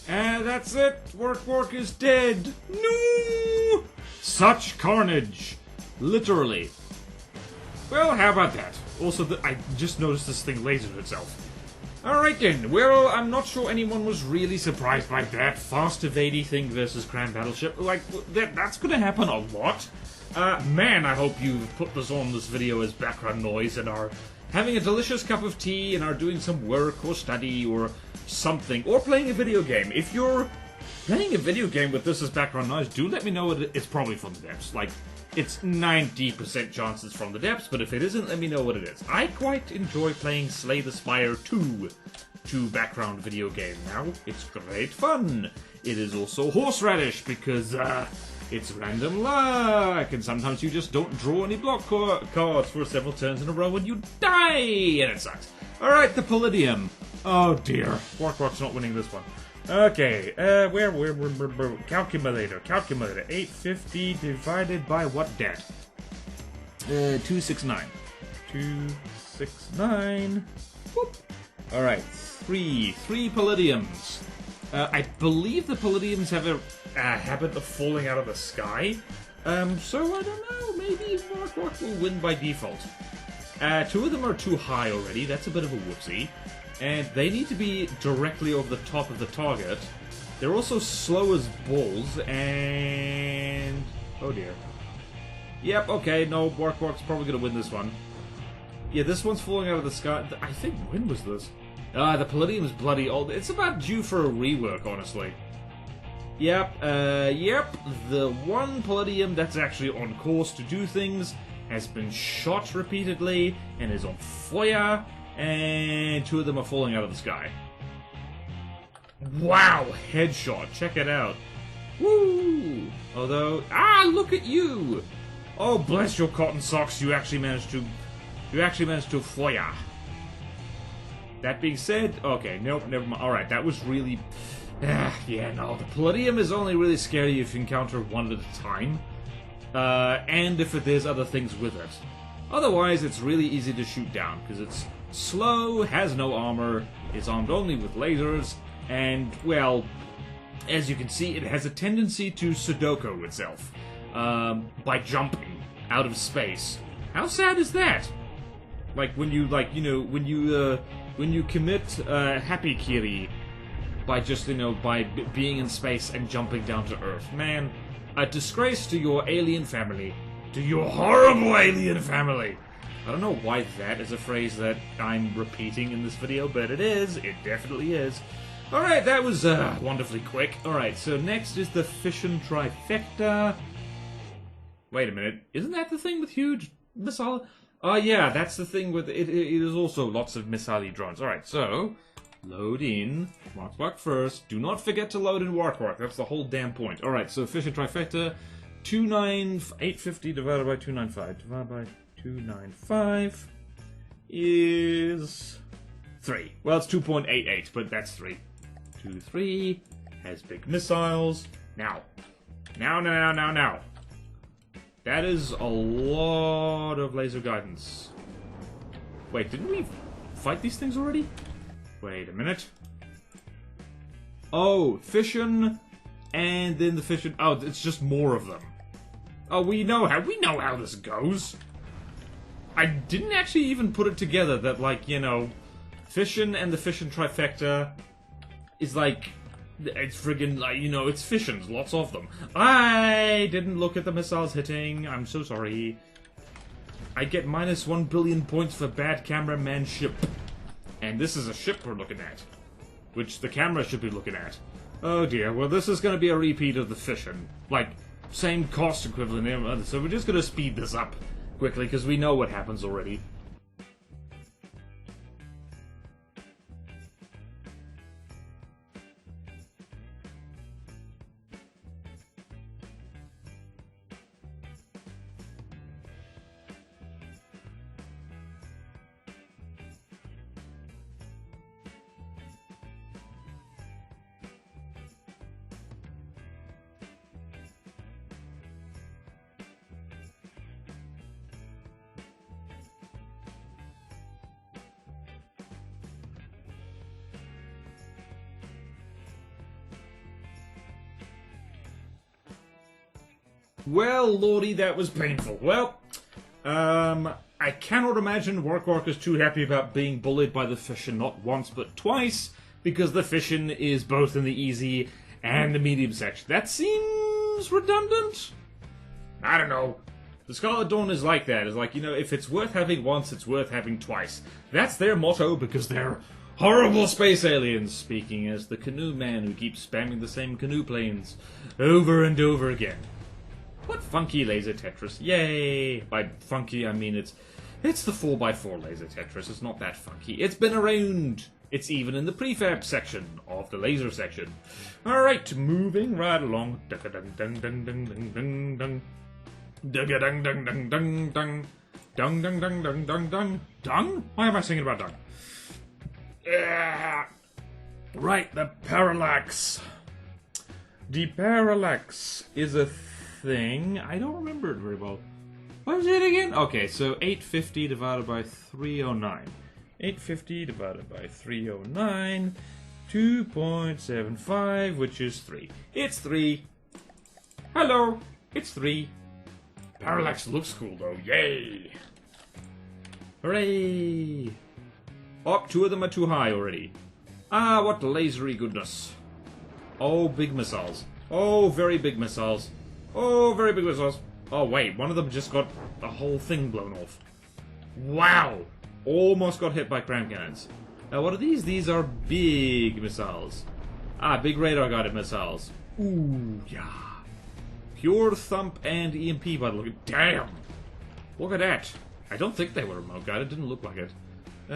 And that's it! Wark-Wark is dead! No! Such carnage! Literally. Well, how about that? Also, I just noticed this thing lasered itself. Alright then, well, I'm not sure anyone was really surprised by that fast evadey thing versus Grand Battleship. Like, that's gonna happen a lot. Man, I hope you've put this on this video as background noise and are having a delicious cup of tea and are doing some work or study or something, or playing a video game. If you're playing a video game with this as background noise, do let me know it's probably from the depths. Like, it's 90% chances from the depths, but if it isn't, let me know what it is. I quite enjoy playing Slay the Spire 2 to background video game now. It's great fun. It is also horseradish because, it's random luck, and sometimes you just don't draw any block cards for several turns in a row and you die, and it sucks. Alright, the Palladium. Oh dear, Wark-Wark's not winning this one. Okay, where calculator, 850 divided by what debt? 269. 269. Whoop. Alright, three Palladiums. I believe the Palladiums have a habit of falling out of the sky. So I don't know, maybe Wark-Wark will win by default. Two of them are too high already, that's a bit of a whoopsie. And they need to be directly over the top of the target. They're also slow as bulls, and... oh dear. Yep, okay, no, Wark-Wark's probably gonna win this one. Yeah, this one's falling out of the sky. I think, when was this? The Palladium's bloody old. It's about due for a rework, honestly. Yep, the one Palladium that's actually on course to do things has been shot repeatedly and is on fire, and two of them are falling out of the sky. Wow, headshot, check it out. Woo! Although, look at you! Oh, bless your cotton socks, you actually managed to fire. That being said, okay, nope, never mind. Alright, that was really... yeah, no, the Palladium is only really scary if you encounter one at a time. And if there's other things with it. Otherwise, it's really easy to shoot down, because it's slow, has no armor, is armed only with lasers, and, well, as you can see, it has a tendency to Sudoku itself, by jumping out of space. How sad is that? Like, when you, when you commit, Happy Kiri by just, by being in space and jumping down to Earth. Man, a disgrace to your alien family. To your horrible alien family! I don't know why that is a phrase that I'm repeating in this video, but it is. It definitely is. Alright, that was wonderfully quick. Alright, so next is the fission trifecta. Wait a minute. Isn't that the thing with huge missile? Oh yeah, that's the thing with... It is also lots of missile drones. Alright, so... load in Wark-Wark first. Do not forget to load in Wark-Wark. That's the whole damn point. Alright, so fission trifecta. 850 divided by 295. Divided by 295 is 3. Well, it's 2.88, but that's 3. 2, 3. Has big missiles. Now. Now. That is a lot of laser guidance. Wait, didn't we fight these things already? Wait a minute. Oh, fission, and then the fission. Oh, it's just more of them. Oh, we know how this goes. I didn't actually even put it together that, like, you know, fission and the fission trifecta is like, it's friggin', like, you know, it's fissions, lots of them. I didn't look at the missiles hitting. I'm so sorry. I get minus 1 billion points for bad cameramanship. And this is a ship we're looking at, which the camera should be looking at. Oh dear, well this is going to be a repeat of the fission. Like, same cost equivalent, so we're just going to speed this up quickly, because we know what happens already. Well, lordy, that was painful. Well, I cannot imagine Wark-Wark is too happy about being bullied by the fission not once but twice, because the fission is both in the easy and the medium section. That seems redundant? I don't know. The Scarlet Dawn is like that. It's like, you know, if it's worth having once, it's worth having twice. That's their motto, because they're horrible space aliens, speaking as the canoe man who keeps spamming the same canoe planes over and over again. What funky laser Tetris. Yay! By funky, I mean it's the 4x4 laser Tetris. It's not that funky. It's been around. It's even in the prefab section of the laser section. Alright, moving right along. Dung-dung-dung-dung-dung-dung-dung. Dung-dung-dung-dung-dung-dung. Dung-dung-dung-dung-dung-dung. Dung? Why am I singing about dung? Right, the parallax. The parallax is a thing. I don't remember it very well. What was it again? Okay, so 850 divided by 309. 850 divided by 309. 2.75, which is 3. It's 3. Hello, it's 3. Parallax looks cool though. Yay! Hooray! Oh, 2 of them are too high already. Ah, what lasery goodness. Oh, big missiles. Oh, very big missiles. Oh, very big missiles. Oh, wait, one of them just got the whole thing blown off. Wow! Almost got hit by cram cannons. Now, what are these? These are big missiles. Ah, big radar-guided missiles. Ooh, yeah. Pure thump and EMP by the look at. Damn! Look at that. I don't think they were remote-guided. Didn't look like it. 2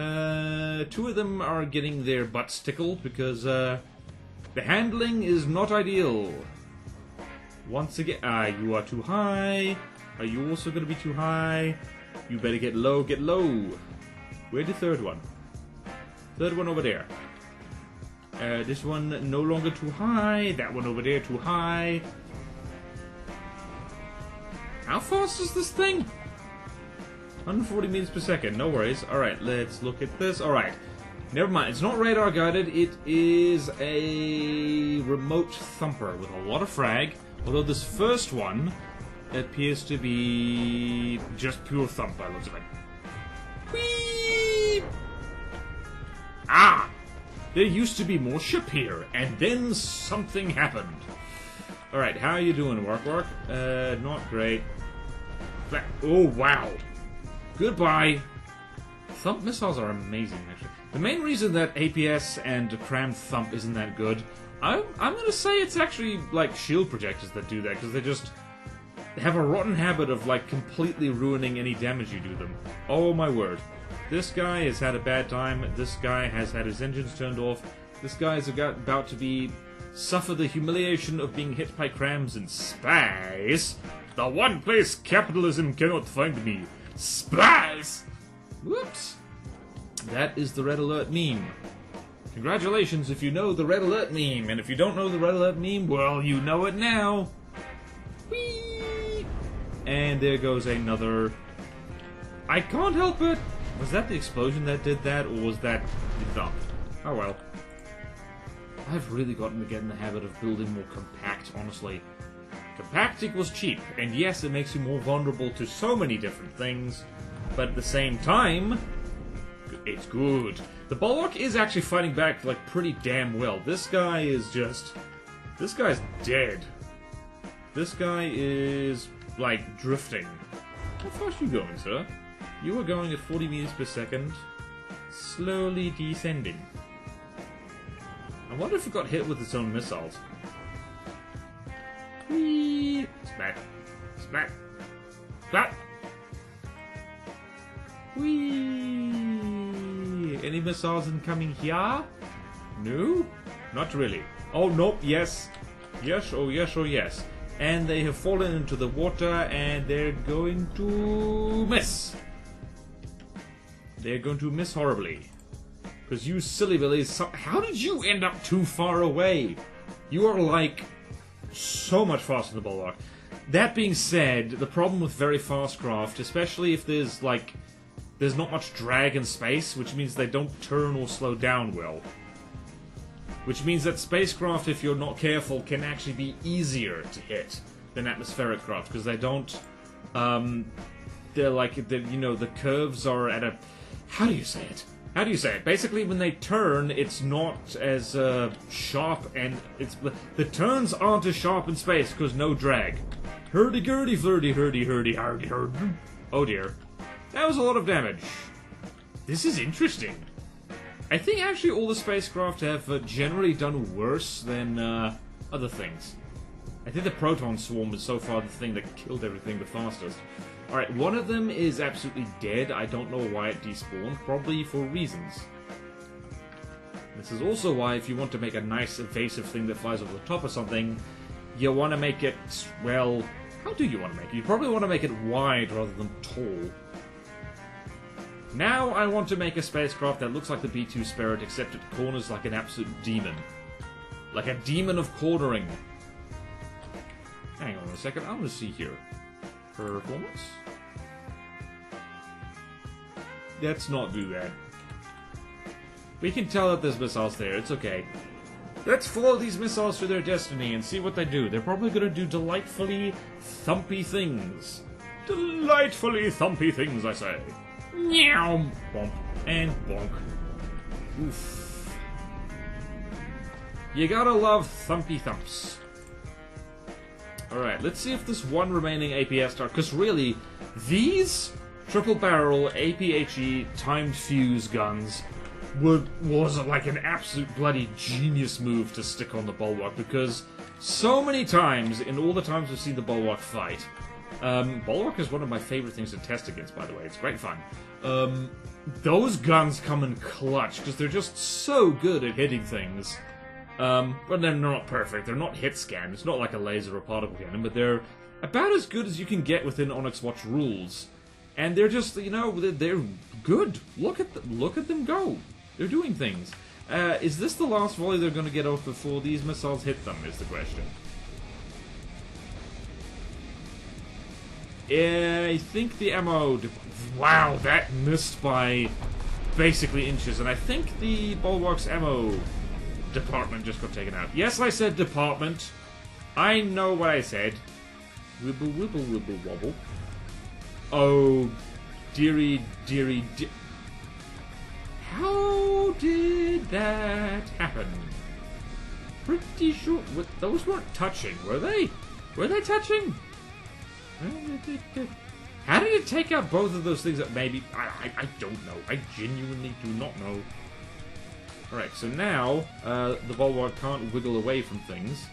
of them are getting their butts tickled because, the handling is not ideal. Once again, you are too high. Are you also going to be too high? You better get low, get low. Where's the third one? Third one over there. This one no longer too high. That one over there too high. How fast is this thing? 140 meters per second. No worries. Alright, let's look at this. Alright. Never mind. It's not radar guided. It is a remote thumper with a lot of frag. Although this first one appears to be just pure thump by the looks of it. Whee! Ah! There used to be more ship here, and then something happened. Alright, how are you doing, Wark-Wark? Not great. Oh, wow. Goodbye. Thump missiles are amazing, actually. The main reason that APS and crammed thump isn't that good, I'm gonna say it's actually, like, shield projectors that do that, because they just have a rotten habit of, like, completely ruining any damage you do them. Oh, my word. This guy has had a bad time. This guy has had his engines turned off. This guy is about to suffer the humiliation of being hit by crams in space. The one place capitalism cannot find me. Space! Whoops. that is the Red Alert meme. Congratulations if you know the Red Alert meme, and if you don't know the Red Alert meme, well, you know it now. Whee! And there goes another... I can't help it! Was that the explosion that did that, or was that the dump? Oh well. I've really gotten to get in the habit of building more compact, honestly. Compact equals cheap, and yes, it makes you more vulnerable to so many different things, but at the same time, it's good. The Bulwark is actually fighting back, like, pretty damn well. This guy is just... This guy's dead. This guy is, like, drifting. How fast are you going, sir? You are going at 40 meters per second, slowly descending. I wonder if it got hit with its own missiles. Whee! Smack! Smack! Smack! Whee! Any missiles incoming here? No? Not really. Oh, nope, yes. Yes, oh yes, oh yes. And they have fallen into the water, and they're going to miss. They're going to miss horribly. Because you silly billies, how did you end up too far away? You are, like, so much faster than the Bulwark. That being said, the problem with very fast craft, especially if there's, like, there's not much drag in space, which means they don't turn or slow down well. Which means that spacecraft, if you're not careful, can actually be easier to hit than atmospheric craft, because they don't, they're like, you know, the curves are at a, how do you say it? How do you say it? Basically, when they turn, it's not as sharp, and it's the turns aren't as sharp in space because no drag. Hurdy-gurdy, flirty-hurdy, hurdy-hardy, hurdy. Oh dear. That was a lot of damage. This is interesting. I think actually all the spacecraft have generally done worse than other things. I think the Proton Swarm is so far the thing that killed everything the fastest. Alright, one of them is absolutely dead. I don't know why it despawned. Probably for reasons. This is also why, if you want to make a nice evasive thing that flies over the top of something, you want to make it, well, how do you want to make it? You probably want to make it wide rather than tall. Now I want to make a spacecraft that looks like the B-2 Spirit, except it corners like an absolute demon. Like a demon of cornering. Hang on a second, I want to see here. Performance? Let's not do that. We can tell that there's missiles there, it's okay. Let's follow these missiles to their destiny and see what they do. They're probably gonna do delightfully thumpy things. Delightfully thumpy things, I say. Meow! Bonk. And bonk. Oof. You gotta love thumpy thumps. Alright, let's see if this one remaining APS star, because really, these triple barrel APHE timed fuse guns was like an absolute bloody genius move to stick on the Bulwark, because so many times, in all the times we've seen the Bulwark fight, Bulwark is one of my favorite things to test against, by the way, it's great fun. Those guns come in clutch, because they're just so good at hitting things. But they're not perfect. They're not hit scan. It's not like a laser or particle cannon, but they're about as good as you can get within Onyx Watch rules. And they're just, you know, they're good. Look at them go. They're doing things. Is this the last volley they're going to get off before these missiles hit them, is the question. I think the ammo... Wow, that missed by basically inches. And I think the Bulwark's ammo department just got taken out. Yes, I said department. I know what I said. Wibble, wibble, wibble, wobble. Oh, dearie, dearie, how did that happen? Pretty sure... Those weren't touching, were they? Were they touching? How did it take out both of those things? Maybe... I don't know. I genuinely do not know. Alright, so now, the Bulwark can't wiggle away from things,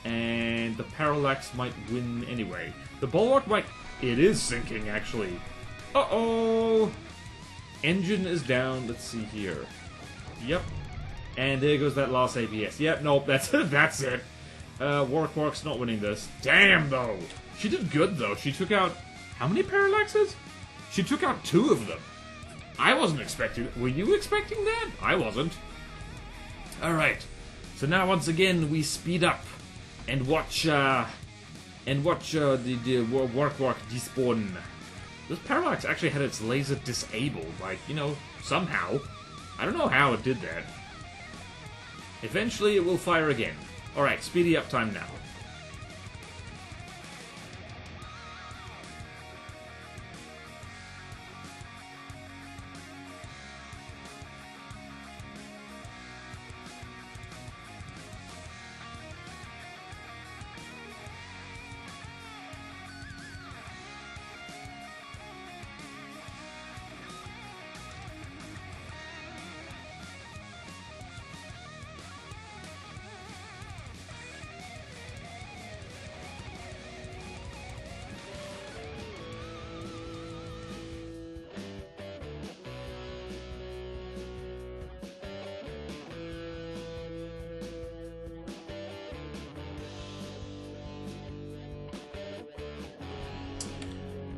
and the Parallax might win anyway. The Bulwark might... It is sinking, actually. Uh-oh! Engine is down. Let's see here. Yep. And there goes that last APS. Yep, nope, that's it. That's it. Wark-Wark's not winning this. Damn, though! She did good, though. She took out... How many Parallaxes? She took out 2 of them. I wasn't expecting... Were you expecting that? I wasn't. Alright. So now, once again, we speed up and watch the Wark-Wark despawn. This Parallax actually had its laser disabled, like, you know, somehow. I don't know how it did that. Eventually it will fire again. Alright, speedy up time now.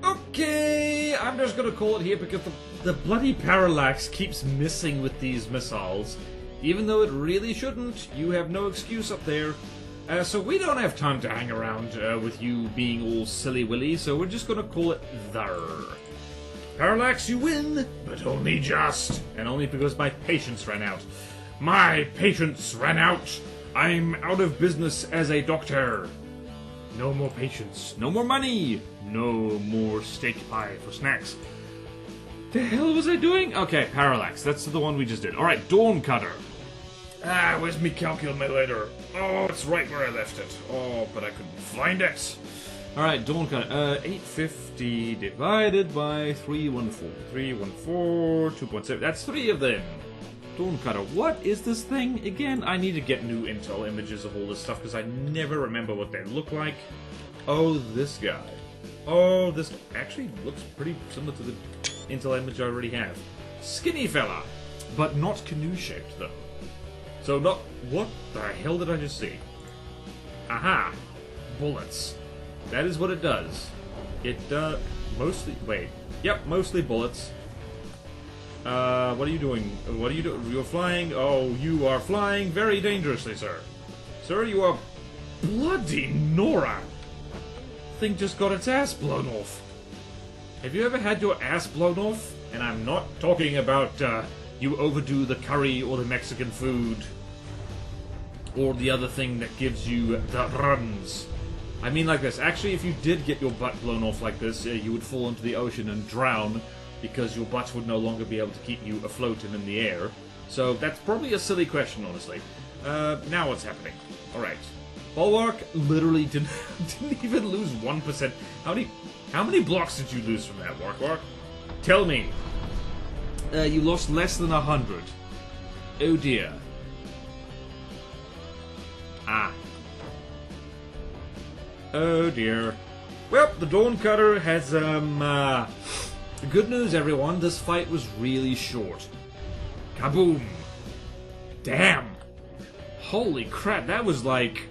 Okay, I'm just gonna call it here because the bloody Parallax keeps missing with these missiles. Even though it really shouldn't, you have no excuse up there. So we don't have time to hang around with you being all silly-willy, so we're just gonna call it there. Parallax, you win, but only just. And only because my patience ran out. My patience ran out! I'm out of business as a doctor. No more patience, no more money, no more steak pie for snacks. The hell was I doing? Okay, Parallax, that's the one we just did. Alright, Dawn Cutter. Ah, where's me calculator? Oh, it's right where I left it. Oh, but I couldn't find it. Alright, Dawn Cutter. 850 divided by 314. 314, 2.7. That's 3 of them. Dawn Cutter. What is this thing? Again, I need to get new intel images of all this stuff because I never remember what they look like. Oh, this guy. Oh, this actually looks pretty similar to the intel image I already have. Skinny fella, but not canoe-shaped though. So not... What the hell did I just see? Aha! Bullets. That is what it does. It, mostly... Wait. Yep, mostly bullets. What are you doing? What are you doing? You're flying? Oh, you are flying very dangerously, sir. Sir, you are... Bloody Nora! Thing just got its ass blown off. Have you ever had your ass blown off? And I'm not talking about, you overdo the curry or the Mexican food. Or the other thing that gives you the runs. I mean like this. Actually, if you did get your butt blown off like this, you would fall into the ocean and drown. Because your butt would no longer be able to keep you afloat and in the air. So that's probably a silly question, honestly. Now what's happening? Alright. Bulwark literally didn't even lose 1%. How many blocks did you lose from that, Wark-Wark? Tell me. You lost less than 100. Oh dear. Ah. Oh dear. Well, the Dawn Cutter has, good news, everyone. This fight was really short. Kaboom! Damn! Holy crap, that was like...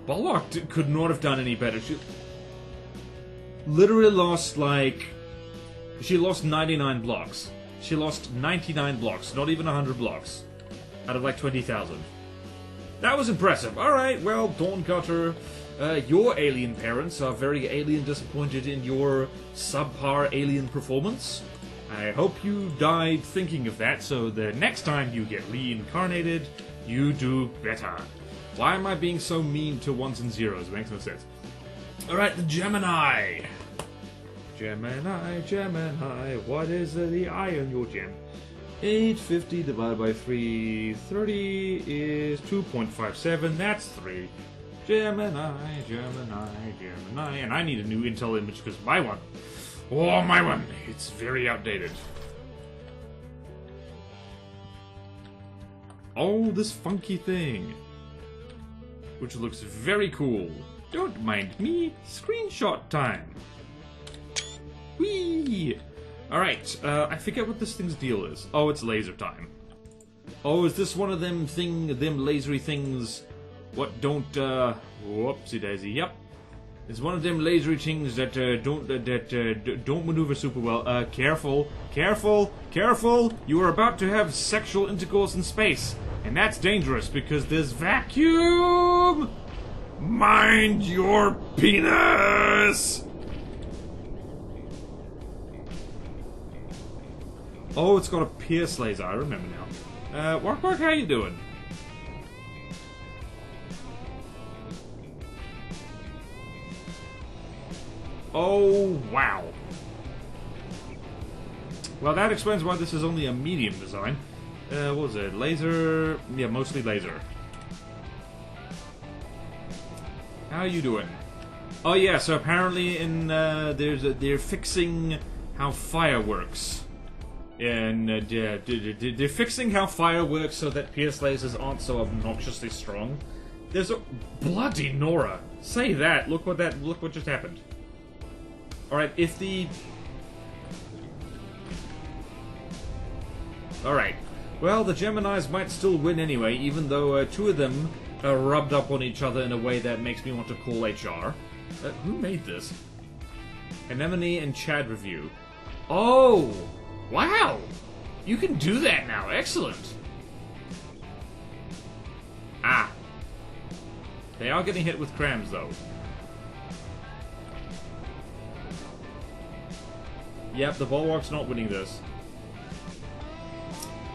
Bulwark could not have done any better. She literally lost, like... She lost 99 blocks. She lost 99 blocks, not even 100 blocks. Out of like 20,000. That was impressive. Alright, well, Dawn Cutter... your alien parents are very alien disappointed in your subpar alien performance. I hope you died thinking of that, so the next time you get reincarnated, you do better. Why am I being so mean to ones and zeros? It makes no sense. Alright, the Gemini. Gemini, what is the I on your gem? 850 divided by 330 is 2.57, that's 3. Gemini, and I need a new intel image because my one, it's very outdated. Oh, this funky thing, which looks very cool. Don't mind me, screenshot time. Whee! Alright, I forget what this thing's deal is. Oh, it's laser time. Oh, is this one of them lasery things... What don't, whoopsie daisy, yep. It's one of them lasery things that don't maneuver super well. Careful, careful, careful! You are about to have sexual intercourse in space, and that's dangerous because there's vacuum. Mind your penis! Oh, it's got a pierce laser. I remember now. Wark-Wark, how you doing? Oh, wow. Well, that explains why this is only a medium design. What was it? Laser? Yeah, mostly laser. How you doing? Oh yeah, so apparently in they're fixing how fire works. And they're fixing how fire works so that pierce lasers aren't so obnoxiously strong. There's a bloody Nora. Say that. Look what just happened. Alright, if the... Alright. Well, the Geminis might still win anyway, even though two of them are rubbed up on each other in a way that makes me want to call HR. Who made this? Anemone and Chad review. Oh! Wow! You can do that now. Excellent! Ah. They are getting hit with crams, though. Yep, the Bulwark's not winning this.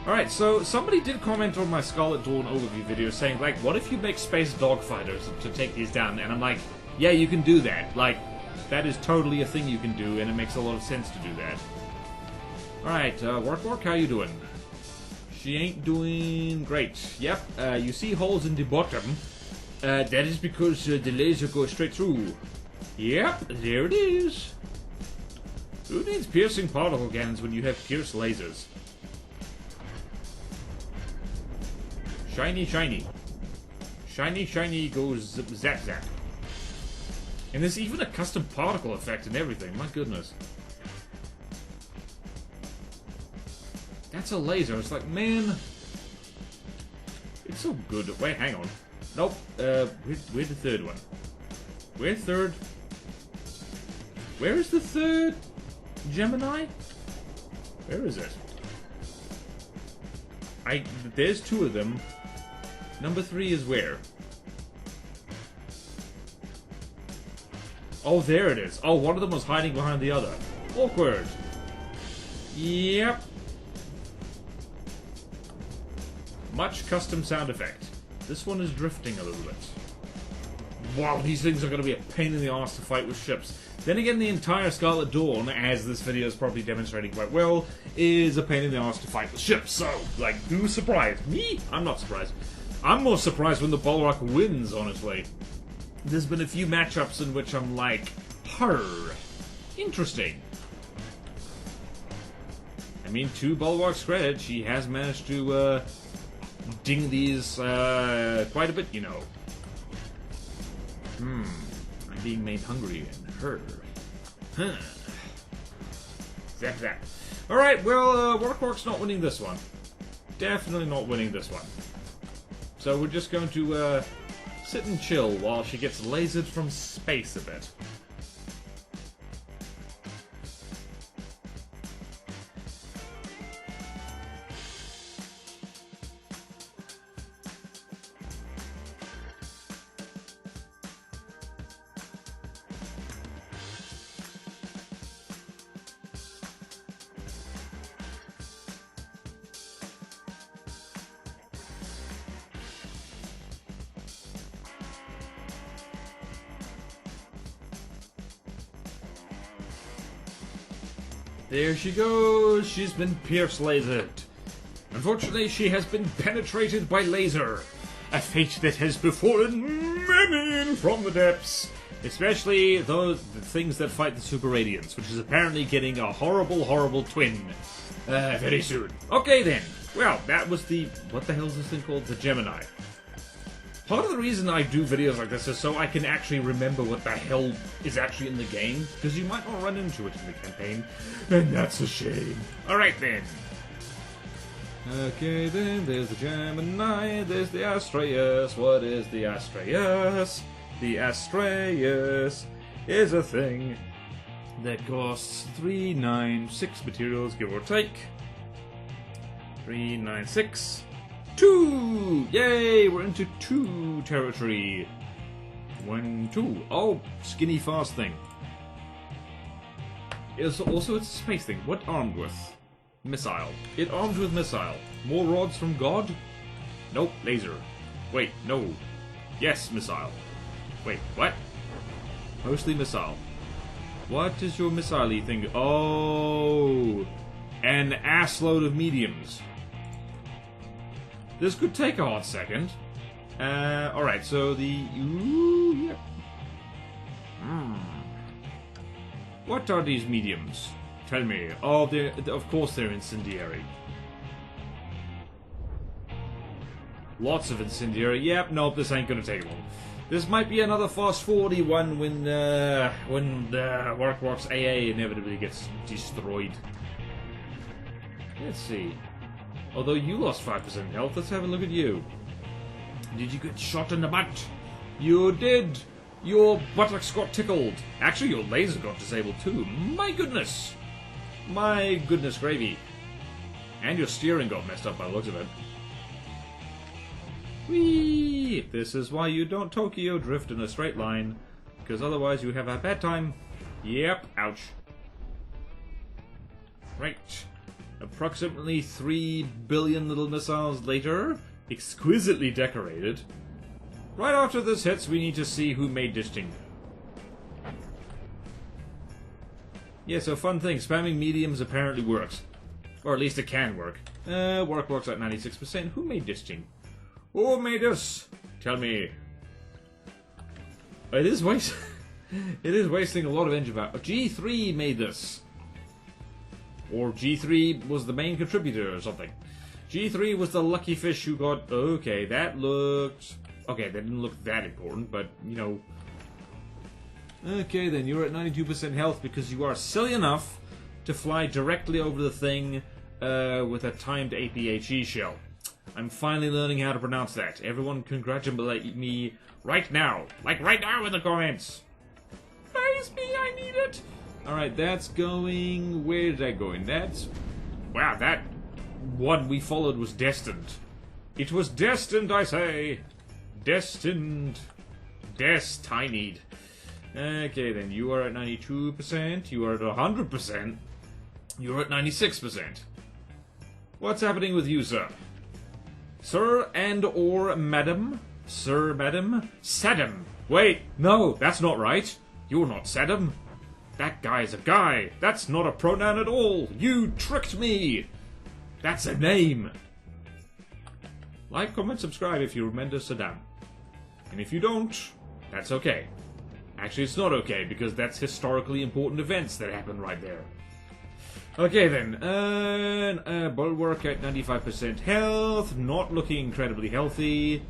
Alright, so somebody did comment on my Scarlet Dawn overview video saying, like, what if you make space dogfighters to take these down? And I'm like, yeah, you can do that. Like, that is totally a thing you can do, and it makes a lot of sense to do that. Alright, Wark-Wark, how you doing? She ain't doing great. Yep, you see holes in the bottom. That is because the laser goes straight through. Yep, there it is. Who needs piercing particle cannons when you have pierced lasers? Shiny, shiny. Shiny, shiny goes zap, zap. And there's even a custom particle effect and everything. My goodness. That's a laser. It's like, man. It's so good. Wait, hang on. Nope. Where's the third one? Where's third? Where is the third Gemini? Where is it? There's two of them. Number 3 is where? Oh, there it is. Oh, one of them was hiding behind the other. Awkward. Yep. Much custom sound effect. This one is drifting a little bit. Wow, these things are going to be a pain in the ass to fight with ships. Then again, the entire Scarlet Dawn, as this video is probably demonstrating quite well, is a pain in the ass to fight with ships. So, like, who's surprised? Me? I'm not surprised. I'm more surprised when the Bulwark wins, honestly. There's been a few matchups in which I'm like, interesting. I mean, to Bulwark's credit, she has managed to ding these quite a bit, you know. I'm being made hungry and Zap zap. Alright, well, Wark-Wark's not winning this one. Definitely not winning this one. So we're just going to sit and chill while she gets lasered from space a bit. There she goes. She's been pierce lasered. Unfortunately, she has been penetrated by laser. A fate that has befallen many from the depths. Especially the things that fight the Super Radiants, which is apparently getting a horrible, horrible twin very soon. Okay then. Well, that was the... What the hell is this thing called? The Gemini. Part of the reason I do videos like this is so I can actually remember what the hell is actually in the game, because you might not run into it in the campaign, and that's a shame. Alright then. Okay then, there's the Gemini, there's the Astreus. What is the Astreus? The Astreus is a thing that costs 396 materials, give or take. 396. 2! Yay! We're into 2 territory. 1, 2. Oh, skinny fast thing. It's a space thing. What armed with? Missile. It armed with missile. More rods from God? Nope, laser. Wait, no. Yes, missile. Wait, what? Mostly missile. What is your missile-y thing? Oh, an assload of mediums. This could take a hot second. Alright, so the... Ooh, yep. What are these mediums? Tell me. Oh, of course they're incendiary. Lots of incendiary. Yep, nope, this ain't gonna take long. This might be another fast-forwardy one when the Wark-Wark's AA inevitably gets destroyed. Let's see. Although you lost 5% health, let's have a look at you. Did you get shot in the butt? You did! Your buttocks got tickled. Actually, your laser got disabled too. My goodness! My goodness gravy. And your steering got messed up by the looks of it. Whee! This is why you don't Tokyo drift in a straight line, because otherwise you have a bad time. Yep, ouch. Right. Approximately 3 billion little missiles later, exquisitely decorated. Right after this hits, we need to see who made this thing. Yeah, so fun thing, spamming mediums apparently works. Or at least it can work. Wark-Wark's at 96%. Who made this thing? Who made this? Tell me. It is wasting a lot of engine power. G3 made this. Or G3 was the main contributor or something. G3 was the lucky fish who got... Okay, that looked... Okay, that didn't look that important, but, you know... Okay, then you're at 92% health because you are silly enough to fly directly over the thing with a timed APHE shell. I'm finally learning how to pronounce that. Everyone congratulate me right now. Like right now in the comments. Praise me, I need it. Alright, that's going... Where is that going? That's... Wow, that one we followed was destined. It was destined, I say. Destined. Destined. Okay, then you are at 92%. You are at 100%. You're at 96%. What's happening with you, sir? Sir and or madam? Sir, madam? Saddam. Wait, no, that's not right. You're not Saddam. That guy's a guy. That's not a pronoun at all. You tricked me. That's a name. Like, comment, subscribe if you remember Saddam. And if you don't, that's okay. Actually, it's not okay, because that's historically important events that happen right there. Okay, then. Bulwark at 95% health. Not looking incredibly healthy.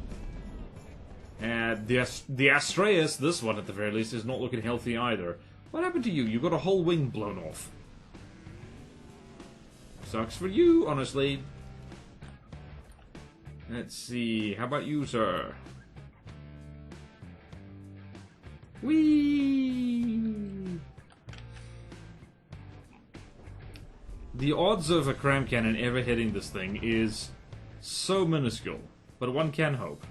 The Astreus, this one at the very least, is not looking healthy either. What happened to you? You got a whole wing blown off. Sucks for you, honestly. Let's see. How about you, sir? Whee! The odds of a cram cannon ever hitting this thing is so minuscule, but one can hope.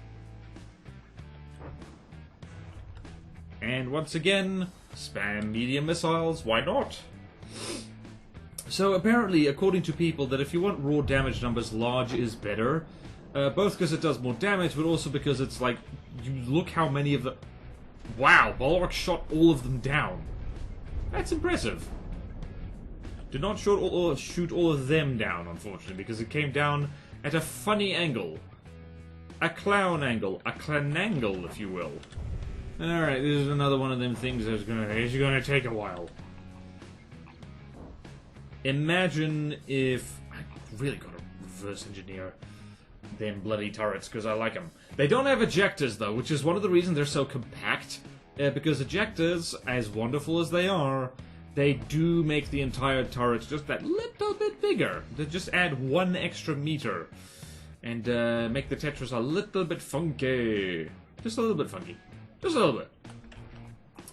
And once again, spam medium missiles, why not? So apparently, according to people, that if you want raw damage numbers, large is better. Both because it does more damage, but also because it's like, you look how many of the... Wow, Bulwark shot all of them down. That's impressive. Did not shoot all of them down, unfortunately, because it came down at a funny angle. A clown angle. A clanangle, if you will. Alright, this is another one of them things that's gonna take a while. Imagine if... I really gotta reverse engineer them bloody turrets, because I like them. They don't have ejectors, though, which is one of the reasons they're so compact. Because ejectors, as wonderful as they are, they do make the entire turret just that little bit bigger. They just add 1 extra meter. And make the Tetris a little bit funky. Just a little bit funky. Just a little bit.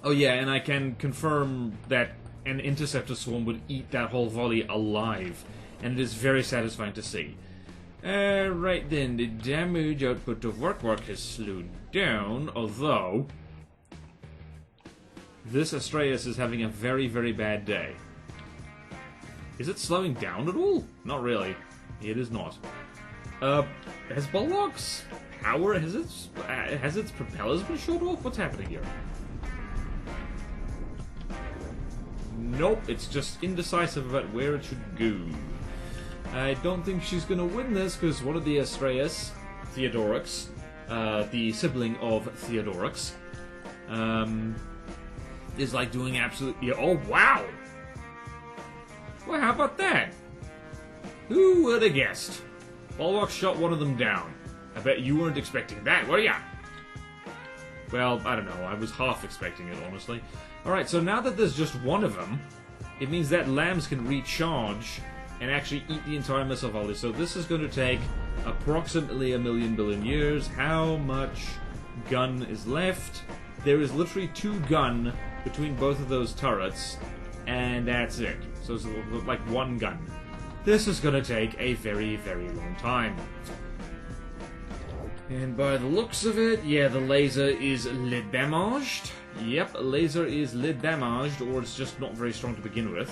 Oh yeah, and I can confirm that an interceptor swarm would eat that whole volley alive, and it is very satisfying to see. Right then, the damage output of Wark-Wark has slowed down, although this Astraeus is having a very, very bad day. Is it slowing down at all? Not really. It is not. Has Bulwark's power, has its propellers been shut off? What's happening here? Nope, it's just indecisive about where it should go. I don't think she's gonna win this, because one of the Astraeus, Theodorix, the sibling of Theodorix, is like doing absolutely... Oh, wow! Well, how about that? Who would have guessed? Bulwark shot one of them down. I bet you weren't expecting that, were ya? Well, I don't know. I was half expecting it, honestly. Alright, so now that there's just one of them, it means that lambs can recharge and actually eat the entire missile volley. So this is going to take approximately 1,000,000 billion years. How much gun is left? There is literally 2 gun between both of those turrets, and that's it. So it's like 1 gun. This is going to take a very, very long time. And by the looks of it, yeah, the laser is lid damaged. Yep, laser is lid damaged, or it's just not very strong to begin with.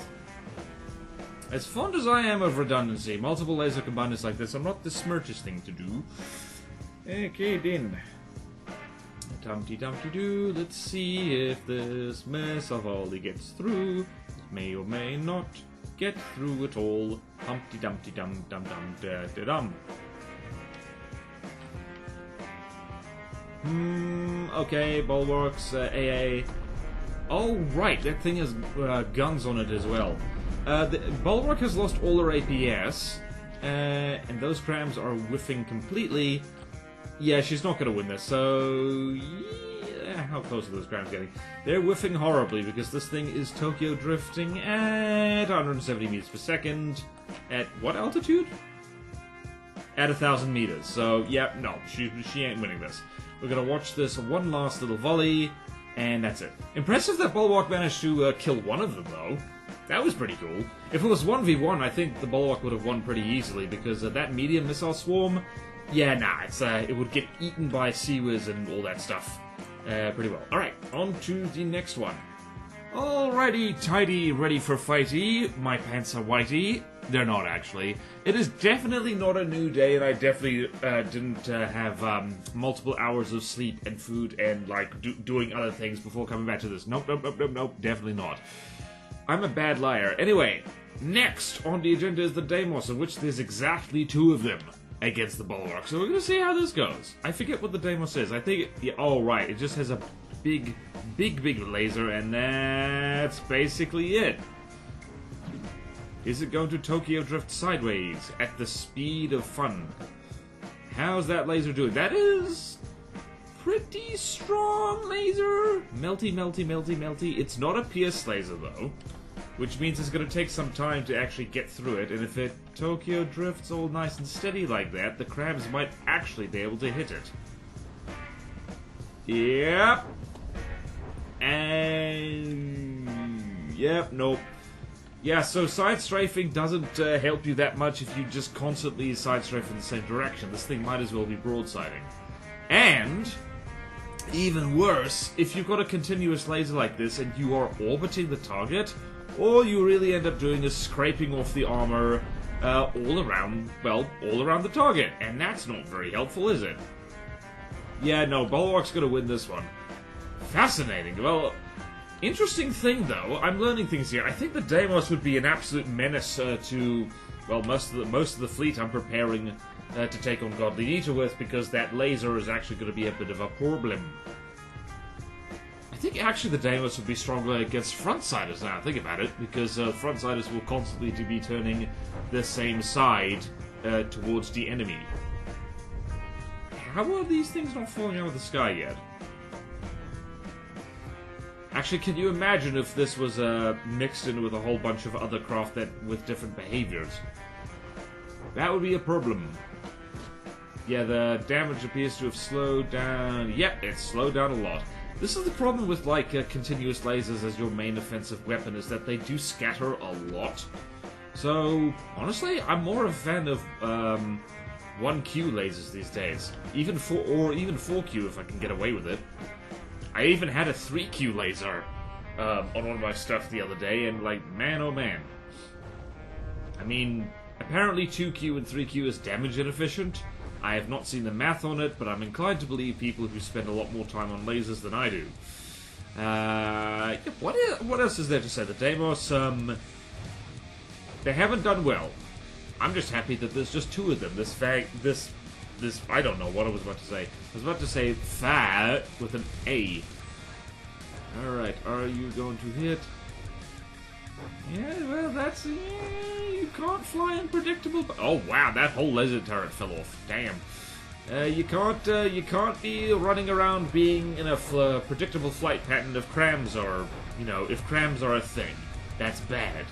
As fond as I am of redundancy, multiple laser combiners like this are not the smartest thing to do. Okay, then. Dumpty Dumpty Doo, let's see if this mess of volley gets through. It may or may not get through at all. Humpty Dumpty Dum Dum Dum Da Da Dum. Okay, Bulwarks, AA. Oh, right, that thing has guns on it as well. The Bulwark has lost all her APS, and those crams are whiffing completely. Yeah, she's not going to win this, so... Yeah, how close are those crams getting? They're whiffing horribly, because this thing is Tokyo drifting at 170 meters per second. At what altitude? At 1,000 meters. So, yeah, no, she ain't winning this. We're going to watch this one last little volley, and that's it. Impressive that Bulwark managed to kill one of them, though. That was pretty cool. If it was 1v1, I think the Bulwark would have won pretty easily, because that medium missile swarm... Yeah, nah, it would get eaten by Seawiz and all that stuff. Pretty well. Alright, on to the next one. Alrighty, tidy, ready for fighty. My pants are whitey. They're not, actually. It is definitely not a new day, and I definitely didn't have multiple hours of sleep and food and, like, doing other things before coming back to this. Nope, nope, nope, nope, nope, definitely not. I'm a bad liar. Anyway, next on the agenda is the Deimos, of which there's exactly 2 of them against the Bulwark. So we're going to see how this goes. I forget what the Deimos is. I think... Yeah, oh, right. It just has a big laser, and that's basically it. Is it going to Tokyo drift sideways at the speed of fun? How's that laser doing? That is... pretty strong laser. Melty, melty, melty, melty. It's not a pierce laser, though. Which means it's going to take some time to actually get through it, and if it Tokyo drifts all nice and steady like that, the crabs might actually be able to hit it. Yep. And... Yep, nope. Yeah, so side-strafing doesn't help you that much if you just constantly side-strafe in the same direction. This thing might as well be broadsiding. And... even worse, if you've got a continuous laser like this and you are orbiting the target... all you really end up doing is scraping off the armor all around the target. And that's not very helpful, is it? Yeah, no, Bulwark's gonna win this one. Fascinating. Well, interesting thing, though. I'm learning things here. I think the Deimos would be an absolute menace to, well, most of the fleet I'm preparing to take on Godly Eater with, because that laser is actually going to be a bit of a problem. I think actually the Deimos would be stronger against Frontsiders now I think about it, because Frontsiders will constantly be turning the same side towards the enemy. How are these things not falling out of the sky yet? Actually, can you imagine if this was mixed in with a whole bunch of other craft with different behaviors? That would be a problem. Yeah, the damage appears to have slowed down. Yep, it's slowed down a lot. This is the problem with, like, continuous lasers as your main offensive weapon, is that they do scatter a lot. So, honestly, I'm more a fan of, 1Q lasers these days. Even 4Q if I can get away with it. I even had a 3Q laser, on one of my stuff the other day, and, like, man oh man. I mean, apparently 2Q and 3Q is damage inefficient. I have not seen the math on it, but I'm inclined to believe people who spend a lot more time on lasers than I do. What else is there to say? The Deimos, they haven't done well. I'm just happy that there's just 2 of them. This, I don't know what I was about to say. I was about to say fa with an A. Alright, are you going to hit? Yeah, well, that's... Yeah, you can't fly unpredictable... Oh, wow, that whole laser turret fell off. Damn. You can't be running around being in a predictable flight pattern if crams are... You know, if crams are a thing. That's bad.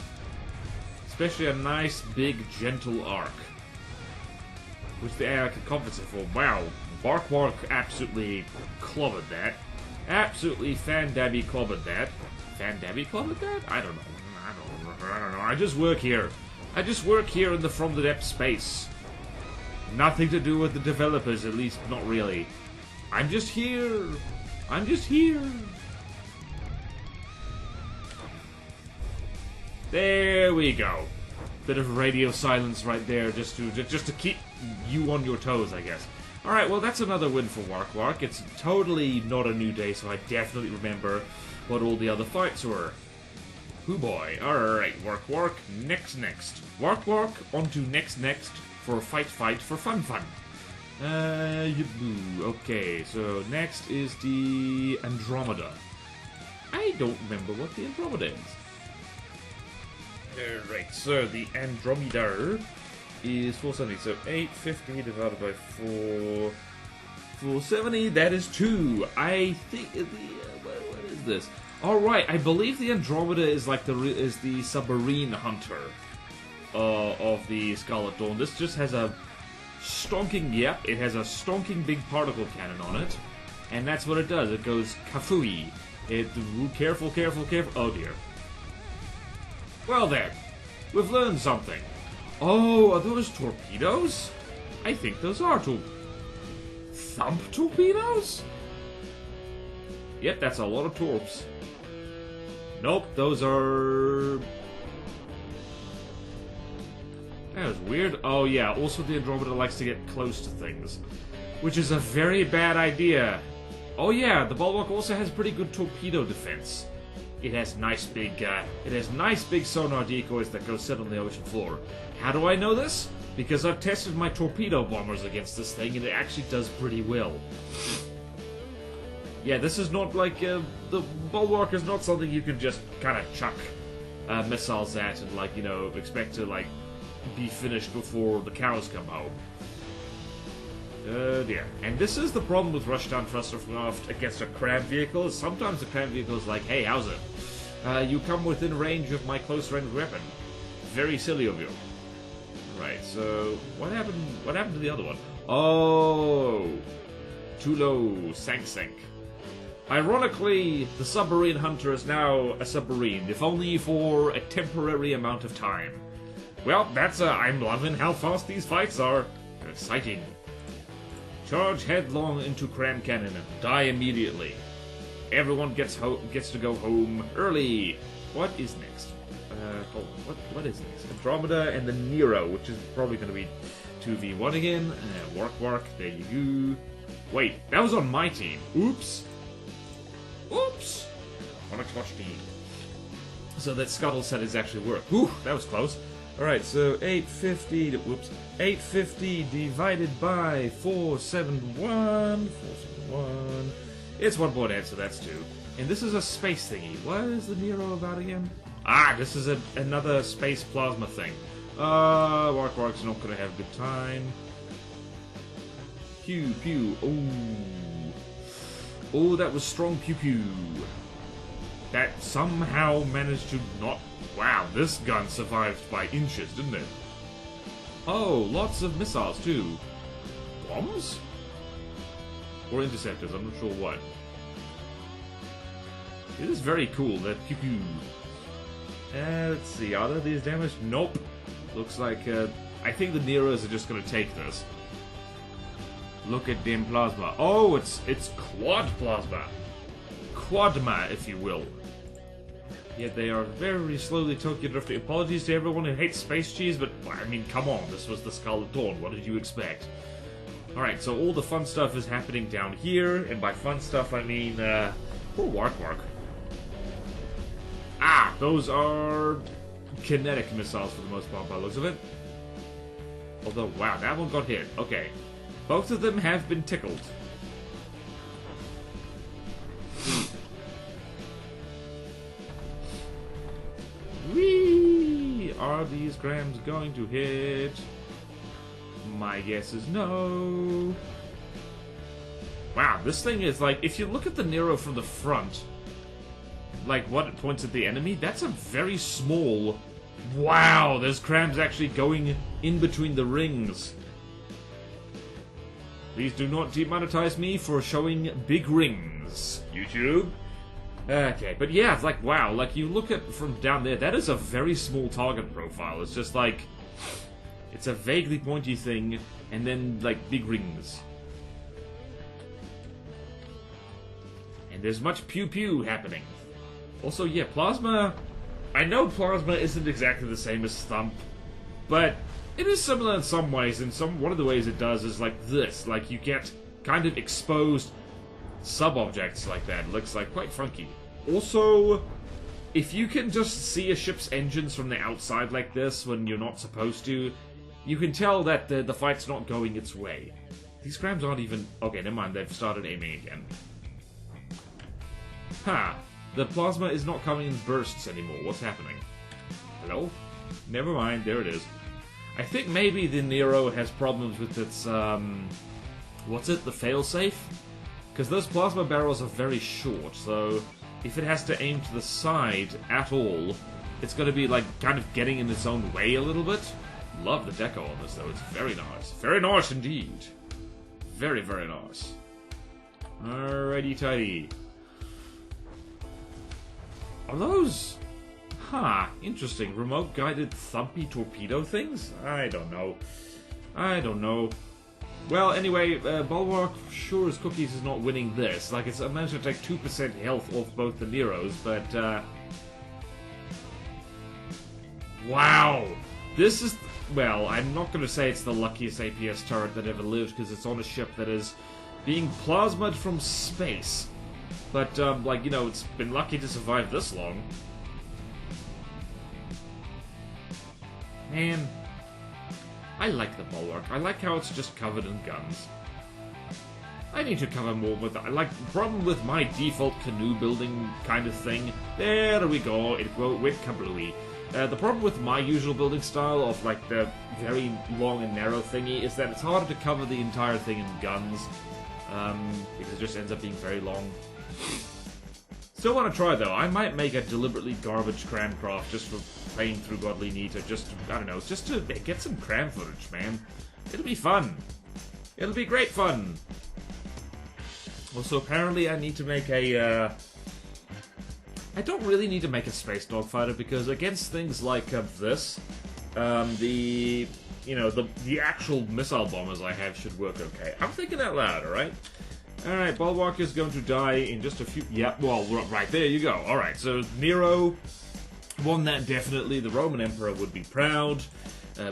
Especially a nice, big, gentle arc. Which the AI can compensate for. Wow, Wark-Wark absolutely clobbered that. Absolutely fan-dabby clobbered that. Fan-dabby clobbered that? I don't know. I just work here. I just work here in the From the Depths space. Nothing to do with the developers, at least not really. I'm just here. I'm just here. There we go. Bit of radio silence right there, just to keep you on your toes, I guess. Alright, well, that's another win for Wark-Wark. It's totally not a new day, so I definitely remember what all the other fights were. Hoo boy. Alright, Wark-Wark, next. Wark-Wark, on to next, for fight for fun. Okay, so next is the Andromeda. I don't remember what the Andromeda is. Alright, so the Andromeda is 470, so 850 divided by 4... 470, that is 2. I think, what is this? Alright, I believe the Andromeda is like the submarine hunter of the Scarlet Dawn. This just has a stonking, it has a stonking big particle cannon on it. And that's what it does, it goes kafooey. Careful, oh dear. Well then, we've learned something. Oh, are those torpedoes? I think those are thump torpedoes? Yep, that's a lot of torps. Nope, those are... That was weird. Oh yeah, also the Andromeda likes to get close to things, which is a very bad idea. Oh yeah, the Bulwark also has pretty good torpedo defense. It has nice big sonar decoys that go sit on the ocean floor. How do I know this? Because I've tested my torpedo bombers against this thing, and it actually does pretty well. Yeah, this is not like, the Bulwark is not something you can just kind of chuck missiles at and, like, you know, expect to, like, be finished before the cows come home. Oh dear. And this is the problem with Rushdown Thrustercraft against a crab vehicle. Sometimes the crab vehicle is like, hey, how's it? You come within range of my close-range weapon. Very silly of you. Right, so what happened to the other one? Oh, too low, sank. Ironically, the submarine hunter is now a submarine, if only for a temporary amount of time. Well, I'm loving how fast these fights are. They're exciting. Charge headlong into Cram Cannon and die immediately. Everyone gets to go home early. What is next? What is next? Andromeda and the Nero, which is probably going to be 2v1 again. Wark-Wark, there you go. Wait, that was on my team. Oops. On a clutch team. So that scuttle set is actually work. Whew, that was close. Alright, so 850 divided by 471. It's one more answer, that's 2. And this is a space thingy. What is the Nero about again? Ah, this is another space plasma thing. Wark-Wark's not gonna have a good time. Pew, pew, oh, that was strong pew pew. That somehow managed to not... Wow, this gun survived by inches, didn't it? Oh, lots of missiles, too. Bombs? Or interceptors, I'm not sure what. It is very cool, that pew pew. Let's see, are there these damaged? Nope. Looks like, I think the Neros are just gonna take this. Look at them plasma. Oh, it's quad plasma. Quadma, if you will. Yet they are very slowly Tokyo drifting. Apologies to everyone who hates space cheese, but, I mean, come on, this was the Scarlet Dawn. What did you expect? Alright, so all the fun stuff is happening down here, and by fun stuff I mean, poor Wark-Wark. Ah, those are kinetic missiles for the most part by the looks of it. Although, wow, that one got hit. Okay. Both of them have been tickled. Whee! Are these grams going to hit? My guess is no. Wow, this thing is like, if you look at the Nero from the front, like what it points at the enemy, that's a very small... Wow, there's crams actually going in between the rings. Please do not demonetize me for showing big rings, YouTube. Okay, but yeah, it's like, wow, like you look at from down there, that is a very small target profile. It's just like, it's a vaguely pointy thing, and then like big rings. And there's much pew-pew happening. Also, yeah, plasma... I know plasma isn't exactly the same as thump, but it is similar in some ways, and one of the ways it does is like this. Like, you get kind of exposed sub-objects like that. It looks like quite funky. Also, if you can just see a ship's engines from the outside like this when you're not supposed to, you can tell that the fight's not going its way. These grams aren't even... Okay, never mind, they've started aiming again. Ha! The plasma is not coming in bursts anymore. What's happening? Hello? Never mind, there it is. I think maybe the Nero has problems with its, what's it? The failsafe? Because those plasma barrels are very short, so if it has to aim to the side at all, it's going to be, like, kind of getting in its own way a little bit. Love the deco on this, though. It's very nice. Very nice indeed. Very, very nice. Alrighty tighty. Are those... Huh, interesting. Remote-guided thumpy torpedo things? I don't know. I don't know. Well, anyway, Bulwark sure as cookies is not winning this. Like, it's managed to take 2% health off both the Neros, but, wow! This is... Well, I'm not going to say it's the luckiest APS turret that ever lived, because it's on a ship that is being plasmaed from space. But, like, you know, it's been lucky to survive this long. Man, I like the Bulwark. I like how it's just covered in guns. I need to cover more with that. Like, the problem with my default canoe building kind of thing, there we go, it went kablooey. The problem with my usual building style of, like, the very long and narrow thingy is that it's harder to cover the entire thing in guns, because it just ends up being very long. Still want to try, though. I might make a deliberately garbage cramcraft just for playing through Godly Need, or just, I don't know, just to get some cram footage, man. It'll be fun. It'll be great fun. Also, apparently I need to make a, I don't really need to make a space dogfighter, because against things like this, the actual missile bombers I have should work okay. I'm thinking out loud, alright? Alright, Bulwark is going to die in just a few... Yep, well, right, there you go. Alright, so Nero won that definitely. The Roman Emperor would be proud,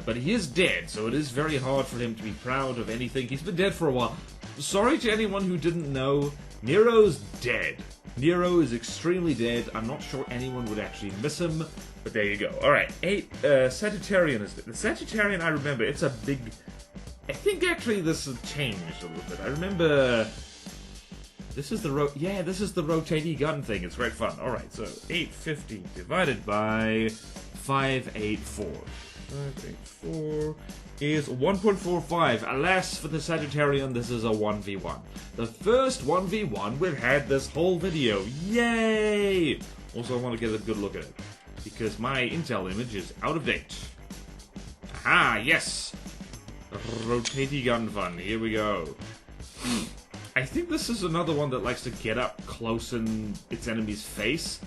but he is dead, so it is very hard for him to be proud of anything. He's been dead for a while. Sorry to anyone who didn't know, Nero's dead. Nero is extremely dead. I'm not sure anyone would actually miss him, but there you go. Alright, Sagittarian is dead. The Sagittarian, I remember, it's a big... I think actually this has changed a little bit. I remember... This is the this is the rotating gun thing. It's great fun. Alright, so 850 divided by 584. 584 is 1.45. Alas, for the Sagittarian, this is a 1v1. The first 1v1 we've had this whole video. Yay! Also, I want to get a good look at it, because my Intel image is out of date. Aha, yes! Rotating gun fun. Here we go. I think this is another one that likes to get up close in its enemy's face,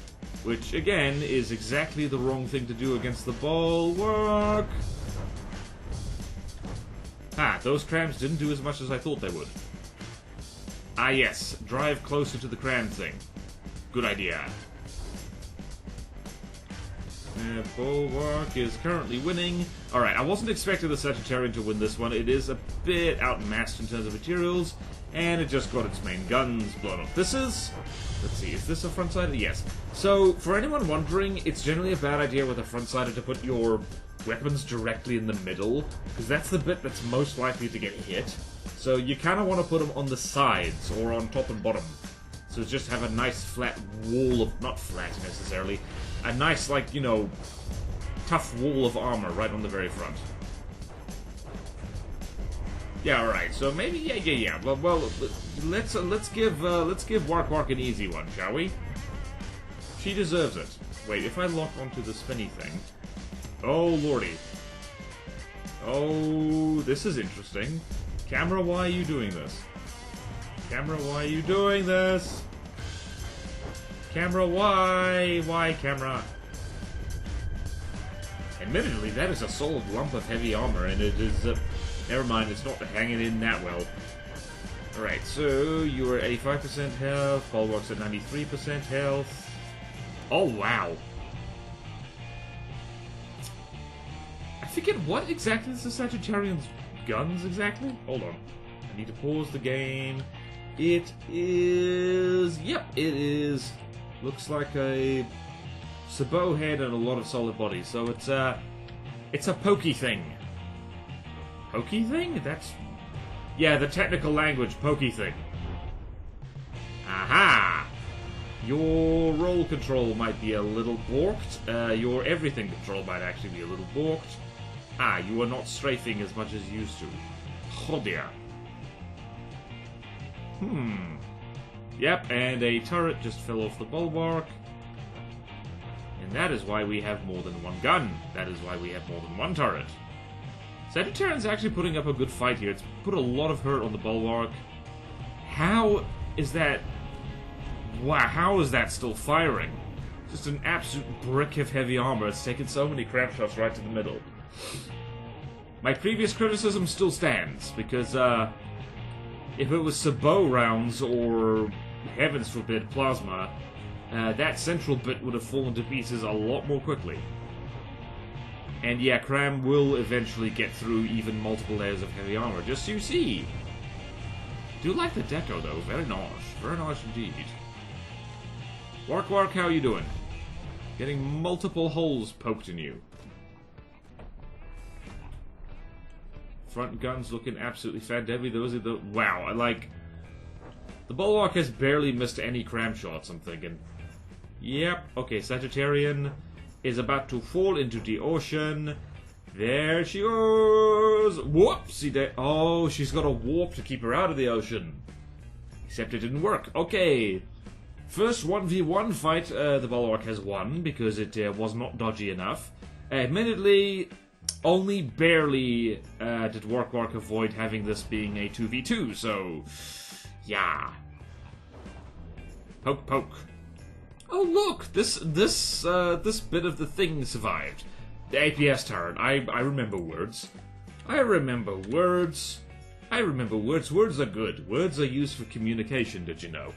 which, again, is exactly the wrong thing to do against the Bulwark. Those crams didn't do as much as I thought they would. Yes, drive closer to the cram thing. Good idea. Bulwark is currently winning. Alright, I wasn't expecting the Sagittarian to win this one. It is a bit outmatched in terms of materials, and it just got its main guns blown up. This is... Let's see, is this a front-sider? Yes. So, for anyone wondering, it's generally a bad idea with a front-sider to put your weapons directly in the middle, because that's the bit that's most likely to get hit. So you kind of want to put them on the sides, or on top and bottom. So just have a nice flat wall of... not flat, necessarily. A nice, like, you know, tough wall of armor right on the very front. Yeah, alright, so maybe, yeah. Well, let's give Wark-Wark an easy one, shall we? She deserves it. Wait, if I lock onto the spinny thing... Oh, lordy. Oh, this is interesting. Camera, why are you doing this? Camera, why are you doing this? Camera, why? Why, camera? Admittedly, that is a solid lump of heavy armor, and it is... never mind, it's not hanging in that well. Alright, so you are at 85% health, Bulwark's at 93% health. Oh, wow. I forget what exactly is the Sagittarian's guns, exactly? Hold on. I need to pause the game. It is... Yep, it is... Looks like a sabot head and a lot of solid body. So it's a pokey thing. Pokey thing? That's... Yeah, the technical language, pokey thing. Aha! Your roll control might be a little balked. Your everything control might actually be a little balked. You are not strafing as much as you used to. Oh dear. Yep, and a turret just fell off the Bulwark. And that is why we have more than one gun. That is why we have more than one turret. Sagittarian's actually putting up a good fight here. It's put a lot of hurt on the Bulwark. How is that... Wow, how is that still firing? Just an absolute brick of heavy armor. It's taken so many crap shots right to the middle. My previous criticism still stands, because, if it was sabot rounds, or, heavens forbid, plasma, that central bit would have fallen to pieces a lot more quickly. And yeah, Cram will eventually get through even multiple layers of heavy armor, just so you see. Do like the deco, though. Very nice. Very nice indeed. Wark-Wark, how you doing? Getting multiple holes poked in you. Front guns looking absolutely fan-deadly. Those are the... Wow, I like... The Bulwark has barely missed any cram shots, I'm thinking. Yep, okay, Sagittarian is about to fall into the ocean. There she goes! Whoopsie! Oh, she's got a warp to keep her out of the ocean. Except it didn't work. Okay. First 1v1 fight, the Bulwark has won, because it was not dodgy enough. Admittedly... Only barely did Wark-Wark avoid having this being a 2v2, so... Yeah. Poke, poke. Oh, look! This bit of the thing survived. The APS turret. I remember words. I remember words. I remember words. Words are good. Words are used for communication, did you know?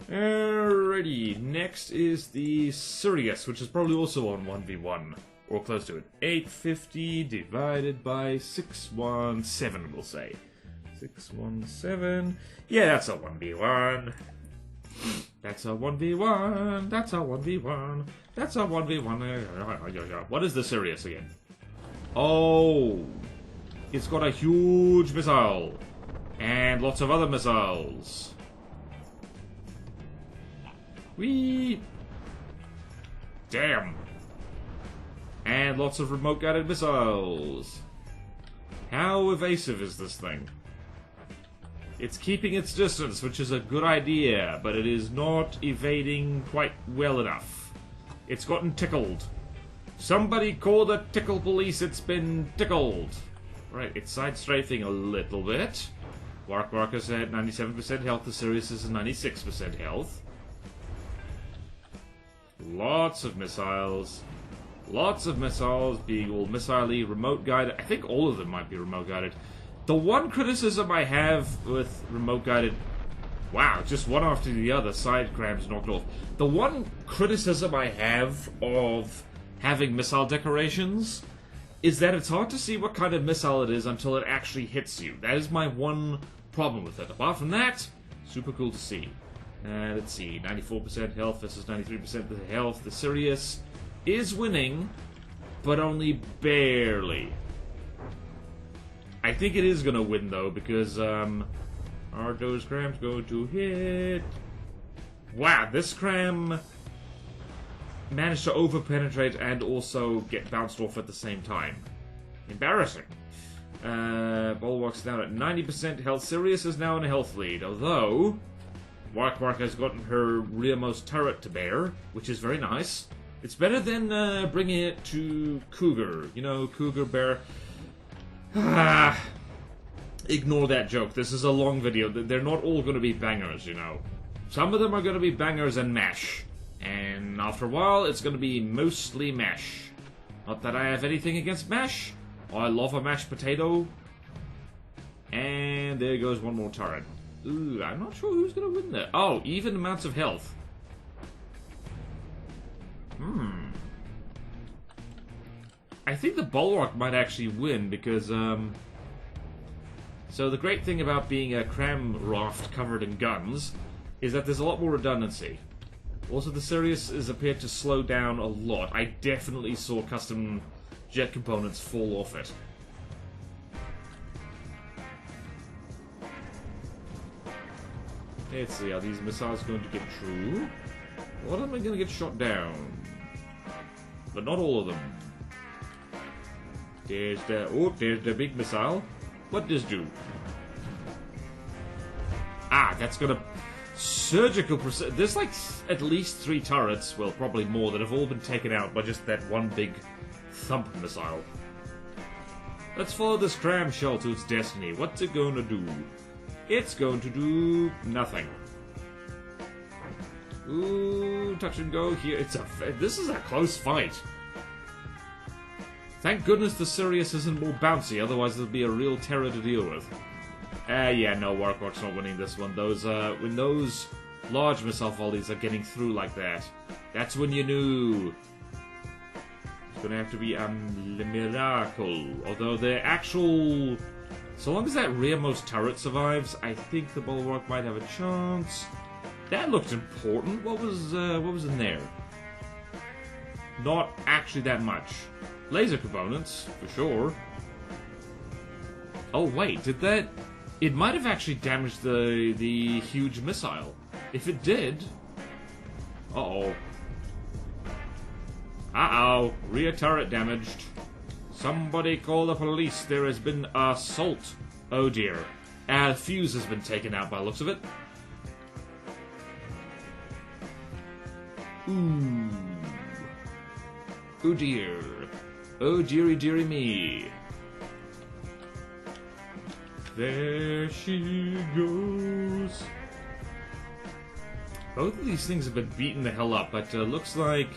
Alrighty. Next is the Sirius, which is probably also on 1v1. Or close to it. 850 divided by 617, we'll say. 617. Yeah, that's a 1v1. That's a 1v1. That's a 1v1. That's a 1v1. What is the Sirius again? Oh. It's got a huge missile. And lots of other missiles. Whee! Damn. And lots of remote-guided missiles. How evasive is this thing? It's keeping its distance, which is a good idea, but it is not evading quite well enough. It's gotten tickled. Somebody call the tickle police, it's been tickled. Right, it's side strafing a little bit. Wark-Wark is at 97% health, the Sirius is at 96% health. Lots of missiles. Lots of missiles being all missile-y, remote guided. I think all of them might be remote guided. The one criticism I have with remote guided... Wow, just one after the other, side crams knocked off. The one criticism I have of having missile decorations is that it's hard to see what kind of missile it is until it actually hits you. That is my one problem with it. Apart from that, super cool to see. Let's see, 94% health versus 93% of the health. The Sirius is winning, but only barely. I think it is going to win, though, because, are those crams going to hit? Wow, this cram managed to over-penetrate and also get bounced off at the same time. Embarrassing. Bulwark's down at 90% health. Sirius is now in a health lead, although Wark-Wark has gotten her rearmost turret to bear, which is very nice. It's better than bringing it to Cougar. You know, Cougar Bear... Ignore that joke. This is a long video. They're not all going to be bangers, you know. Some of them are going to be bangers and mash. And after a while, it's going to be mostly mash. Not that I have anything against mash. I love a mashed potato. And there goes one more turret. Ooh, I'm not sure who's going to win there. Oh, even amounts of health. I think the Bulwark might actually win because, So the great thing about being a cram raft covered in guns is that there's a lot more redundancy. Also, the Sirius is appeared to slow down a lot. I definitely saw custom jet components fall off it. Let's see, are these missiles going to get through? A lot of them are going to get shot down. But not all of them. There's the big missile. What does do? Ah, that's gonna... Surgical precision. There's like at least 3 turrets, well, probably more, that have all been taken out by just that one big thump missile. Let's follow this cram shell to its destiny. What's it going to do? It's going to do nothing. Ooh, touch and go here. This is a close fight. Thank goodness the Sirius isn't more bouncy, otherwise there'll be a real terror to deal with. Yeah, no, Wark-Wark's not winning this one. When those large missile volleys are getting through like that, that's when you knew. It's gonna have to be a miracle. Although the actual... So long as that rearmost turret survives, I think the Bulwark might have a chance. That looked important. What was in there? Not actually that much. Laser components, for sure. Oh wait, did that... It might have actually damaged the huge missile. If it did... Uh-oh. Uh-oh. Rear turret damaged. Somebody call the police. There has been assault. Oh dear. Fuse has been taken out by the looks of it. Ooh. Oh dear. Oh dearie dearie me. There she goes. Both of these things have been beaten the hell up, but looks like...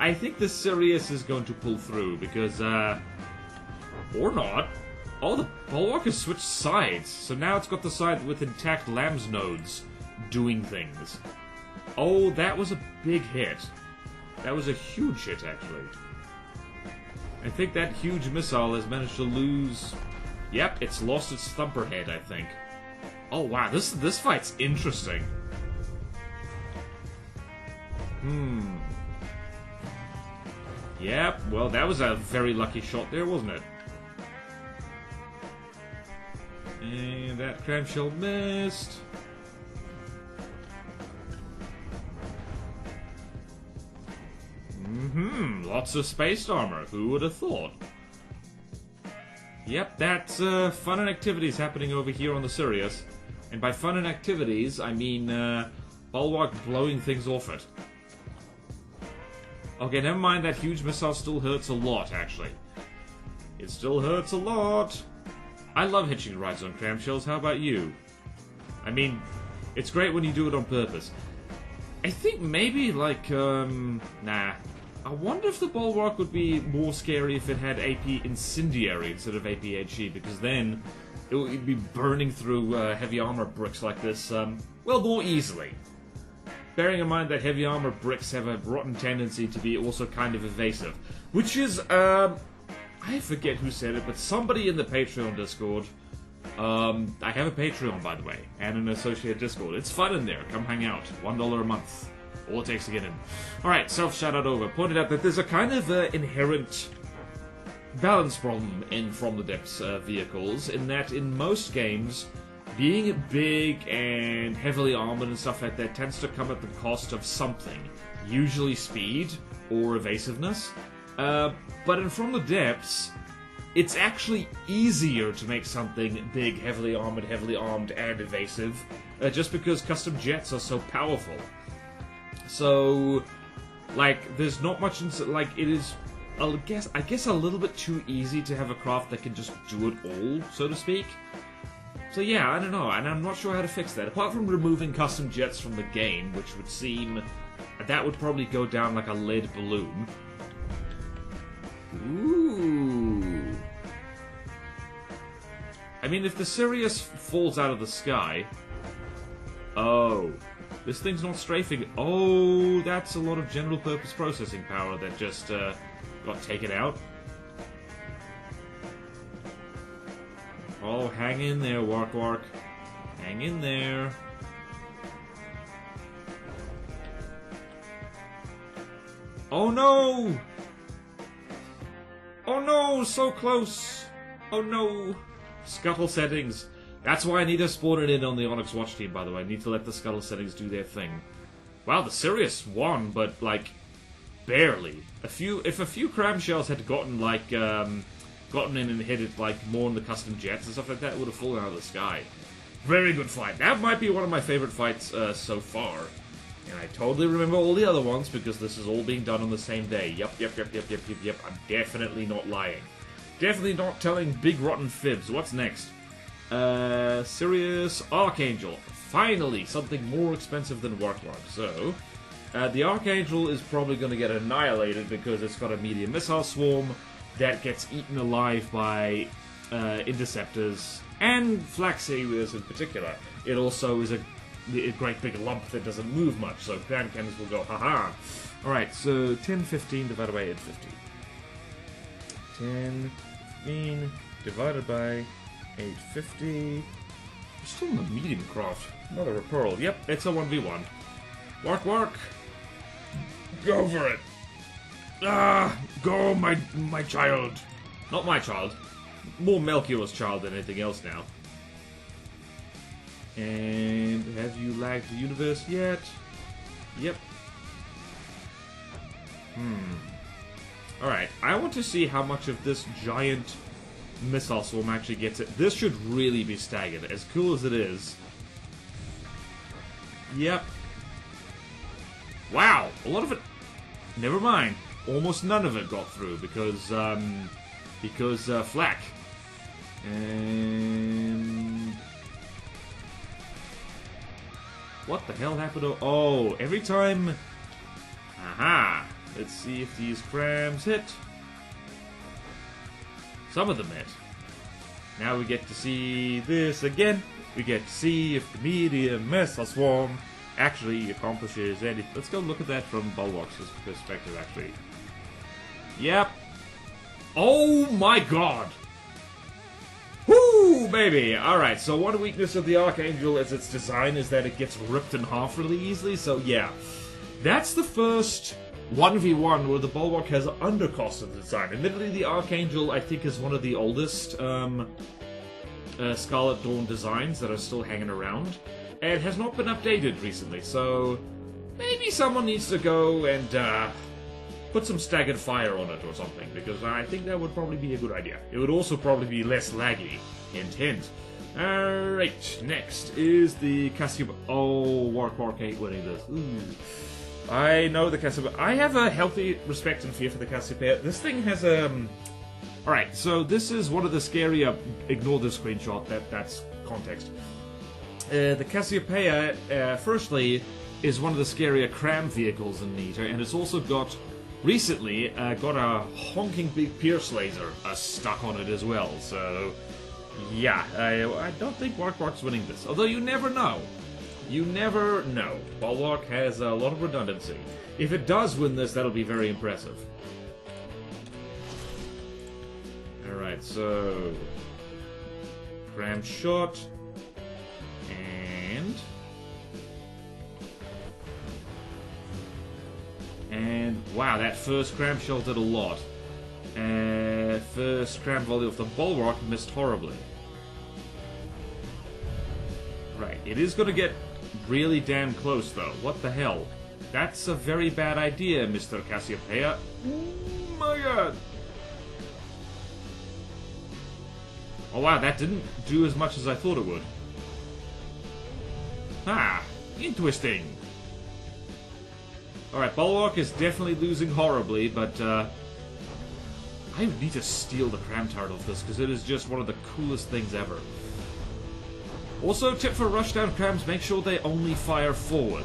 I think the Sirius is going to pull through, because, or not. Oh, the Bulwark has switched sides, so now it's got the side with intact lamb's nodes doing things. Oh, that was a big hit. That was a huge hit, actually. I think that huge missile has managed to lose... Yep, it's lost its thumper head, I think. Oh, wow, this fight's interesting. Yep, well, that was a very lucky shot there, wasn't it? And that clamshell missed. Lots of space armor. Who would have thought? Yep, that's fun and activities happening over here on the Sirius. And by fun and activities, I mean Bulwark blowing things off it. Okay, never mind, that huge missile still hurts a lot, actually. It still hurts a lot. I love hitching rides on clamshells, how about you? I mean, it's great when you do it on purpose. I think maybe, like, nah. I wonder if the Bulwark would be more scary if it had AP Incendiary instead of AP HE, because then it would be burning through heavy armor bricks like this, well, more easily. Bearing in mind that heavy armor bricks have a rotten tendency to be also kind of evasive. Which is, I forget who said it, but somebody in the Patreon Discord. I have a Patreon, by the way, and an associated Discord. It's fun in there. Come hang out. $1 a month. All it takes to get in. Alright, self-shout-out over. Pointed out that there's a kind of inherent balance problem in From the Depths vehicles, in that in most games, being big and heavily armored and stuff like that tends to come at the cost of something. Usually speed or evasiveness. But in From the Depths, it's actually easier to make something big, heavily armed, and evasive, just because custom jets are so powerful. So, like, there's not much, like, it is, I guess a little bit too easy to have a craft that can just do it all, so to speak. So yeah, I don't know, and I'm not sure how to fix that. Apart from removing custom jets from the game, which would seem, that would probably go down like a lead balloon. Ooh. I mean, if the Sirius falls out of the sky... Oh. This thing's not strafing. Oh, that's a lot of general-purpose processing power that just got taken out. Oh, hang in there, Wark-Wark. Hang in there. Oh no! Oh no, so close! Oh no! Scuttle settings. That's why I need to spawn it in on the Onyx Watch team, by the way. I need to let the scuttle settings do their thing. Wow, the Sirius won, but, like, barely. If a few cram shells had gotten, like, gotten in and hit it, like, more in the custom jets and stuff like that, it would have fallen out of the sky. Very good fight. That might be one of my favorite fights so far. And I totally remember all the other ones, because this is all being done on the same day. Yep. I'm definitely not lying. Definitely not telling big rotten fibs. What's next? Sirius Archangel. Finally, something more expensive than Wark-Wark. So, the Archangel is probably going to get annihilated because it's got a medium missile swarm that gets eaten alive by interceptors and flak saviors in particular. It also is a great big lump that doesn't move much, so ground cannons will go haha. Alright, so 1015 divided by 850. 1015 divided by 850. We're still in the medium craft. Mother of pearl. Yep, it's a 1v1. Wark-Wark. Go for it. Ah, go, my child. Not my child. More Melchior's child than anything else now. And have you lagged the universe yet? Yep. Alright, I want to see how much of this giant missile swarm actually gets it. This should really be staggered, as cool as it is. Yep. Wow, a lot of it... Never mind. Almost none of it got through, because flak. And... What the hell happened to... Oh, every time... Aha! Let's see if these crams hit. Some of them hit. Now we get to see this again. We get to see if the medium missile swarm actually accomplishes anything. Let's go look at that from Bulwark's perspective, actually. Yep. Oh my god! Woo, baby! Alright, so one weakness of the Archangel as its design is that it gets ripped in half really easily, so yeah. That's the first 1v1 where the Bulwark has undercost of the design. Admittedly, the Archangel, I think, is one of the oldest Scarlet Dawn designs that are still hanging around, and has not been updated recently, so maybe someone needs to go and put some staggered fire on it or something, because I think that would probably be a good idea. It would also probably be less laggy. Hint, hint. Alright, next is the Cassiopeia. Oh, Wark-Wark ain't winning this. Ooh. I know the Cassiopeia. I have a healthy respect and fear for the Cassiopeia. This thing has Alright, so this is one of the scarier... Ignore the screenshot, that's context. The Cassiopeia, firstly, is one of the scarier cram vehicles in Nita, and it's also got, recently, got a honking big Pierce laser stuck on it as well, so... Yeah, I don't think Wark-Wark's winning this, although you never know. You never know. Bulwark has a lot of redundancy. If it does win this, that'll be very impressive. Alright, so... Cram shot... And wow, that first cram shell did a lot. First cram volley of the Bulwark missed horribly. Right, it is going to get really damn close though. What the hell? That's a very bad idea, Mr. Cassiopeia. Oh my god! Oh wow, that didn't do as much as I thought it would. Ah, interesting. Alright, Bulwark is definitely losing horribly, but I need to steal the cram turret of this, because it is just one of the coolest things ever. Also, tip for rushdown crams, make sure they only fire forward.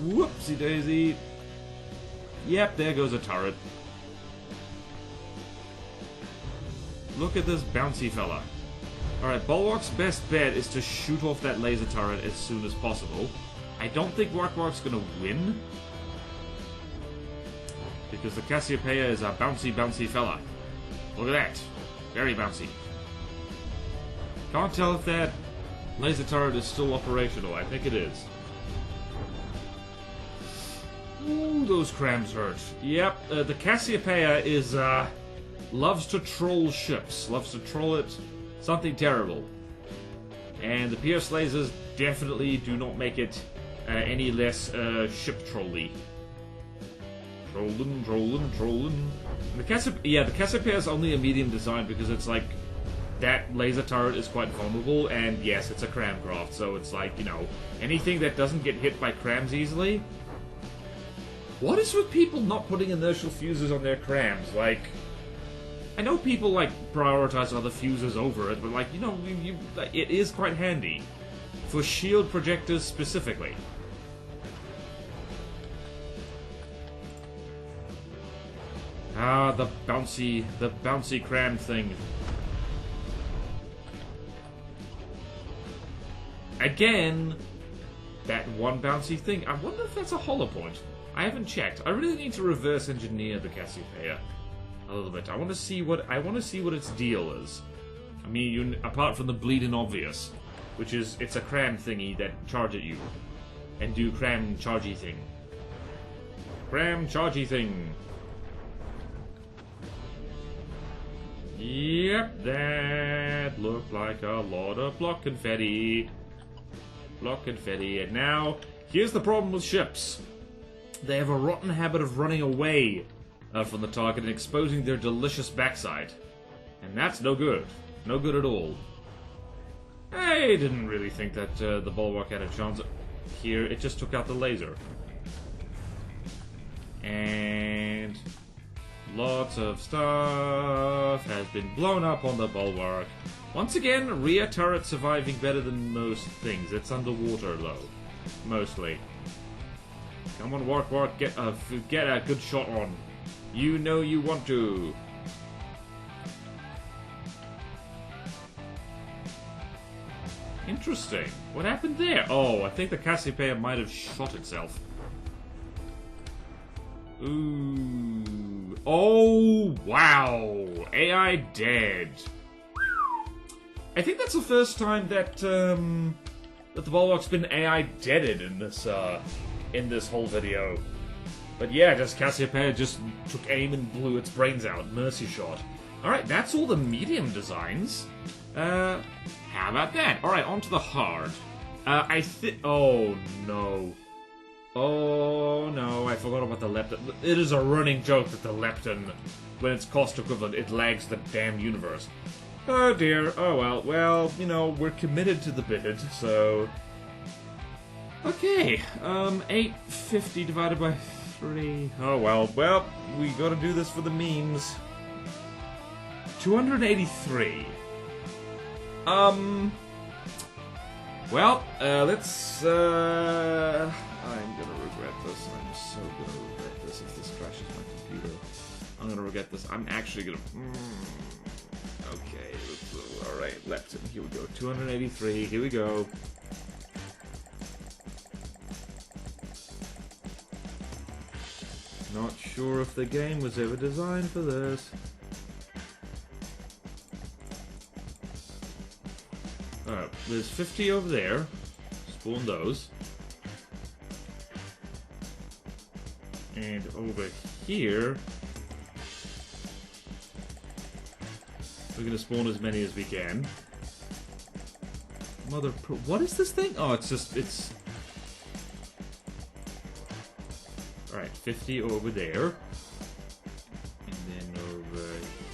Whoopsie daisy. Yep, there goes a turret. Look at this bouncy fella. Alright, Bulwark's best bet is to shoot off that laser turret as soon as possible. I don't think Wark-Wark's gonna win, because the Cassiopeia is a bouncy, bouncy fella. Look at that. Very bouncy. Can't tell if that laser turret is still operational. I think it is. Ooh, those crams hurt. Yep, the Cassiopeia is, loves to troll ships. Loves to troll it. Something terrible. And the Pierce lasers definitely do not make it any less ship trolly. Trolling. The Cassiopeia is only a medium design because it's like that laser turret is quite vulnerable, and yes, it's a cram craft, so it's like, you know, anything that doesn't get hit by crams easily. What is with people not putting inertial fuses on their crams? Like, I know people like prioritize other fuses over it, but like, you know, it is quite handy for shield projectors specifically. Ah, the bouncy cram thing. Again, that one bouncy thing. I wonder if that's a hollow point. I haven't checked. I really need to reverse engineer the Cassiopeia a little bit. I want to see what its deal is. I mean, apart from the bleeding obvious, which is it's a cram thingy that charge at you and do cram chargy thing. Cram chargy thing. Yep, that looked like a lot of block confetti. Block confetti. And now, here's the problem with ships. They have a rotten habit of running away from the target and exposing their delicious backside. And that's no good. No good at all. I didn't really think that the Bulwark had a chance here. It just took out the laser. And lots of stuff has been blown up on the Bulwark. Once again, rear turret surviving better than most things. It's underwater, though. Mostly. Come on, Wark-Wark, get a good shot on. You know you want to. Interesting. What happened there? Oh, I think the Cassiopeia might have shot itself. Ooh. Oh, wow. AI dead. I think that's the first time that that the Bulwark's been AI deaded in this whole video. But yeah, just Cassiopeia just took aim and blew its brains out. Mercy shot. Alright, that's all the medium designs. How about that? Alright, on to the hard. Oh no. Oh no, I forgot about the lepton. It is a running joke that the lepton, when it's cost equivalent, it lags the damn universe. Oh dear, oh well. Well, you know, we're committed to the bid, so... Okay, 850 divided by 3... Oh well, we gotta do this for the memes. 283. Well, let's, I'm gonna regret this. I'm so gonna regret this if this crashes my computer. I'm gonna regret this. I'm actually gonna... Okay, alright, Lepton, here we go. 283, here we go. Not sure if the game was ever designed for this. Alright, there's 50 over there. Spawn those. And over here, we're gonna spawn as many as we can. What is this thing? Oh, it's just, it's... Alright, 50 over there. And then over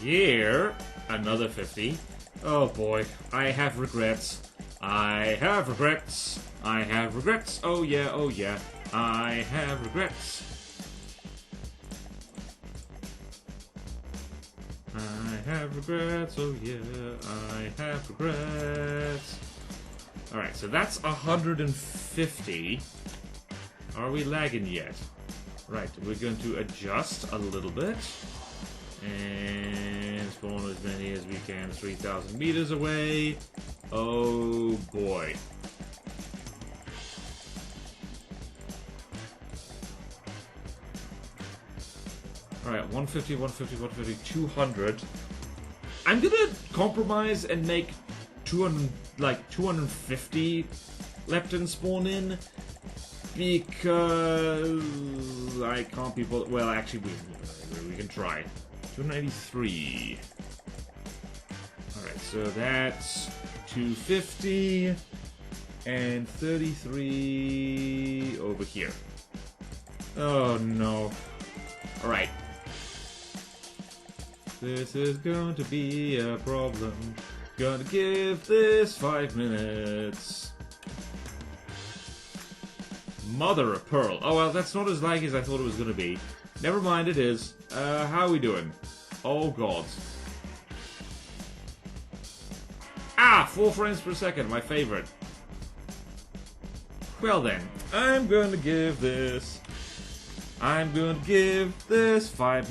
here, another 50. Oh boy, I have regrets. I have regrets. I have regrets. Oh yeah, oh yeah. I have regrets. I have regrets. Oh yeah, I have regrets. Alright, so that's 150. Are we lagging yet? Right, we're going to adjust a little bit. And spawn as many as we can 3,000 meters away. Oh boy. Alright, 150, 150, 150, 200. I'm gonna compromise and make 200, like 250 Lepton spawn in. Because I can't be bothered. Well, actually, we can try. 283. Alright, so that's 250 and 33 over here. Oh no. Alright. This is going to be a problem. Gonna give this 5 minutes. Mother of pearl. Oh well, that's not as laggy as I thought it was gonna be. Never mind, it is. How are we doing? Oh god. Ah! 4 frames per second, my favorite. Well then, I'm gonna give this 5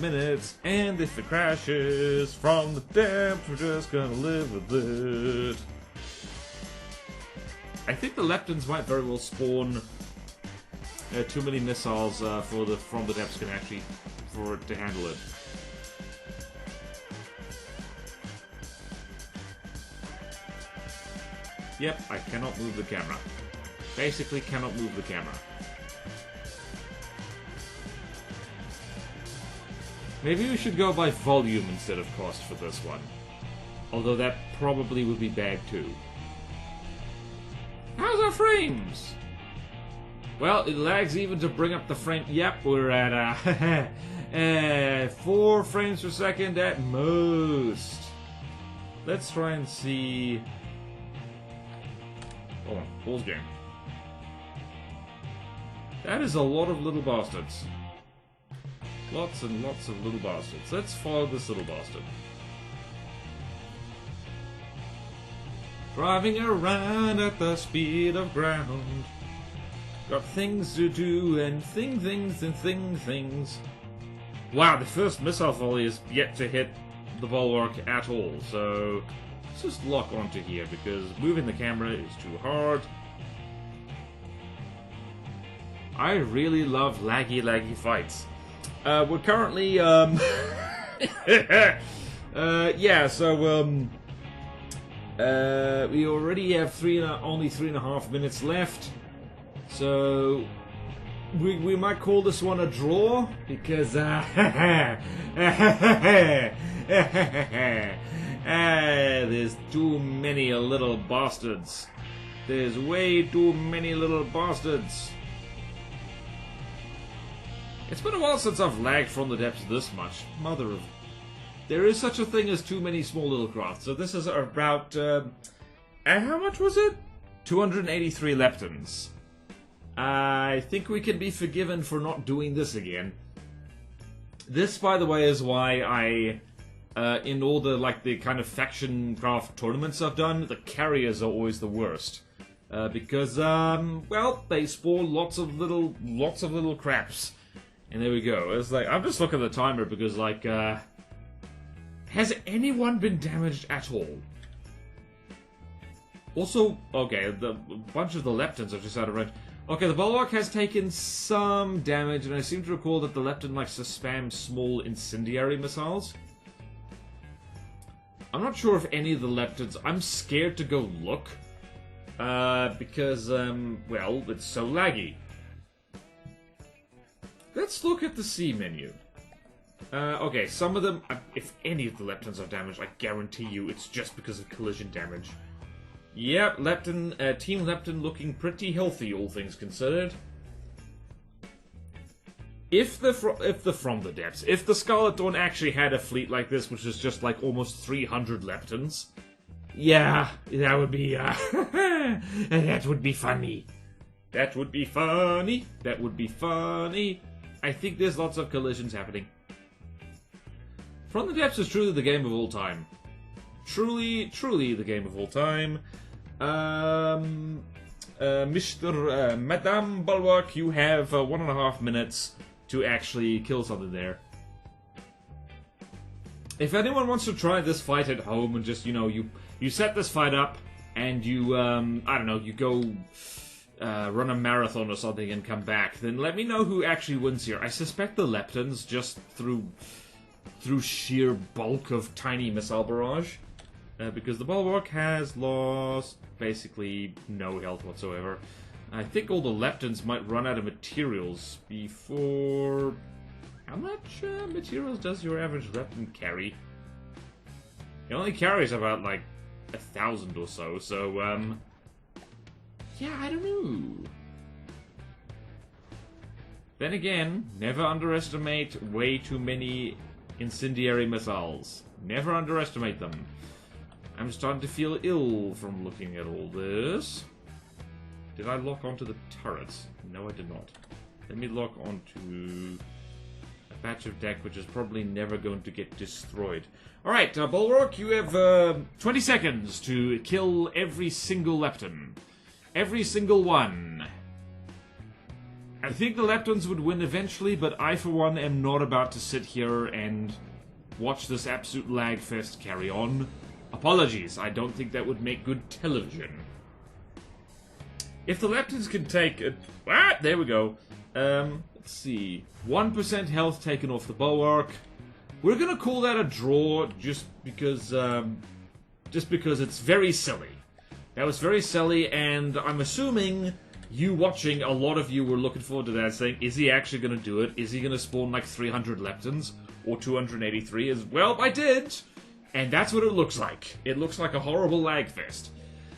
minutes, and if it crashes from the depths, we're just gonna live with it. I think the Leptons might very well spawn too many missiles from the depths can actually for it to handle it. Yep, I cannot move the camera. Basically cannot move the camera. Maybe we should go by volume instead of cost for this one. Although that probably would be bad too. How's our frames? Well, it lags even to bring up the frame. Yep, we're at 4 frames per second at most. Let's try and see. Hold on, pause game. That is a lot of little bastards. Lots and lots of little bastards. Let's follow this little bastard. Driving around at the speed of ground. Got things to do and things. Wow, the first missile volley is yet to hit the Bulwark at all, so let's just lock onto here because moving the camera is too hard. I really love laggy fights. We're currently, yeah, so, we already have only 3.5 minutes left. So, we might call this one a draw, because, there's too many little bastards. There's way too many little bastards. It's been a while since I've lagged from the depths this much. Mother of... There is such a thing as too many small little craft. So this is about... how much was it? 283 leptons. I think we can be forgiven for not doing this again. This, by the way, is why I... in all the, like, the kind of faction craft tournaments I've done, the carriers are always the worst. Because, well, they spawn lots of little craps. And there we go. It's like, I'm just looking at the timer because, like, has anyone been damaged at all? Also, okay, a bunch of the Leptons are just out of range. Okay, the Bulwark has taken some damage, and I seem to recall that the Lepton likes to spam small incendiary missiles. I'm not sure if any of the Leptons... I'm scared to go look. Because, well, it's so laggy. Let's look at the C menu. Okay, some of them... If any of the Leptons are damaged, I guarantee you it's just because of collision damage. Yep, Lepton, Team Lepton looking pretty healthy, all things considered. If the From the Depths, if the Scarlet Dawn actually had a fleet like this, which is just like almost 300 Leptons, yeah, that would be, that would be funny. That would be funny. That would be funny. I think there's lots of collisions happening. From the Depths is truly the game of all time. Truly, truly the game of all time. Madame Bulwark, you have 1.5 minutes to actually kill something there. If anyone wants to try this fight at home and just, you know, you set this fight up and you, I don't know, you go run a marathon or something and come back, then let me know who actually wins here. I suspect the Leptons, just through sheer bulk of tiny missile barrage. Because the Bulwark has lost basically no health whatsoever. I think all the Leptons might run out of materials before... How much materials does your average Lepton carry? It only carries about, like, 1,000 or so, yeah, I don't know. Then again, never underestimate way too many incendiary missiles. Never underestimate them. I'm starting to feel ill from looking at all this. Did I lock onto the turrets? No, I did not. Let me lock onto a patch of deck which is probably never going to get destroyed. Alright, Bulwark, you have 20 seconds to kill every single Lepton. Every single one. I think the Leptons would win eventually, but I, for one, am not about to sit here and watch this absolute lag fest carry on. Apologies, I don't think that would make good television. If the Leptons can take a... Ah, there we go. Let's see. 1% health taken off the Bulwark. We're gonna call that a draw just because it's very silly. That was very silly, and I'm assuming you watching, a lot of you were looking forward to that, saying, is he actually gonna do it? Is he gonna spawn like 300 Leptons? Or 283? As well, I did! And that's what it looks like. It looks like a horrible lag fest.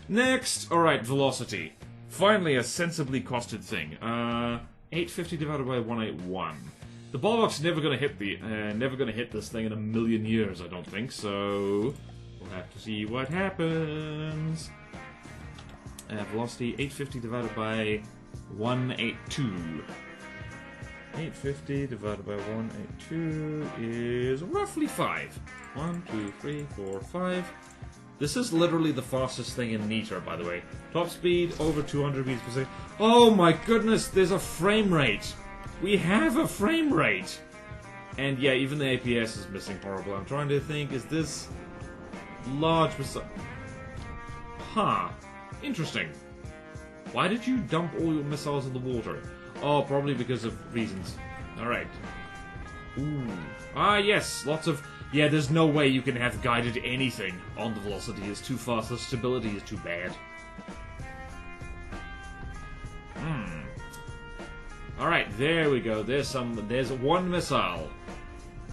Next, alright, velocity. Finally, a sensibly costed thing. 850 divided by 181. The Bulwark's never gonna hit this thing in a million years, I don't think. So we'll have to see what happens. Velocity 850 divided by 182. 850 divided by 182 is roughly 5. 1, 2, 3, 4, 5. This is literally the fastest thing in Niter, by the way. Top speed, over 200 beats per second. Oh my goodness, there's a frame rate! We have a frame rate! And yeah, even the APS is missing horrible. I'm trying to think, is this large missile? Huh. Interesting. Why did you dump all your missiles in the water? Oh, probably because of reasons. Alright. Ooh. Ah, yes, lots of... Yeah, there's no way you can have guided anything on the velocity. It's too fast. The stability is too bad. Alright, there we go. There's one missile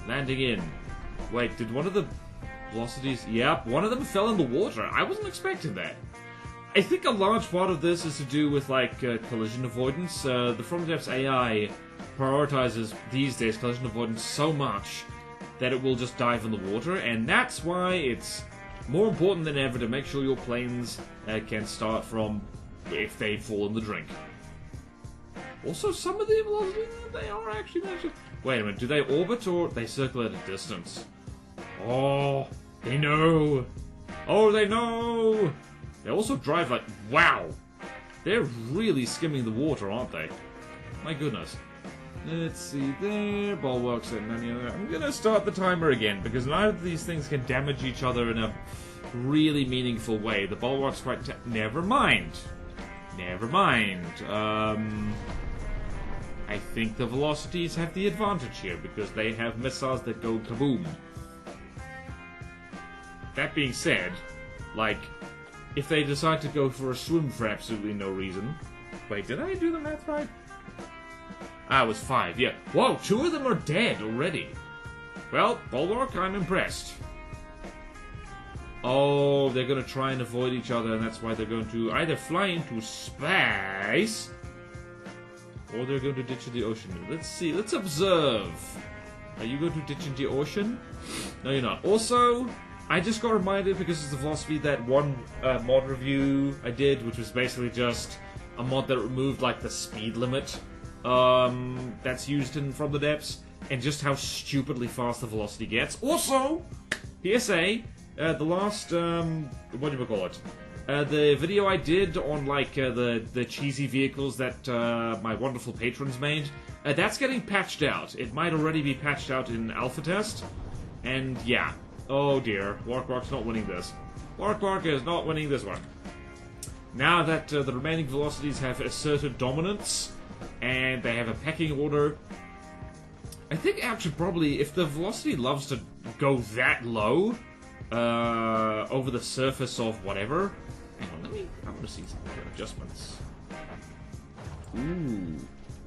landing in. Wait, did one of the velocities... Yep, one of them fell in the water. I wasn't expecting that. I think a large part of this is to do with, like, collision avoidance. The From the Depths AI prioritizes, these days, collision avoidance so much that it will just dive in the water, and that's why it's more important than ever to make sure your planes can start from if they fall in the drink. Also, some of the velocities, they are actually managing... Wait a minute, do they orbit or they circle at a distance? Oh, they know! Oh, they know! They also drive like... Wow! They're really skimming the water, aren't they? My goodness. Let's see there. Bulwarks and any other. I'm gonna start the timer again because neither of these things can damage each other in a really meaningful way. The Bulwark's quite. Never mind. Never mind. I think the velocities have the advantage here because they have missiles that go kaboom. That being said, like, if they decide to go for a swim for absolutely no reason. Wait, did I do the math right? Ah, it was 5, yeah. Whoa, 2 of them are dead already. Well, Bulwark, I'm impressed. Oh, they're gonna try and avoid each other, and that's why they're going to either fly into space, or they're going to ditch in the ocean. Let's see, let's observe. Are you going to ditch into the ocean? No, you're not. Also, I just got reminded, because it's the philosophy, that one mod review I did, which was basically just a mod that removed, like, the speed limit that's used in From the Depths, and just how stupidly fast the velocity gets. Also, PSA, the last, whatchamacallit, the video I did on, like, the cheesy vehicles that my wonderful patrons made, that's getting patched out. It might already be patched out in alpha test, and yeah. Oh dear, Wark-Wark's not winning this. Wark-Wark is not winning this one. Now that the remaining velocities have asserted dominance, and they have a pecking order, I think actually probably if the velocity loves to go that low over the surface of whatever. Hang on, I want to see some adjustments. Ooh,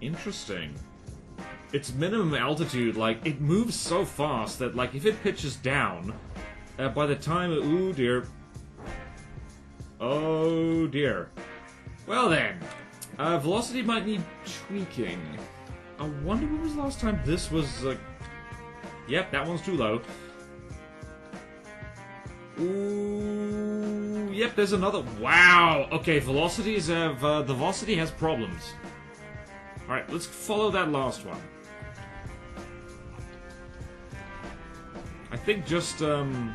interesting. Its minimum altitude, like, it moves so fast that, like, if it pitches down, by the time ooh dear. Oh dear. Well then, velocity might need tweaking. I wonder when was the last time this was, yep, that one's too low. Ooh, yep, there's another. Wow. Okay, velocities have the velocity has problems. All right, let's follow that last one. I think just that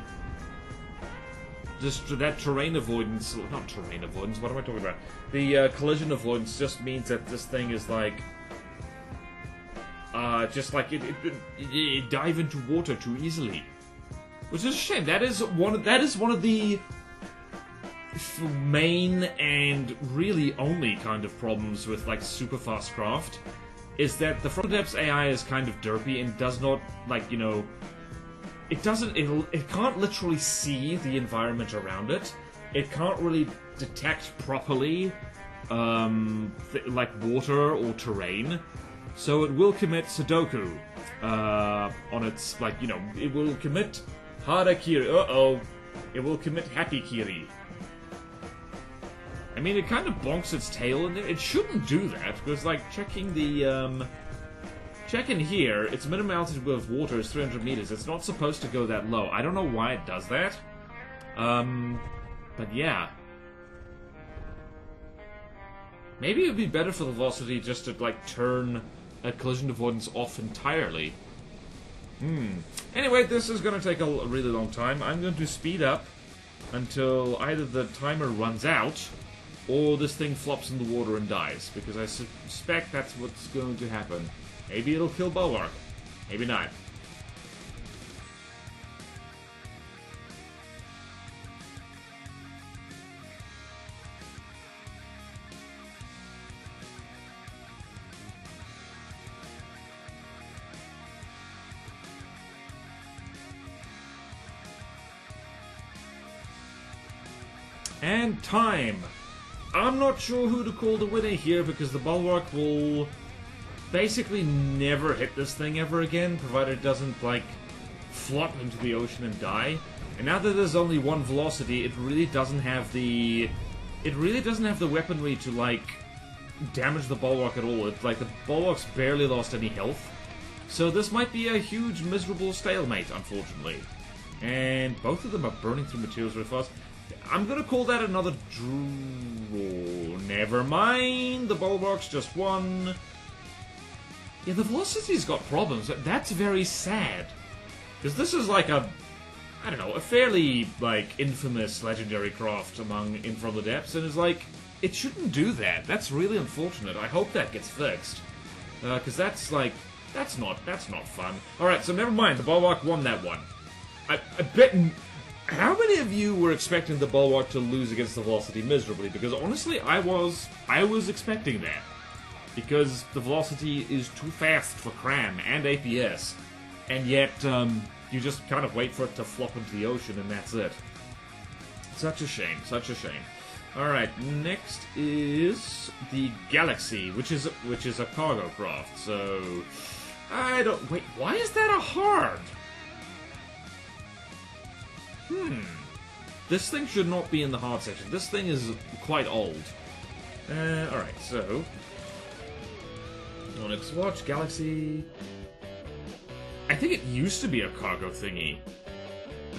terrain avoidance, not terrain avoidance. What am I talking about? The collision avoidance just means that this thing is like, just like it dive into water too easily. Which is a shame. That is one of the main and really only kind of problems with like super fast craft, is that the From the Depths AI is kind of derpy and does not, like, you know, it can't literally see the environment around it. It can't really detect properly like water or terrain. So it will commit Sudoku on its, like, you know, it will commit Harakiri. It will commit Hakikiri. I mean, it kind of bonks its tail, and it shouldn't do that, because, like, checking the, check in here, its minimum altitude of water is 300 meters. It's not supposed to go that low. I don't know why it does that. But yeah. Maybe it would be better for the velocity just to, like, turn collision avoidance off entirely. Anyway, this is going to take a really long time. I'm going to speed up until either the timer runs out or this thing flops in the water and dies, because I suspect that's what's going to happen. Maybe it'll kill Bulwark. Maybe not. And time. I'm not sure who to call the winner here, because the Bulwark will basically never hit this thing ever again, provided it doesn't, like, flop into the ocean and die. And now that there's only one velocity, it really doesn't have the weaponry to, like, damage the Bulwark at all. It's like the Bulwark's barely lost any health. So this might be a huge, miserable stalemate, unfortunately. And both of them are burning through materials really fast. I'm gonna call that another draw. Never mind, the Bulwark's just won. Yeah, the velocity's got problems. That's very sad. Because this is like a, a fairly, like, infamous legendary craft in From the Depths, and it's like, it shouldn't do that. That's really unfortunate. I hope that gets fixed. Because that's, like, that's not fun. Alright, so never mind. The Bulwark won that one. I bet... How many of you were expecting the Bulwark to lose against the Velocity miserably? Because honestly, I was expecting that. Because the Velocity is too fast for Cram and APS. And yet, you just kind of wait for it to flop into the ocean and that's it. Such a shame, such a shame. Alright, next is the Galaxy, which is a cargo craft, so... I don't... Wait, why is that a hard? This thing should not be in the hard section. This thing is quite old. Alright, so... Onyx Watch, Galaxy... I think it used to be a cargo thingy.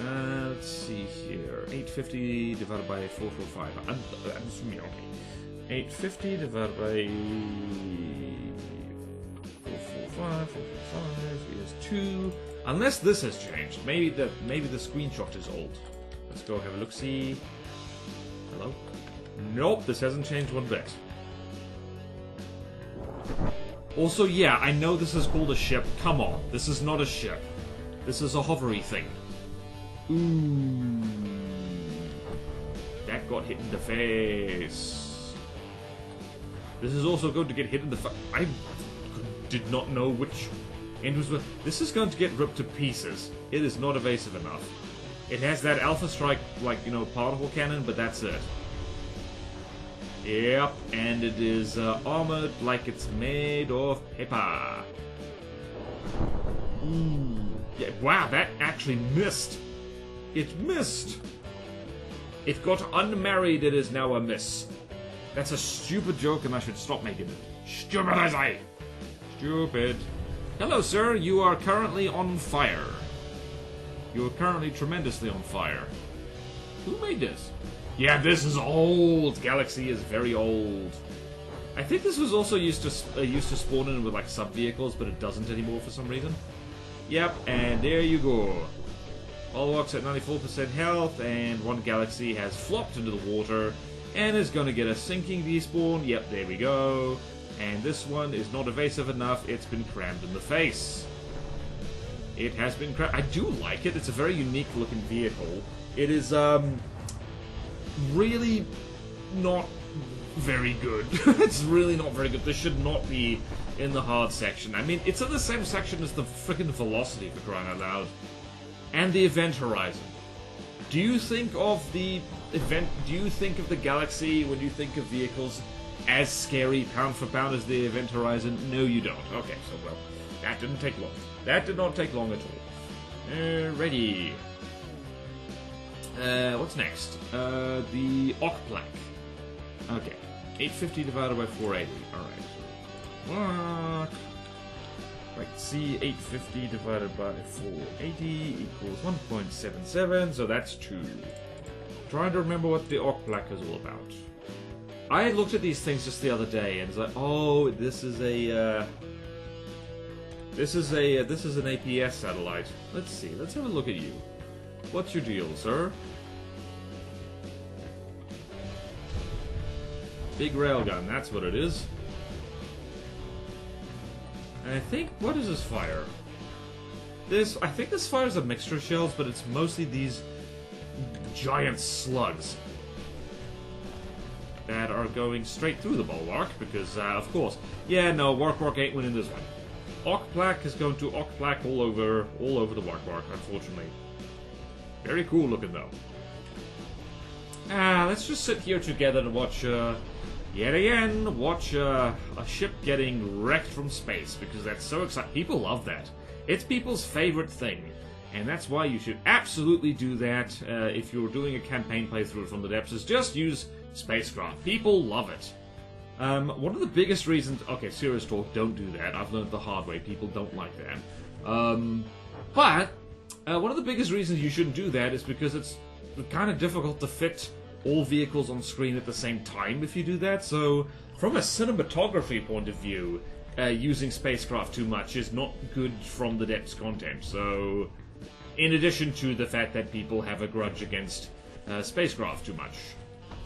Let's see here. 850 divided by 445. I'm assuming, okay. 850 divided by 445, 445 is 2. Unless this has changed. Maybe the screenshot is old. Let's go have a look-see. Hello? Nope, this hasn't changed one bit. Also, yeah, I know this is called a ship. Come on, this is not a ship. This is a hovery thing. Ooh. That got hit in the face. This is also going to get hit in the face. I did not know which end was... This is going to get ripped to pieces. It is not evasive enough. It has that Alpha Strike, like, you know, particle cannon, but that's it. Yep, and it is armored like it's made of paper. Ooh. Yeah, wow, that actually missed. It missed. It got unmarried, it is now a miss. That's a stupid joke and I should stop making it. Stupid, I say. Stupid. Hello, sir. You are currently on fire. You are currently tremendously on fire. Who made this? Yeah, this is old. Galaxy is very old. I think this was also used to spawn in with like sub-vehicles, but it doesn't anymore for some reason. Yep, and there you go. Bulwark's at 94% health, and one Galaxy has flopped into the water, and is going to get a sinking despawn. Yep, there we go. And this one is not evasive enough, it's been crammed in the face. It has been crammed. I do like it, it's a very unique looking vehicle. It is, really not very good. It's really not very good. This should not be in the hard section. I mean, it's in the same section as the frickin' Velocity, for crying out loud. And the Event Horizon. Do you think of the event... Do you think of the Galaxy, when you think of vehicles, as scary pound for pound as the Event Horizon? No, you don't. Okay, so, well, that didn't take long. That did not take long at all. Ready. What's next? The Wark-Wark. Okay. 850 divided by 480. Alright. Right, C 850 divided by 480 equals 1.77, so that's 2. Trying to remember what the Wark-Wark is all about. I looked at these things just the other day and it's like, oh, this is an APS satellite. Let's see, let's have a look at you. What's your deal, sir? Big railgun, that's what it is. And I think, what is this fire? I think this fires a mixture of shells, but it's mostly these giant slugs that are going straight through the Bulwark, because, of course, yeah, no, Wark-Wark ain't winning this one. Wark-Wark is going to Wark-Wark all over the Wark-Wark, unfortunately. Very cool looking, though. Let's just sit here together and watch, yet again, watch a ship getting wrecked from space, because that's so exciting. People love that. It's people's favorite thing. And that's why you should absolutely do that if you're doing a campaign playthrough from the depths, is just use spacecraft. People love it. One of the biggest reasons... Okay, serious talk, don't do that. I've learned the hard way. People don't like that. But one of the biggest reasons you shouldn't do that is because it's kind of difficult to fit all vehicles on screen at the same time if you do that. So, from a cinematography point of view, using spacecraft too much is not good from the depths content. So, in addition to the fact that people have a grudge against spacecraft too much.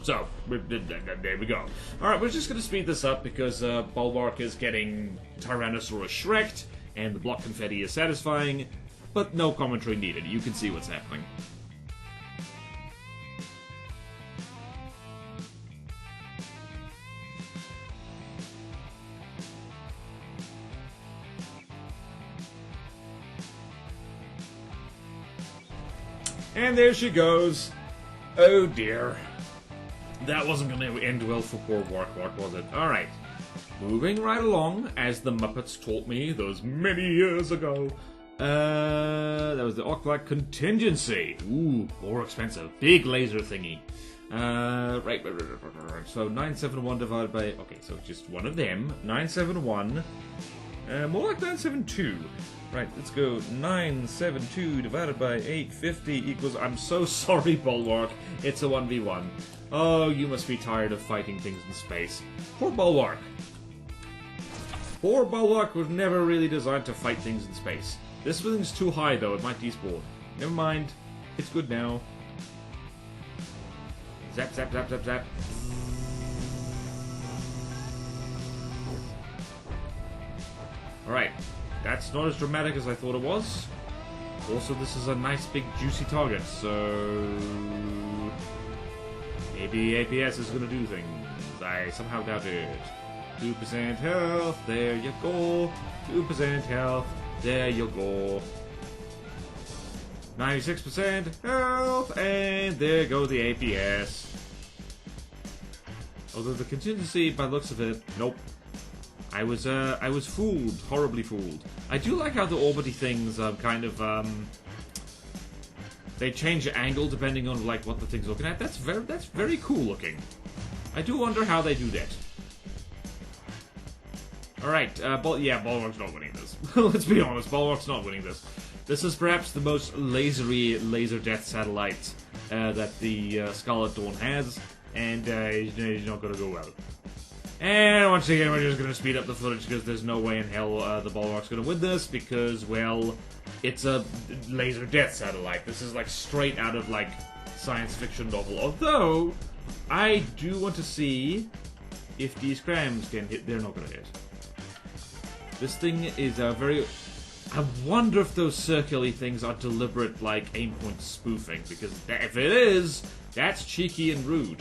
So, there we go. Alright, we're just gonna speed this up because Bulwark is getting Tyrannosaurus Shrek'd, and the block confetti is satisfying, but no commentary needed. You can see what's happening. And there she goes. Oh dear. That wasn't going to end well for poor Wark-Wark, was it? Alright. Moving right along, as the Muppets taught me those many years ago. That was the Wark-Wark contingency. Ooh, more expensive. Big laser thingy. Right. So 971 divided by... Okay, so just one of them. 971. More like 972. Right, let's go 972 divided by 850 equals... I'm so sorry, Bulwark. It's a 1v1. Oh, you must be tired of fighting things in space. Poor Bulwark. Poor Bulwark was never really designed to fight things in space. This thing's too high, though. It might despawn. Never mind. It's good now. Zap, zap, zap, zap, zap. Alright. That's not as dramatic as I thought it was. Also, this is a nice big juicy target, so... maybe APS is gonna do things. I somehow doubt it. 2% health, there you go. 2% health, there you go. 96% health, and there go the APS. Although the contingency, by the looks of it, nope. I was fooled, horribly fooled. I do like how the orbity things they change the angle depending on like what the thing's looking at. That's very cool looking. I do wonder how they do that. All right, Bulwark's not winning this. Let's be honest, Bulwark's not winning this. This is perhaps the most laser death satellite that the Scarlet Dawn has, and he's not going to go well. And once again, we're just going to speed up the footage because there's no way in hell the Bulwark's going to win this because, well, it's a laser death satellite. This is like straight out of like science fiction novel. Although, I do want to see if these crams can hit. They're not going to hit. This thing is a very... I wonder if those circular things are deliberate, like, aim point spoofing, because if it is, that's cheeky and rude.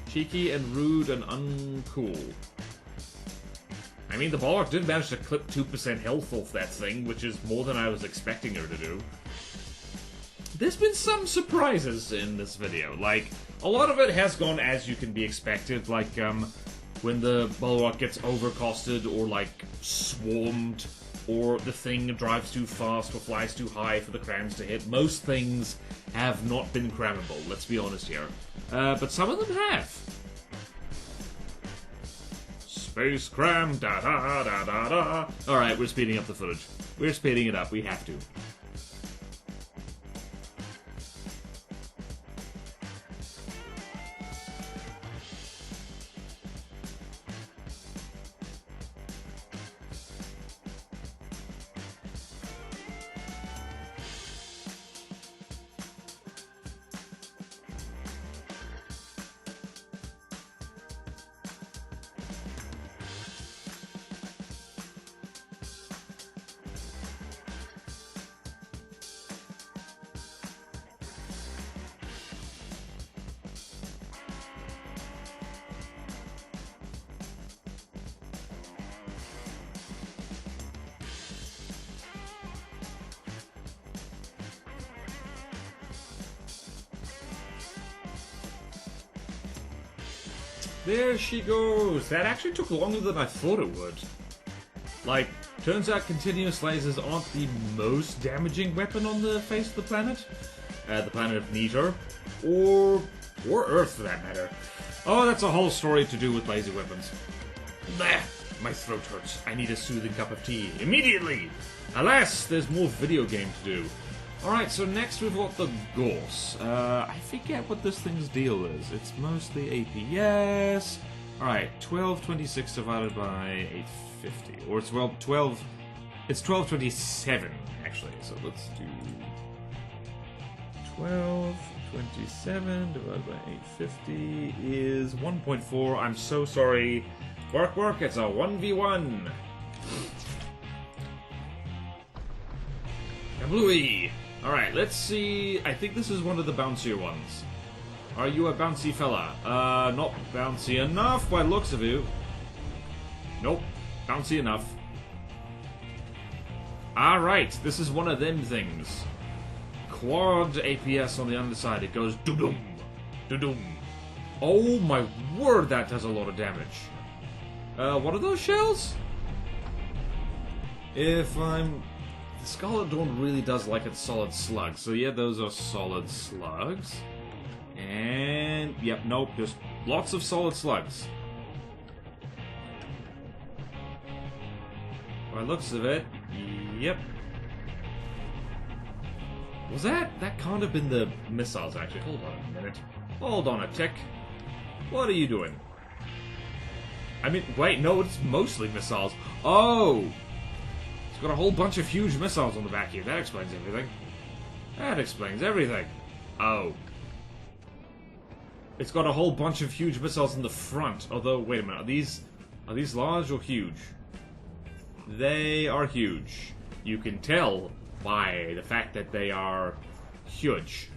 Cheeky and rude and uncool. I mean, the Bulwark did manage to clip 2% health off that thing, which is more than I was expecting her to do. There's been some surprises in this video. Like, a lot of it has gone as you can be expected, like, when the Bulwark gets overcosted or, like, swarmed, or the thing drives too fast or flies too high for the crams to hit. Most things have not been crammable, let's be honest here. But some of them have. Space cram, da da da da da. Alright, we're speeding up the footage. We're speeding it up, we have to. There she goes! That actually took longer than I thought it would. Like, turns out continuous lasers aren't the most damaging weapon on the face of the planet. The planet of Neater. Or Earth, for that matter. Oh, that's a whole story to do with laser weapons. Bleh! My throat hurts. I need a soothing cup of tea. Immediately! Alas, there's more video game to do. Alright, so next we've got the Gorse. I forget what this thing's deal is. It's mostly APS. Alright, 1226 divided by 850. Or it's, well, 12... It's 1227, actually. So let's do... 12... 27 divided by 850 is 1.4. I'm so sorry. Wark-Wark, it's a 1v1. Kablooey! Alright, let's see. I think this is one of the bouncier ones. Are you a bouncy fella? Not bouncy enough by the looks of you. Nope. Bouncy enough. Alright, this is one of them things. Quad APS on the underside. It goes doo-doom. Doo-doom. Oh my word, that does a lot of damage. What are those shells? If I'm... The Scarlet Dawn really does like its solid slugs. So yeah, those are solid slugs. And... Yep, nope, just lots of solid slugs. By the looks of it, yep. Was that? That can't have been the missiles, actually. Hold on a minute. Hold on a tick. What are you doing? I mean, wait, no, it's mostly missiles. Oh! It's got a whole bunch of huge missiles on the back here. That explains everything. That explains everything. Oh. It's got a whole bunch of huge missiles in the front. Although, wait a minute, are these large or huge? They are huge. You can tell by the fact that they are huge.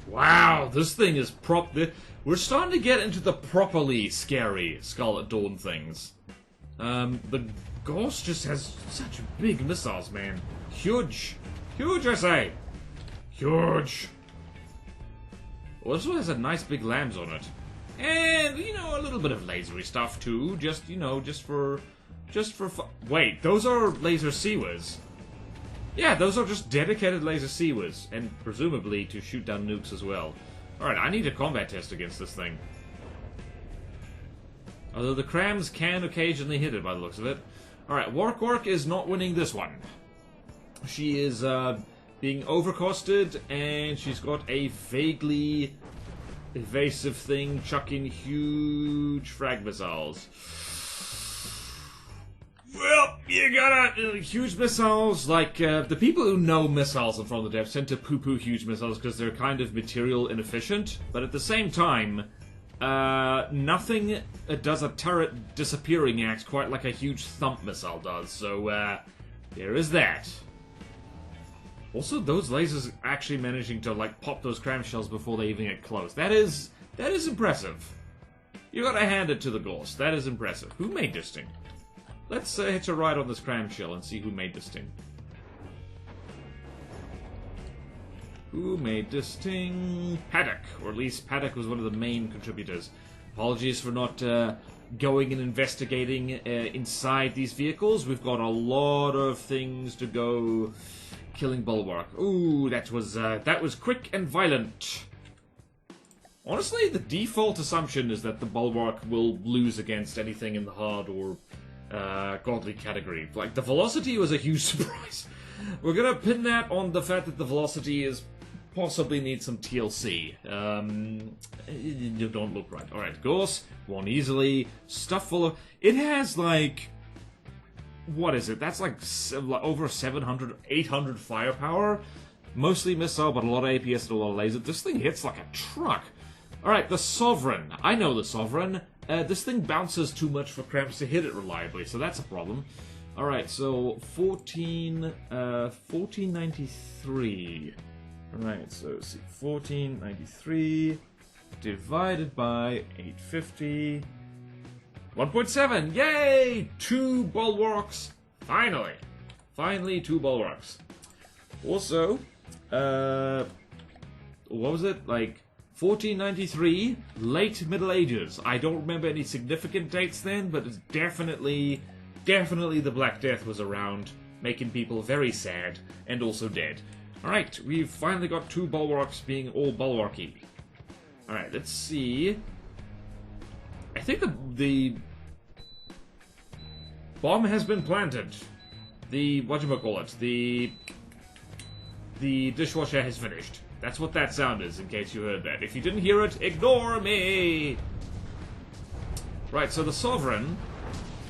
Wow, this thing is we're starting to get into the properly scary Scarlet Dawn things. The Ghost just has such big missiles, man. Huge. Huge, I say. Huge. Well, this one has a nice big lambs on it. And, you know, a little bit of lasery stuff, too. Just, you know, just for fun. Wait, those are laser seawers. Yeah, those are just dedicated laser seawers. And presumably to shoot down nukes as well. Alright, I need a combat test against this thing. Although the crams can occasionally hit it by the looks of it. Alright, Wark-Wark is not winning this one. She is being overcosted, and she's got a vaguely evasive thing chucking huge frag missiles. Well, you gotta... huge missiles, like, the people who know missiles and From the Depths tend to poo-poo huge missiles because they're kind of material inefficient, but at the same time, nothing does a turret disappearing act quite like a huge thump missile does, so, there is that. Also, those lasers actually managing to, like, pop those cram shells before they even get close. That is impressive. You gotta hand it to the Ghost. That is impressive. Who made this thing? Let's hitch a ride on this cram shell and see who made this thing. Who made this thing? Paddock. Or at least Paddock was one of the main contributors. Apologies for not going and investigating inside these vehicles. We've got a lot of things to go killing Bulwark. Ooh, that was quick and violent. Honestly, the default assumption is that the Bulwark will lose against anything in the hard or godly category. Like, the velocity was a huge surprise. We're gonna pin that on the fact that the velocity is possibly needs some TLC. You don't look right. Alright, Ghost, won easily. Stuff full of... It has, like... What is it? That's like over 700, 800 firepower. Mostly missile, but a lot of APS and a lot of laser. This thing hits like a truck. Alright, the Sovereign. I know the Sovereign. This thing bounces too much for cramps to hit it reliably, so that's a problem. Alright, so 1493. Alright, so let's see. 1493 divided by 850. 1.7! Yay! 2 bulwarks! Finally! Finally, 2 bulwarks. Also, what was it? Like, 1493, late Middle Ages. I don't remember any significant dates then, but it's definitely the Black Death was around, making people very sad, and also dead. Alright, we've finally got 2 bulwarks being all bulwarky. Alright, let's see... I think the bomb has been planted. The whatchamacallit, the dishwasher has finished. That's what that sound is, in case you heard that. If you didn't hear it, ignore me! Right, so the Sovereign,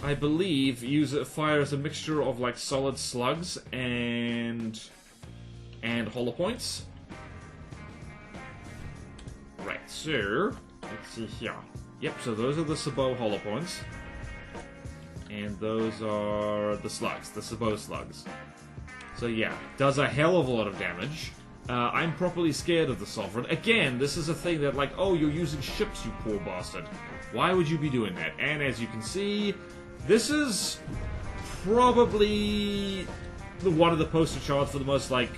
I believe, fires a mixture of, like, solid slugs and hollow points. So, let's see here. Yep, so those are the Sabot hollow points. And those are the slugs, the Sabot slugs. So yeah, does a hell of a lot of damage. I'm properly scared of the Sovereign. Again, this is a thing that, like, oh, you're using ships, you poor bastard. Why would you be doing that? And as you can see, this is probably one of the poster charts for the most, like,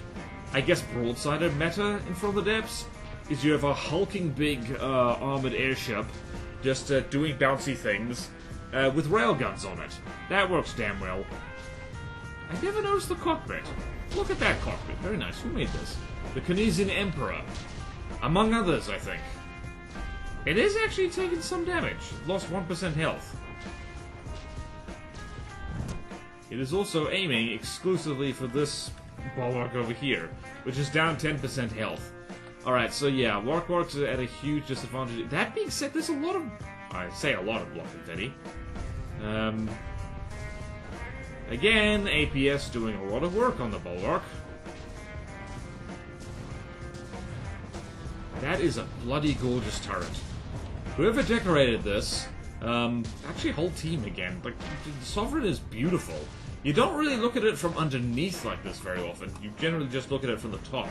I guess, broadsided meta in From the Depths. Is you have a hulking big armored airship just doing bouncy things with railguns on it. That works damn well. I never noticed the cockpit. Look at that cockpit. Very nice. Who made this? The Canesian Emperor. Among others, I think. It is actually taking some damage. Lost 1% health. It is also aiming exclusively for this Bulwark over here, which is down 10% health. Alright, so yeah, Wark-Wark's at a huge disadvantage. That being said, there's a lot of... I say a lot of block confetti. Again, APS doing a lot of work on the Bulwark. That is a bloody gorgeous turret. Whoever decorated this, actually whole team again, like, the Sovereign is beautiful. You don't really look at it from underneath like this very often. You generally just look at it from the top.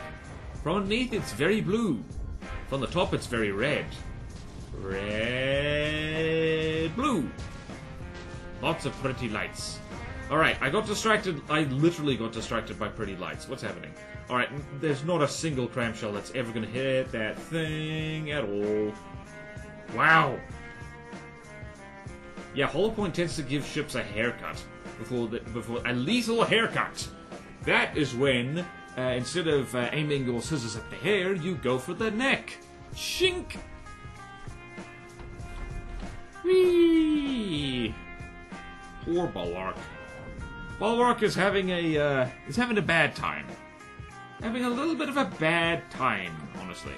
From underneath, it's very blue. From the top, it's very red. Red, blue. Lots of pretty lights. Alright, I got distracted. I literally got distracted by pretty lights. What's happening? Alright, there's not a single clamshell that's ever going to hit that thing at all. Wow. Yeah, Hollow Point tends to give ships a haircut. Before a lethal haircut. That is when, instead of aiming your scissors at the hair, you go for the neck. Shink! Whee! Poor Bulwark. Bulwark is having a bad time. Having a little bit of a bad time, honestly.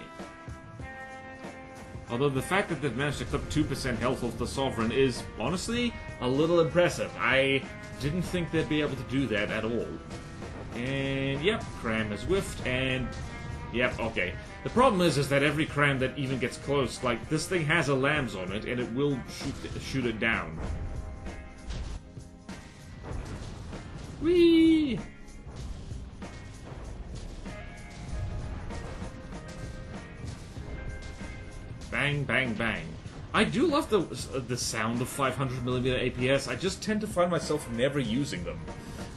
Although the fact that they've managed to clip 2% health off the Sovereign is, honestly, a little impressive. I didn't think they'd be able to do that at all. And, yep, Cram has whiffed, and... Yep, okay. The problem is that every Cram that even gets close, like, this thing has a lambs on it, and it will shoot it down. Whee! Bang, bang, bang. I do love the sound of 500mm APS. I just tend to find myself never using them.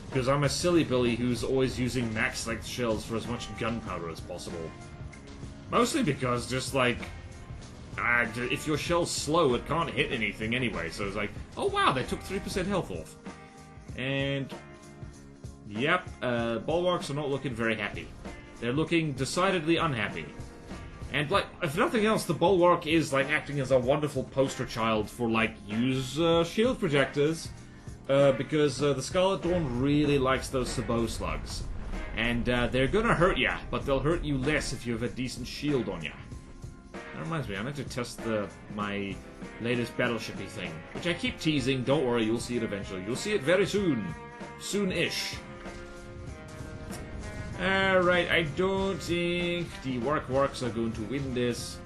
Because I'm a silly Billy who's always using max-length shells for as much gunpowder as possible. Mostly because, just like... if your shell's slow, it can't hit anything anyway. So it's like, oh wow, they took 3% health off. And... Yep, Bulwarks are not looking very happy. They're looking decidedly unhappy. And, like, if nothing else, the Bulwark is, like, acting as a wonderful poster child for, like, use shield projectors. Because the Scarlet Dawn really likes those Sabot slugs. And they're gonna hurt ya, but they'll hurt you less if you have a decent shield on ya. That reminds me, I need to test my latest battleshipy thing. Which I keep teasing, don't worry, you'll see it eventually. You'll see it very soon. Soon-ish. Alright, I don't think the Wark-Warks are going to win this.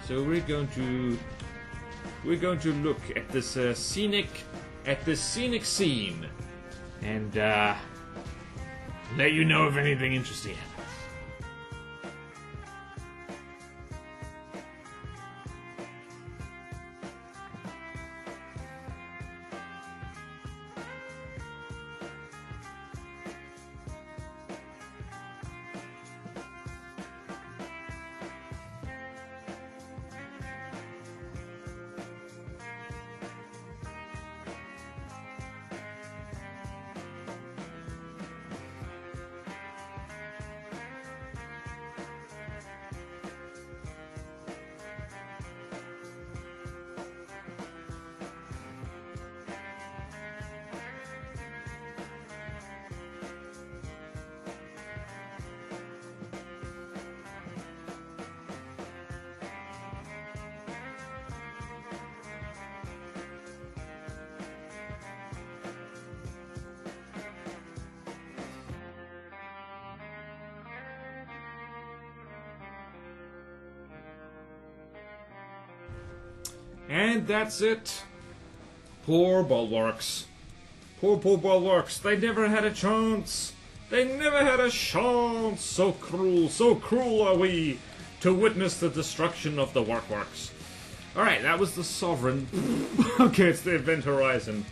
So we're going to look at this scenic scene and let you know if anything interesting happens. And that's it. Poor bulwarks. Poor bulwarks. They never had a chance. They never had a chance. So cruel are we to witness the destruction of the Wark-Warks. Alright, that was the Sovereign. Okay, it's the Event Horizon.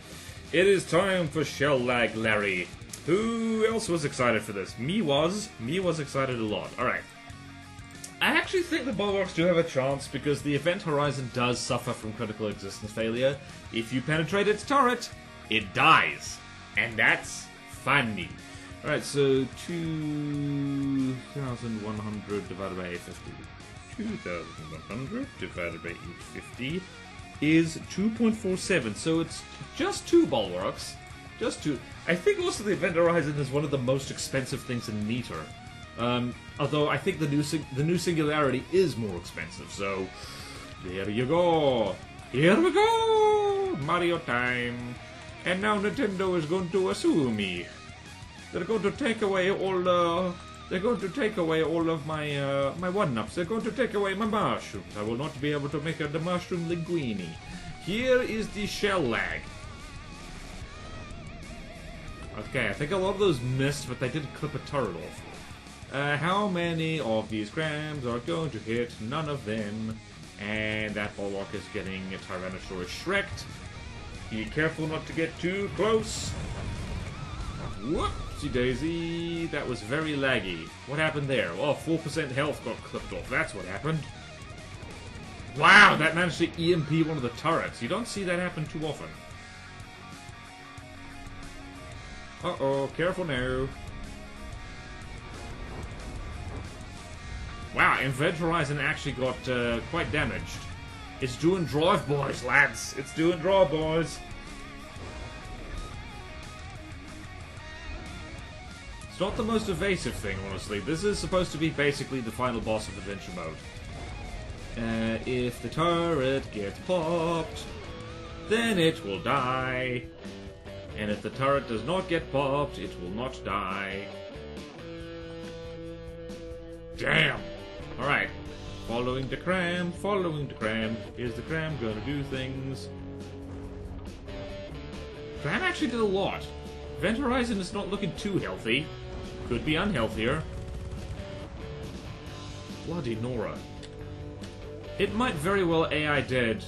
It is time for Shell Lag Larry. Who else was excited for this? Me was excited a lot. Alright. I actually think the Bulwarks do have a chance because the Event Horizon does suffer from critical existence failure. If you penetrate its turret, it dies. And that's funny. Alright, so 2,100 divided by 850. 2,100 divided by 850 is 2.47. So it's just 2 Bulwarks. Just 2. I think also the Event Horizon is one of the most expensive things in Meter. Although I think the new Singularity is more expensive, so there you go. Here we go! Mario time. And now Nintendo is going to sue me. They're going to take away all of my my one-ups. They're going to take away my mushrooms. I will not be able to make the mushroom linguine. Here is the shell lag. Okay, I think a lot of those missed, but they did clip a turret off. How many of these crams are going to hit? None of them. And that Bulwark is getting a Tyrannosaurus Shrek'd. Be careful not to get too close. Whoopsie daisy. That was very laggy. What happened there? Well, 4% health got clipped off. That's what happened. Wow, that managed to EMP one of the turrets. You don't see that happen too often. Uh-oh, careful now. Wow, Event Horizon actually got quite damaged. It's doing drive, boys, lads. It's doing drive, boys. It's not the most evasive thing, honestly. This is supposed to be basically the final boss of Adventure Mode. If the turret gets popped, then it will die. And if the turret does not get popped, it will not die. Damn! Alright. Following the cram, following the cram. Is the cram gonna do things? Cram actually did a lot. Event Horizon is not looking too healthy. Could be unhealthier. Bloody Nora. It might very well AI dead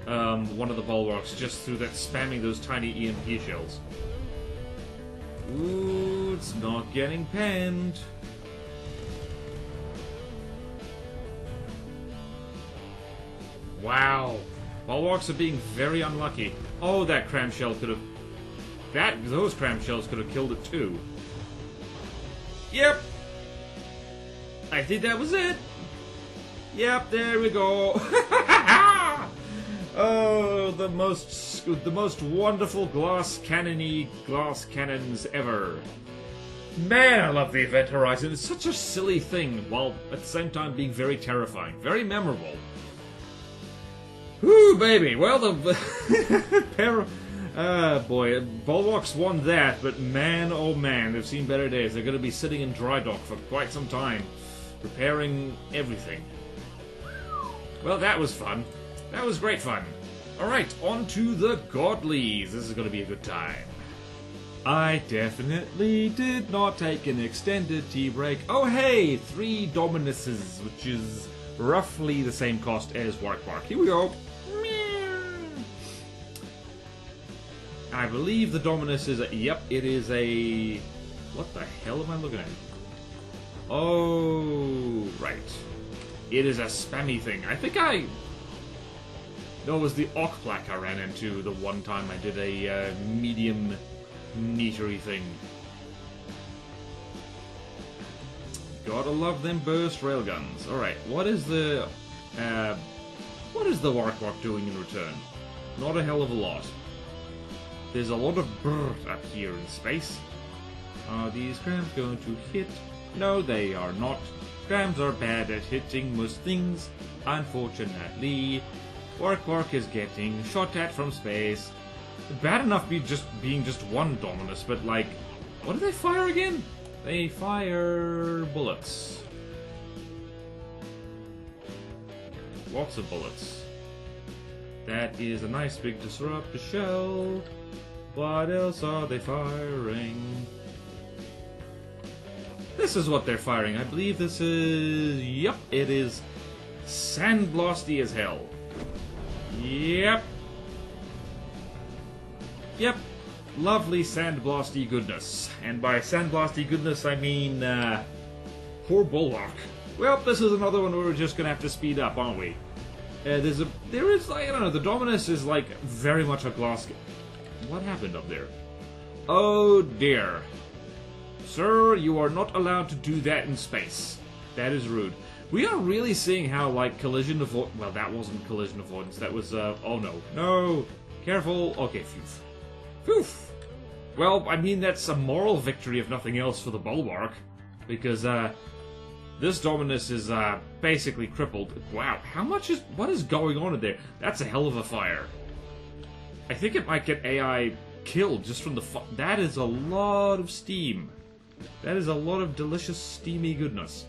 one of the Bulwarks just through that spamming those tiny EMP shells. Ooh, it's not getting penned. Wow. Bulwarks are being very unlucky. Oh, that cram shell could have... Those cram shells could have killed it too. Yep. I think that was it. Yep, there we go. Oh, the most wonderful glass cannons ever. Man, I love the Event Horizon. It's such a silly thing, while at the same time being very terrifying. Very memorable. Whoo, baby! Well, the boy, Bulwarks won that, but man, oh man, they've seen better days. They're going to be sitting in dry dock for quite some time, repairing everything. Well, that was fun. That was great fun. Alright, on to the Godlies. This is going to be a good time. I definitely did not take an extended tea break. Oh hey, 3 Dominuses, which is roughly the same cost as Wark-Wark. Here we go. I believe the Dominus is a... Yep, it is a... What the hell am I looking at? Oh, right. It is a spammy thing. I think I... No, it was the Ock-Plaque I ran into the one time I did a medium neatery thing. Gotta love them burst railguns. Alright, what is the Wark-Wark doing in return? Not a hell of a lot. There's a lot of brrrt up here in space. Are these crams going to hit? No, they are not. Crams are bad at hitting most things, unfortunately. Wark-Wark is getting shot at from space. Bad enough being just one Dominus, but like, what do they fire again? They fire bullets. Lots of bullets. That is a nice big disruptor shell. What else are they firing? This is what they're firing. I believe this is... Yep, it is sandblasty as hell. Yep. Yep. Lovely sandblasty goodness. And by sandblasty goodness, I mean, poor Bulwark. Well, this is another one where we're just gonna have to speed up, aren't we? There is, like, I don't know, the Dominus is, like, very much a glass... What happened up there? Oh, dear. Sir, you are not allowed to do that in space. That is rude. We are really seeing how, like, collision avoid... Well, that wasn't collision avoidance. That was, oh, no. No! Careful. Okay, phew. Phew! Well, I mean, that's a moral victory, if nothing else, for the Bulwark. Because, this Dominus is, basically crippled. Wow, how much is... What is going on in there? That's a hell of a fire. I think it might get AI killed just from the... That is a lot of steam. That is a lot of delicious, steamy goodness.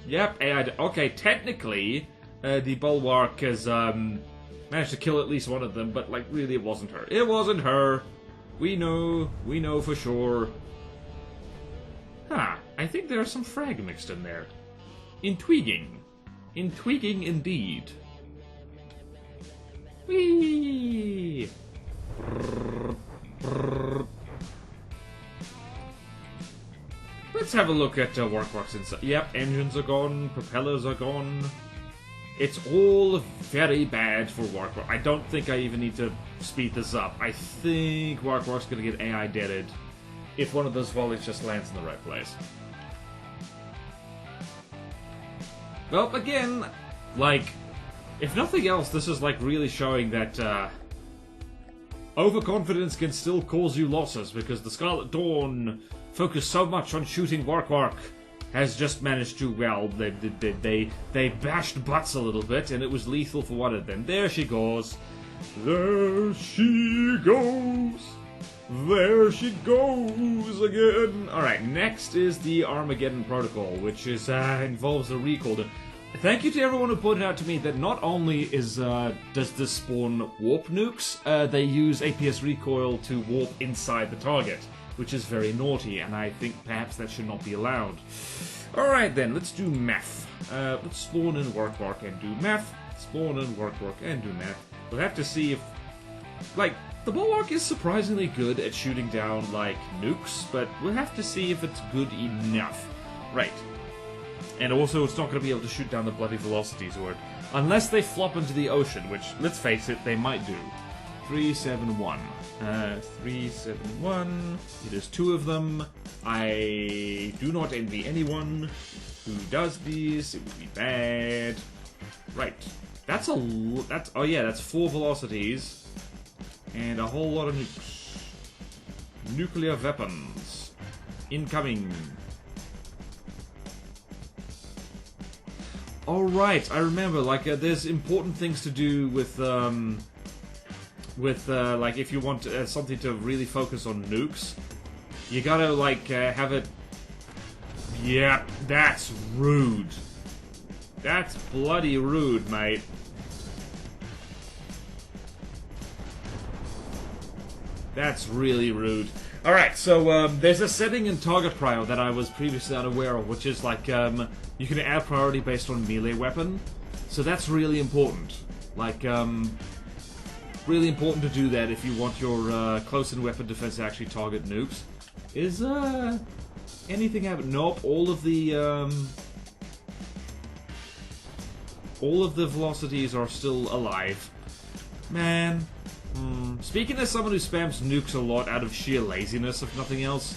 Yep, AI... Okay, technically, the Bulwark has, managed to kill at least one of them, but, like, really, it wasn't her. It wasn't her. We know for sure. Huh, I think there's some frag mixed in there. Intriguing. Intriguing indeed. Whee! Let's have a look at Wark-Wark's inside. Yep, engines are gone, propellers are gone. It's all very bad for Wark-Wark. I don't think I even need to speed this up. I think Wark-Wark's gonna get AI deaded if one of those volleys just lands in the right place. Well, again, like, if nothing else, this is, like, really showing that, overconfidence can still cause you losses, because the Scarlet Dawn focused so much on shooting Wark-Wark has just managed to, well, they bashed butts a little bit, and it was lethal for one of them. There she goes. There she goes. There she goes again. Alright, next is the Armageddon Protocol, which is, involves a recall. Thank you to everyone who pointed out to me that not only is, does this spawn warp nukes, they use APS recoil to warp inside the target, which is very naughty, and I think perhaps that should not be allowed. Alright then, let's do math. Let's spawn in Wark-Wark and do math. Spawn in Wark-Wark and do math. We'll have to see if, like, the Bulwark is surprisingly good at shooting down, like, nukes, but we'll have to see if it's good enough. Right. And also, it's not going to be able to shoot down the bloody velocities, or unless they flop into the ocean, which, let's face it, they might do. 371. 371. It is two of them. I do not envy anyone who does these. It would be bad. Right. That's oh yeah, that's 4 velocities. And a whole lot of nukes. Nuclear weapons. Incoming. Alright, I remember, like, there's important things to do with, like, if you want something to really focus on nukes, you gotta, like, have it... Yeah, that's rude. That's bloody rude, mate. That's really rude. Alright, so, there's a setting in Target Prio that I was previously unaware of, which is, like, you can add priority based on melee weapon. So that's really important. Like, really important to do that if you want your, close-in weapon defense to actually target nukes. Is, anything happen? Nope, all of the velocities are still alive. Man. Speaking as someone who spams nukes a lot out of sheer laziness, if nothing else,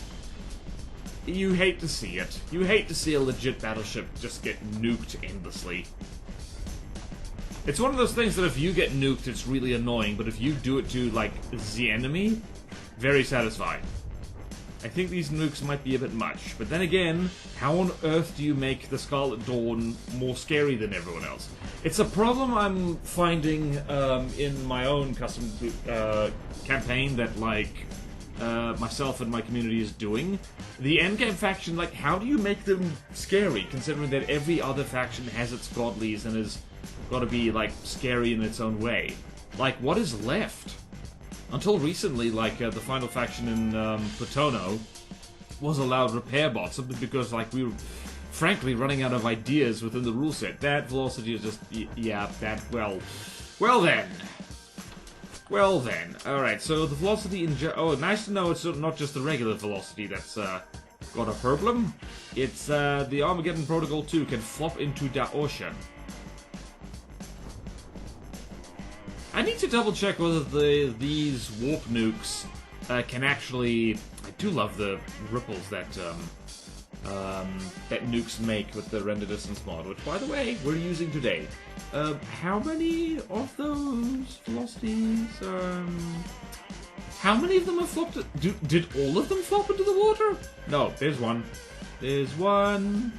you hate to see it. You hate to see a legit battleship just get nuked endlessly. It's one of those things that if you get nuked, it's really annoying, but if you do it to, like, the enemy, very satisfying. I think these nukes might be a bit much, but then again, how on earth do you make the Scarlet Dawn more scary than everyone else? It's a problem I'm finding in my own custom campaign that, like, myself and my community is doing. The endgame faction, like, how do you make them scary, considering that every other faction has its godlies and is gotta be, like, scary in its own way. Like, what is left? Until recently, like, the final faction in Platono was allowed repair bots, simply because, like, we were, frankly, running out of ideas within the rule set. That velocity is just, yeah, that, well then. Well then. Alright, so the velocity in... Oh, nice to know it's not just the regular velocity that's, got a problem. It's, the Armageddon Protocol 2 can flop into the ocean. I need to double check whether these warp nukes can actually... I do love the ripples that that nukes make with the render distance mod, which, by the way, we're using today. How many of those velocities? How many of them have flopped? Did all of them flop into the water? No, there's one. There's one.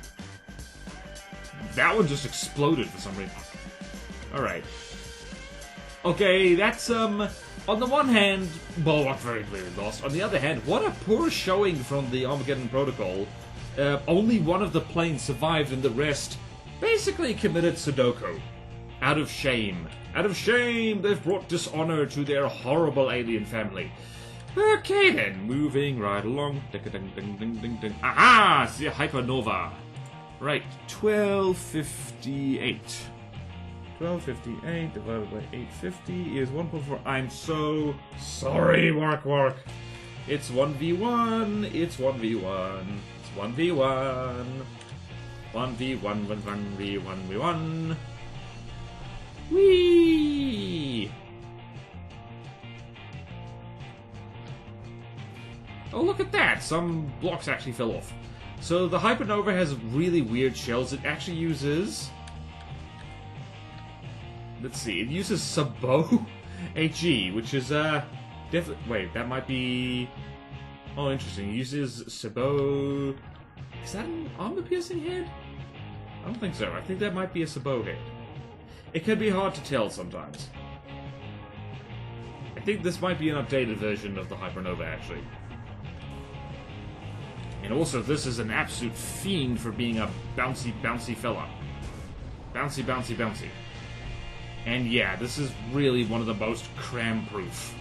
That one just exploded for some reason. All right. Okay, that's, on the one hand, Bulwark very clearly lost. On the other hand, what a poor showing from the Armageddon Protocol. Only one of the planes survived and the rest basically committed Sudoku. Out of shame. Out of shame, they've brought dishonor to their horrible alien family. Okay then, moving right along. Ding-a-ding-ding-ding-ding-ding. Aha! See a hypernova. Right, 1258. 1258 divided by 850 is 1.4. I'm so sorry, Wark-Wark. It's 1v1. It's 1v1. It's 1v1. 1v1, 1v1, 1v1. Whee! Oh, look at that! Some blocks actually fell off. So the Hypernova has really weird shells. It actually uses... Let's see, it uses Sabot HE, which is, definitely... Wait, that might be... Oh, interesting. It uses Sabot... Is that an armor-piercing head? I don't think so. I think that might be a Sabot head. It can be hard to tell sometimes. I think this might be an updated version of the Hypernova, actually. And also, this is an absolute fiend for being a bouncy, bouncy fella. Bouncy, bouncy, bouncy. And yeah, this is really one of the most cram-proof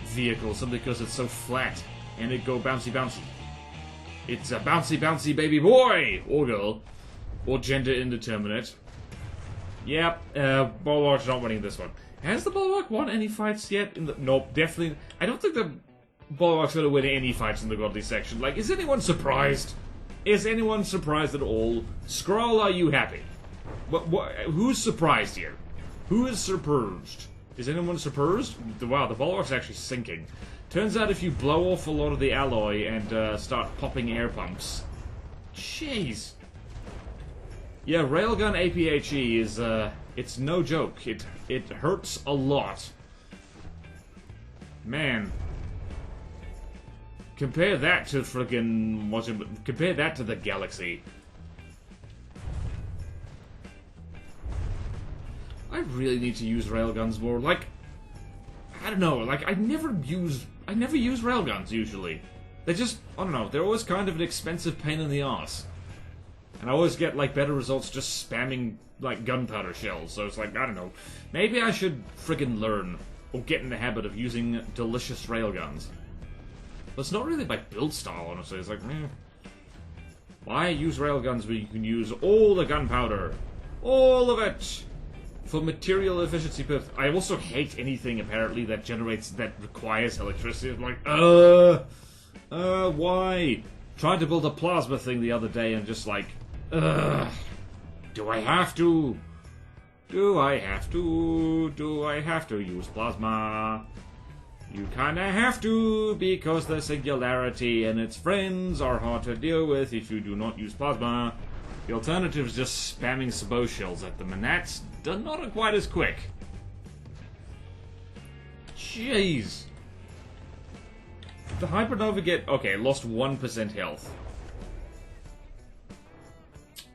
vehicles, simply because it's so flat and it go bouncy, bouncy. It's a bouncy, bouncy baby boy! Or girl. Or gender indeterminate. Yep, Bulwark's not winning this one. Has the Bulwark won any fights yet? Nope, definitely. I don't think the Bulwark's gonna win any fights in the Godly section. Like, is anyone surprised? Is anyone surprised at all? Skrull, are you happy? Who's surprised here? Who is surprised? Is anyone surprised? Wow, the Bulwark's actually sinking. Turns out if you blow off a lot of the alloy and start popping air pumps... Jeez. Yeah, Railgun APHE is, it's no joke. It hurts a lot. Man. Compare that to friggin... Compare that to the Galaxy. I really need to use railguns more. Like, I don't know. Like, I never use railguns usually. They just, I don't know. They're always kind of an expensive pain in the ass, and I always get like better results just spamming like gunpowder shells. So it's like, I don't know. Maybe I should friggin' learn or get in the habit of using delicious railguns. But it's not really my build style, honestly. It's like, why use railguns when you can use all the gunpowder, all of it? For material efficiency purposes. I also hate anything, apparently, that requires electricity. I'm like, why? Tried to build a plasma thing the other day and just like, do I have to? Do I have to? Do I have to use plasma? You kinda have to, because the singularity and its friends are hard to deal with if you do not use plasma. The alternative is just spamming Sabot shells at them, and that's not quite as quick. Jeez. Did the Hypernova get... Okay, lost 1% health.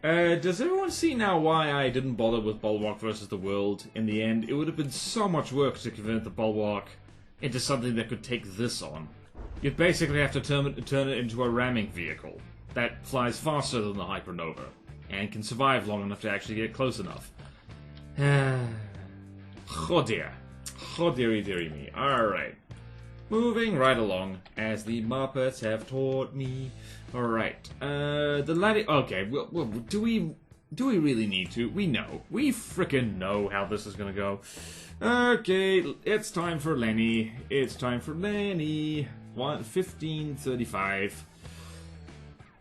Does everyone see now why I didn't bother with Bulwark versus the World in the end? It would have been so much work to convert the Bulwark into something that could take this on. You'd basically have to turn it into a ramming vehicle that flies faster than the Hypernova and can survive long enough to actually get close enough. Oh dear. Oh dearie dearie me. Alright. Moving right along, as the Muppets have taught me. Alright. The laddie... Okay, well, do we really need to? We know. We frickin' know how this is gonna go. Okay, it's time for Lenny. It's time for Lenny. 1535.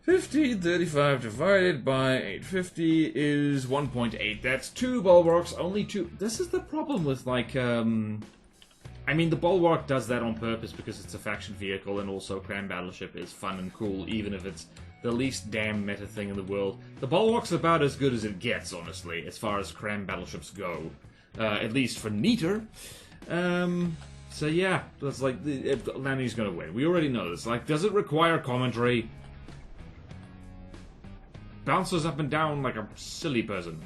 1535 divided by 850 is 1.8. That's 2 bulwarks, only 2. This is the problem with, like, I mean, the Bulwark does that on purpose because it's a faction vehicle, and also Cram Battleship is fun and cool, even if it's the least damn meta thing in the world. The Bulwark's about as good as it gets, honestly, as far as Cram Battleships go. At least for neater. So yeah, that's like, Lanny's gonna win. We already know this. Like, does it require commentary? Bounces up and down like a silly person.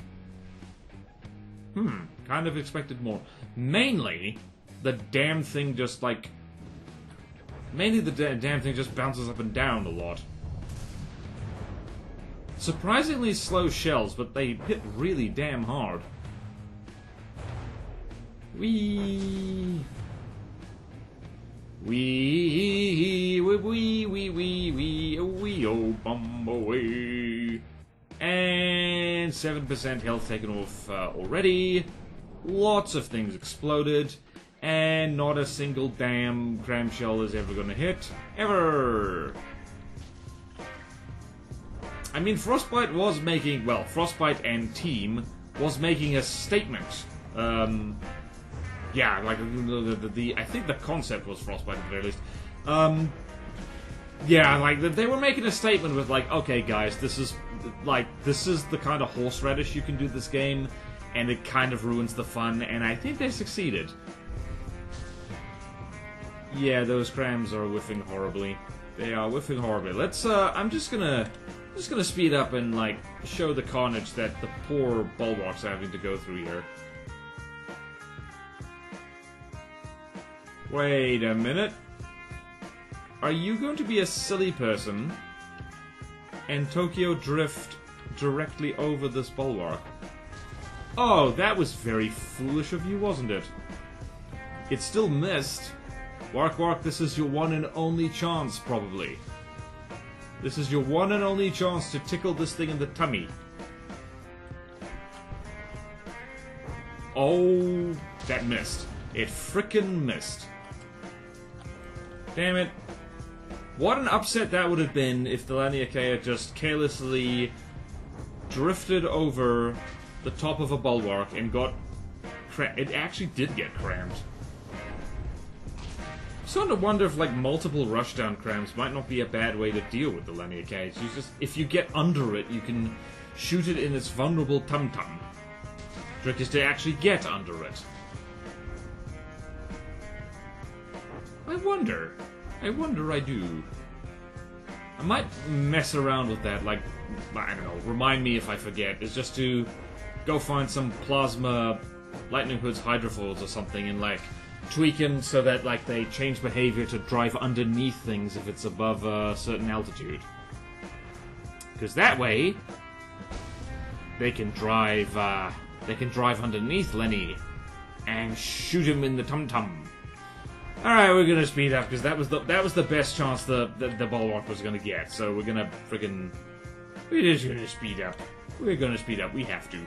Kind of expected more. Mainly, the damn thing just like... Mainly the damn thing just bounces up and down a lot. Surprisingly slow shells, but they hit really damn hard. Wee, oh, bum away. And 7% health taken off already. Lots of things exploded. And not a single damn cram shell is ever gonna hit. Ever! I mean, Frostbite was making... Well, Frostbite and Team was making a statement. Yeah, like, I think the concept was Frostbite at the very least. Yeah, like, they were making a statement with, like, okay, guys, this is the kind of horseradish you can do this game, and it kind of ruins the fun, and I think they succeeded. Yeah, those crams are whiffing horribly. They are whiffing horribly. Let's, I'm just gonna speed up and, like, show the carnage that the poor Bulwarks are having to go through here. Wait a minute. Are you going to be a silly person and Tokyo drift directly over this Bulwark? Oh, that was very foolish of you, wasn't it? It still missed. Wark-Wark, this is your one and only chance, probably. This is your one and only chance to tickle this thing in the tummy. Oh, that missed. It frickin' missed. Damn it. What an upset that would have been if the Laniakea just carelessly drifted over the top of a Bulwark and got... It actually did get crammed. I'm starting to wonder if, like, multiple rushdown crams might not be a bad way to deal with the Laniakea. It's just, if you get under it, you can shoot it in its vulnerable tum-tum. Trick is to actually get under it. I wonder I do. I might mess around with that, like, I don't know, remind me if I forget, is just to go find some plasma Lightning Hood's hydrofoils or something and, like, tweak them so that, like, they change behavior to drive underneath things if it's above a certain altitude. Because that way, they can drive underneath Lenny and shoot him in the tum-tum. Alright, we're gonna speed up, because that was the best chance the Bulwark was gonna get, so we're gonna friggin... We're just gonna speed up. We're gonna speed up, we have to.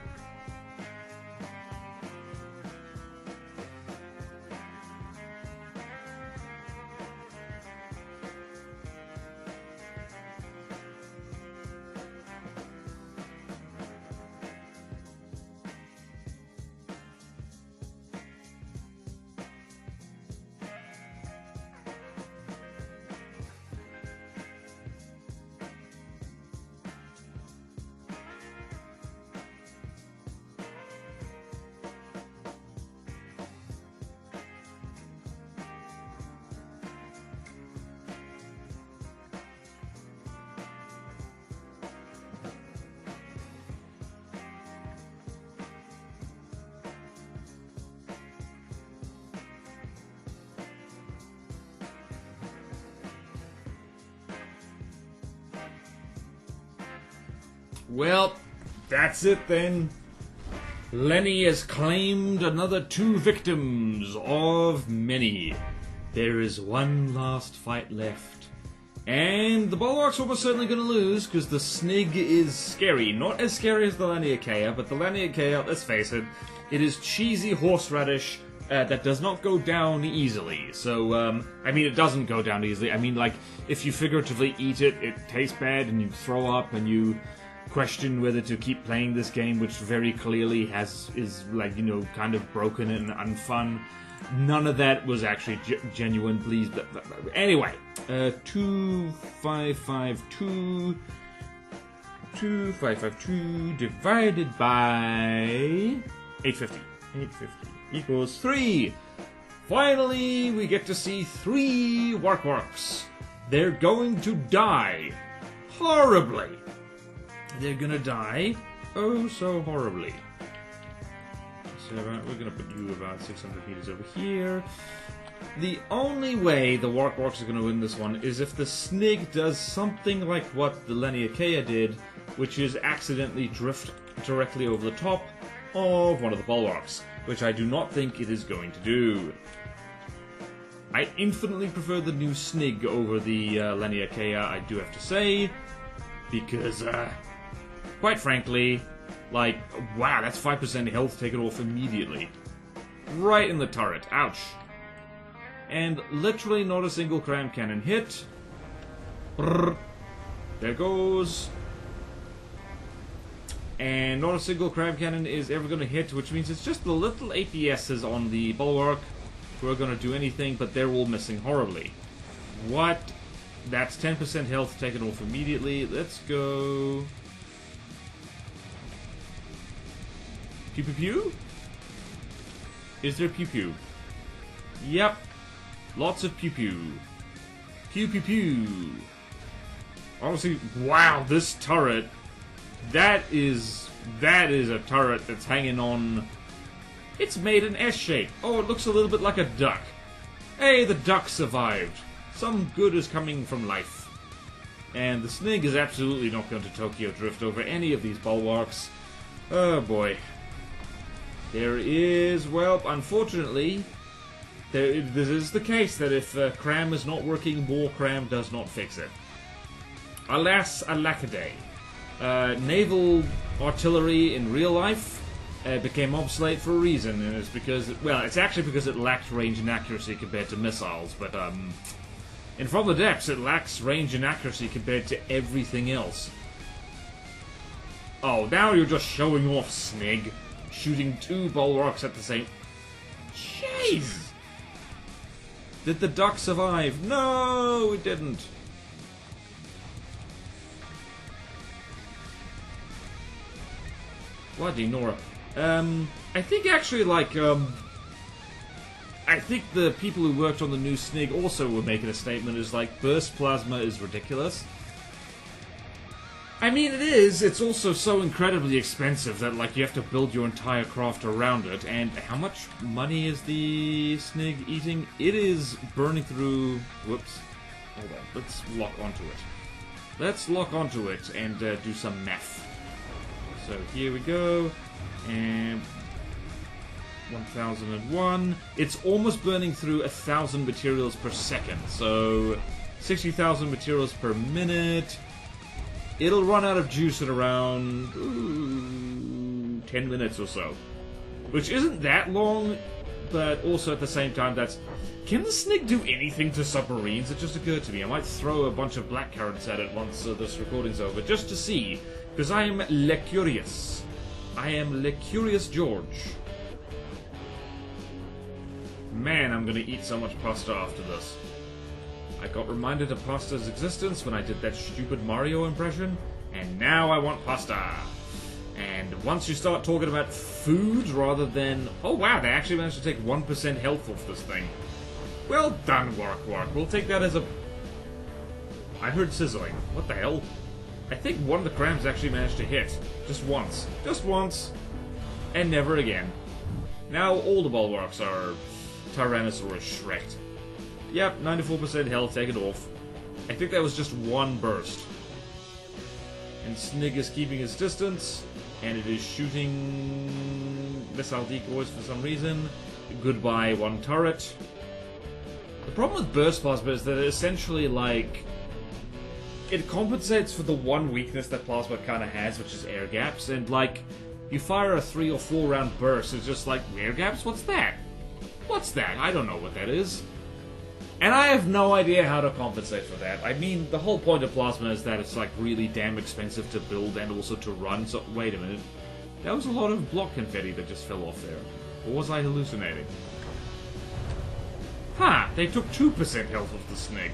Well, that's it then. Lenny has claimed another 2 victims of many. There is one last fight left. And the Bulwark's almost certainly going to lose, because the Snig is scary. Not as scary as the Laniakea, but the Laniakea, let's face it, it is cheesy horseradish that does not go down easily. So, I mean, it doesn't go down easily. I mean, like, if you figuratively eat it, it tastes bad, and you throw up, and you question whether to keep playing this game, which very clearly is like, you know, kind of broken and unfun. None of that was actually genuine, please. Anyway, 2552 divided by 850. 850 equals 3. Finally, we get to see 3 Wark-Warks. They're going to die horribly. They're gonna die oh so horribly. So we're gonna put you about 600 meters over here. The only way the Wark-Warks are gonna win this one is if the Snig does something like what the Laniakea did, which is accidentally drift directly over the top of one of the Bulwarks, which I do not think it is going to do. I infinitely prefer the new Snig over the Laniakea, I do have to say, because, quite frankly, like, wow, that's 5% health taken off immediately. Right in the turret. Ouch. And literally not a single cram cannon hit. Brrr. There goes. And not a single cram cannon is ever going to hit, which means it's just the little APSs on the Bulwark who are going to do anything, but they're all missing horribly. What? That's 10% health taken off immediately. Let's go. Pew pew pew? Is there pew pew? Yep. Lots of pew pew. Pew pew pew. Honestly, wow, this turret. That is a turret that's hanging on. It's made an S shape. Oh, it looks a little bit like a duck. Hey, the duck survived. Some good is coming from life. And the Snig is absolutely not going to Tokyo Drift over any of these Bulwarks. Oh boy. There is, well, unfortunately, this is the case that if cram is not working, more cram does not fix it. Alas, alackaday. Naval artillery in real life became obsolete for a reason, and it's because, well, it's actually because it lacked range and accuracy compared to missiles, but, and from the depths, it lacks range and accuracy compared to everything else. Oh, now you're just showing off, Snig. Shooting 2 Bulwarks at the same... Jeez! Did the duck survive? No, it didn't. Bloody Nora. I think actually, like, I think the people who worked on the new Snig also were making a statement is like, burst plasma is ridiculous. I mean, it is. It's also so incredibly expensive that, like, you have to build your entire craft around it. And how much money is the Snig eating? It is burning through... Whoops. Hold on. Let's lock onto it. Let's lock onto it and do some math. So here we go. And 1001. It's almost burning through 1,000 materials per second. So 60,000 materials per minute. It'll run out of juice in around 10 minutes or so. Which isn't that long, but also at the same time that's... Can the Snig do anything to submarines? It just occurred to me. I might throw a bunch of blackcurrants at it once this recording's over, just to see. Because I am Le Curious. I am Le Curious George. Man, I'm gonna eat so much pasta after this. I got reminded of pasta's existence when I did that stupid Mario impression, and now I want pasta. And once you start talking about food rather than... Oh wow, they actually managed to take 1% health off this thing. Well done, Wark-Wark. We'll take that as a... I heard sizzling. What the hell? I think one of the crams actually managed to hit. Just once. Just once. And never again. Now all the Bulwarks are Tyrannosaurus Shrek'd. Yep, 94% health taken off. I think that was just one burst. And Snig is keeping his distance, and it is shooting missile decoys for some reason. Goodbye, one turret. The problem with burst plasma is that it essentially, like, it compensates for the one weakness that plasma kind of has, which is air gaps, and, like, you fire a 3 or 4 round burst, it's just like, air gaps? What's that? What's that? I don't know what that is. And I have no idea how to compensate for that. I mean, the whole point of plasma is that it's, like, really damn expensive to build and also to run, so wait a minute. That was a lot of block confetti that just fell off there. Or was I hallucinating? Ha! They took 2% health of the Snig.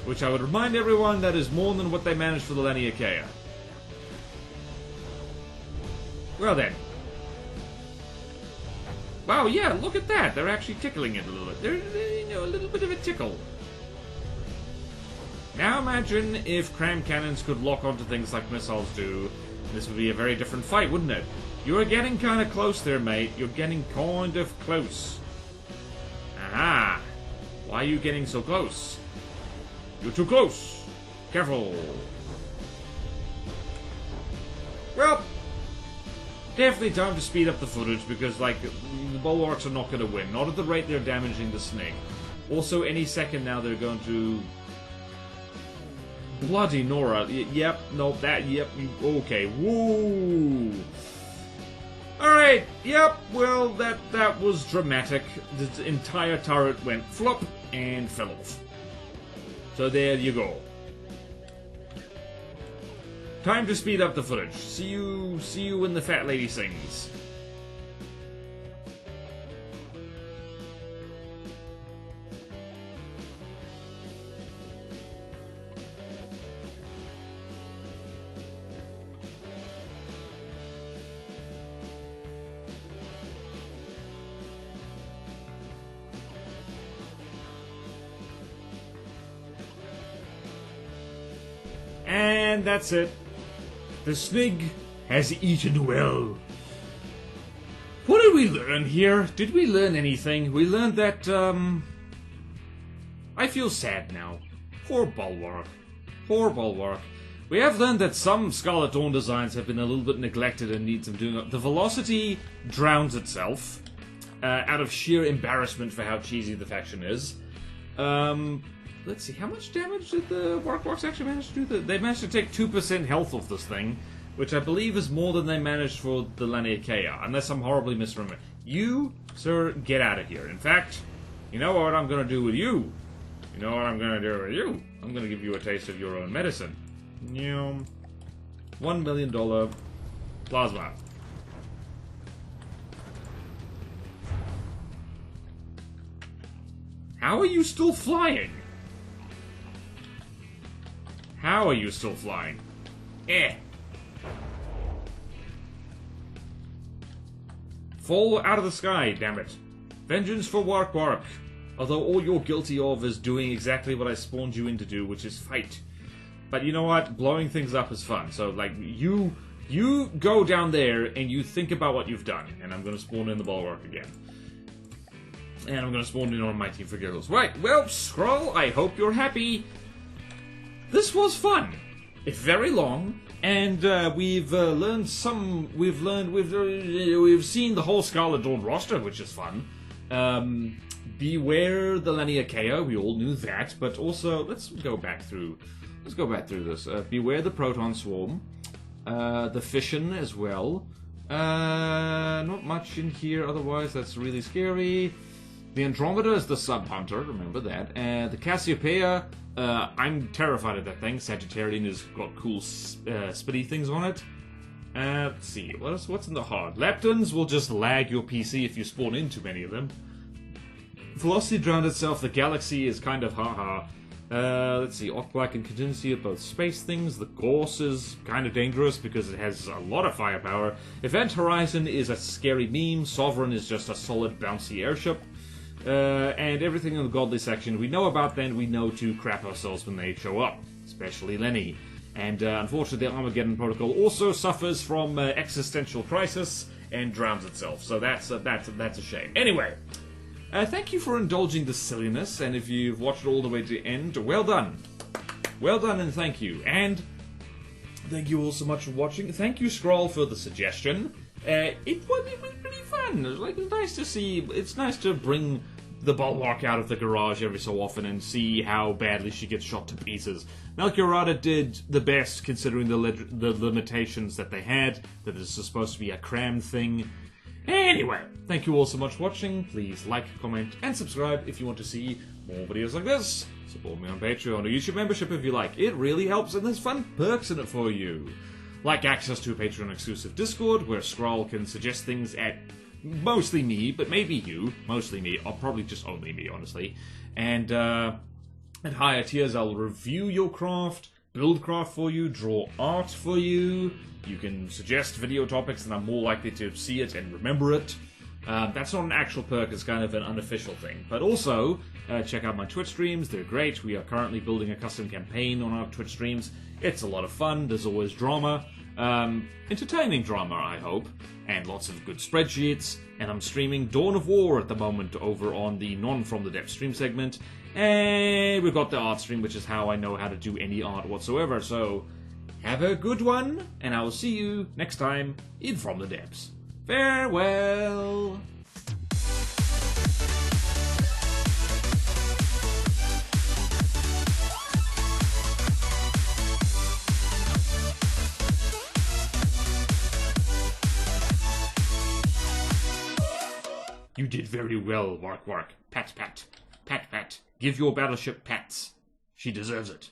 Which I would remind everyone, that is more than what they managed for the Laniakea. Well then. Wow, yeah, look at that! They're actually tickling it a little bit. They're, you know, a little bit of a tickle. Now imagine if cram cannons could lock onto things like missiles do. This would be a very different fight, wouldn't it? You're getting kind of close there, mate. You're getting kind of close. Aha! Why are you getting so close? You're too close! Careful! Well, definitely time to speed up the footage because, like, the Bulwarks are not going to win. Not at the rate they're damaging the Snake. Also, any second now they're going to... Bloody Nora. Yep, no, that, yep, okay, woo! Alright, yep, well, that was dramatic. The entire turret went flop and fell off. So there you go. Time to speed up the footage. See you when the fat lady sings. And that's it. The Snig has eaten well. What did we learn here? Did we learn anything? We learned that, I feel sad now. Poor Bulwark. Poor Bulwark. We have learned that some Scarlet Dawn designs have been a little bit neglected and need some doing up. The velocity drowns itself, out of sheer embarrassment for how cheesy the faction is. Let's see, how much damage did the Wark-Warks actually manage to do? They managed to take 2% health off this thing, which I believe is more than they managed for the Laniakea, unless I'm horribly misremembering. You, sir, get out of here. In fact, you know what I'm going to do with you? You know what I'm going to do with you? I'm going to give you a taste of your own medicine. $1 million plasma. How are you still flying? How are you still flying? Fall out of the sky, damn it. Vengeance for Wark-Wark. Although all you're guilty of is doing exactly what I spawned you in to do, which is fight. But you know what? Blowing things up is fun. So, like, you go down there and you think about what you've done. And I'm going to spawn in the Bulwark again. And I'm going to spawn in on my team for giggles. Right, well, Skrull, I hope you're happy. This was fun. It's very long, and we've learned some. We've seen the whole Scarlet Dawn roster, which is fun. Beware the Laniakea. We all knew that, but also let's go back through. Let's go back through this. Beware the Proton Swarm, the Fission as well. Not much in here. Otherwise, that's really scary. The Andromeda is the Sub-Hunter, remember that. The Cassiopeia, I'm terrified of that thing. Sagittarian has got cool spitty things on it. Let's see, what's in the hard? Leptons will just lag your PC if you spawn in too many of them. Velocity drowned itself, the Galaxy is kind of haha. Let's see, Wark-Wark and Contingency are both space things. The Gorse is kind of dangerous because it has a lot of firepower. Event Horizon is a scary meme. Sovereign is just a solid bouncy airship. And everything in the godly section we know about, then we know to crap ourselves when they show up, especially Lenny. And unfortunately, the Armageddon Protocol also suffers from existential crisis and drowns itself. So that's a shame. Anyway, thank you for indulging the silliness, and if you've watched it all the way to the end, well done. Well done, and thank you. And thank you all so much for watching. Thank you, Skrull, for the suggestion. It was pretty fun. It was like, it's nice to see. It's nice to bring the Bulwark out of the garage every so often and see how badly she gets shot to pieces. Melchiorata did the best considering the limitations that they had, that this is supposed to be a crammed thing. Anyway, thank you all so much for watching. Please like, comment, and subscribe if you want to see more videos like this. Support me on Patreon or YouTube membership if you like. It really helps and there's fun perks in it for you. Like access to a Patreon exclusive Discord where Skrull can suggest things at mostly me, but maybe you. Mostly me, or probably just only me, honestly. And at higher tiers, I'll review your craft, build craft for you, draw art for you. You can suggest video topics, and I'm more likely to see it and remember it. That's not an actual perk, it's kind of an unofficial thing. But also, check out my Twitch streams, they're great. We are currently building a custom campaign on our Twitch streams. It's a lot of fun, there's always drama. Entertaining drama, I hope, and lots of good spreadsheets, and I'm streaming Dawn of War at the moment over on the non-From the Depths stream segment, and we've got the art stream, which is how I know how to do any art whatsoever, so have a good one, and I will see you next time in From the Depths. Farewell! You did very well, Wark-Wark. Pat, pat. Pat, pat. Give your battleship pats. She deserves it.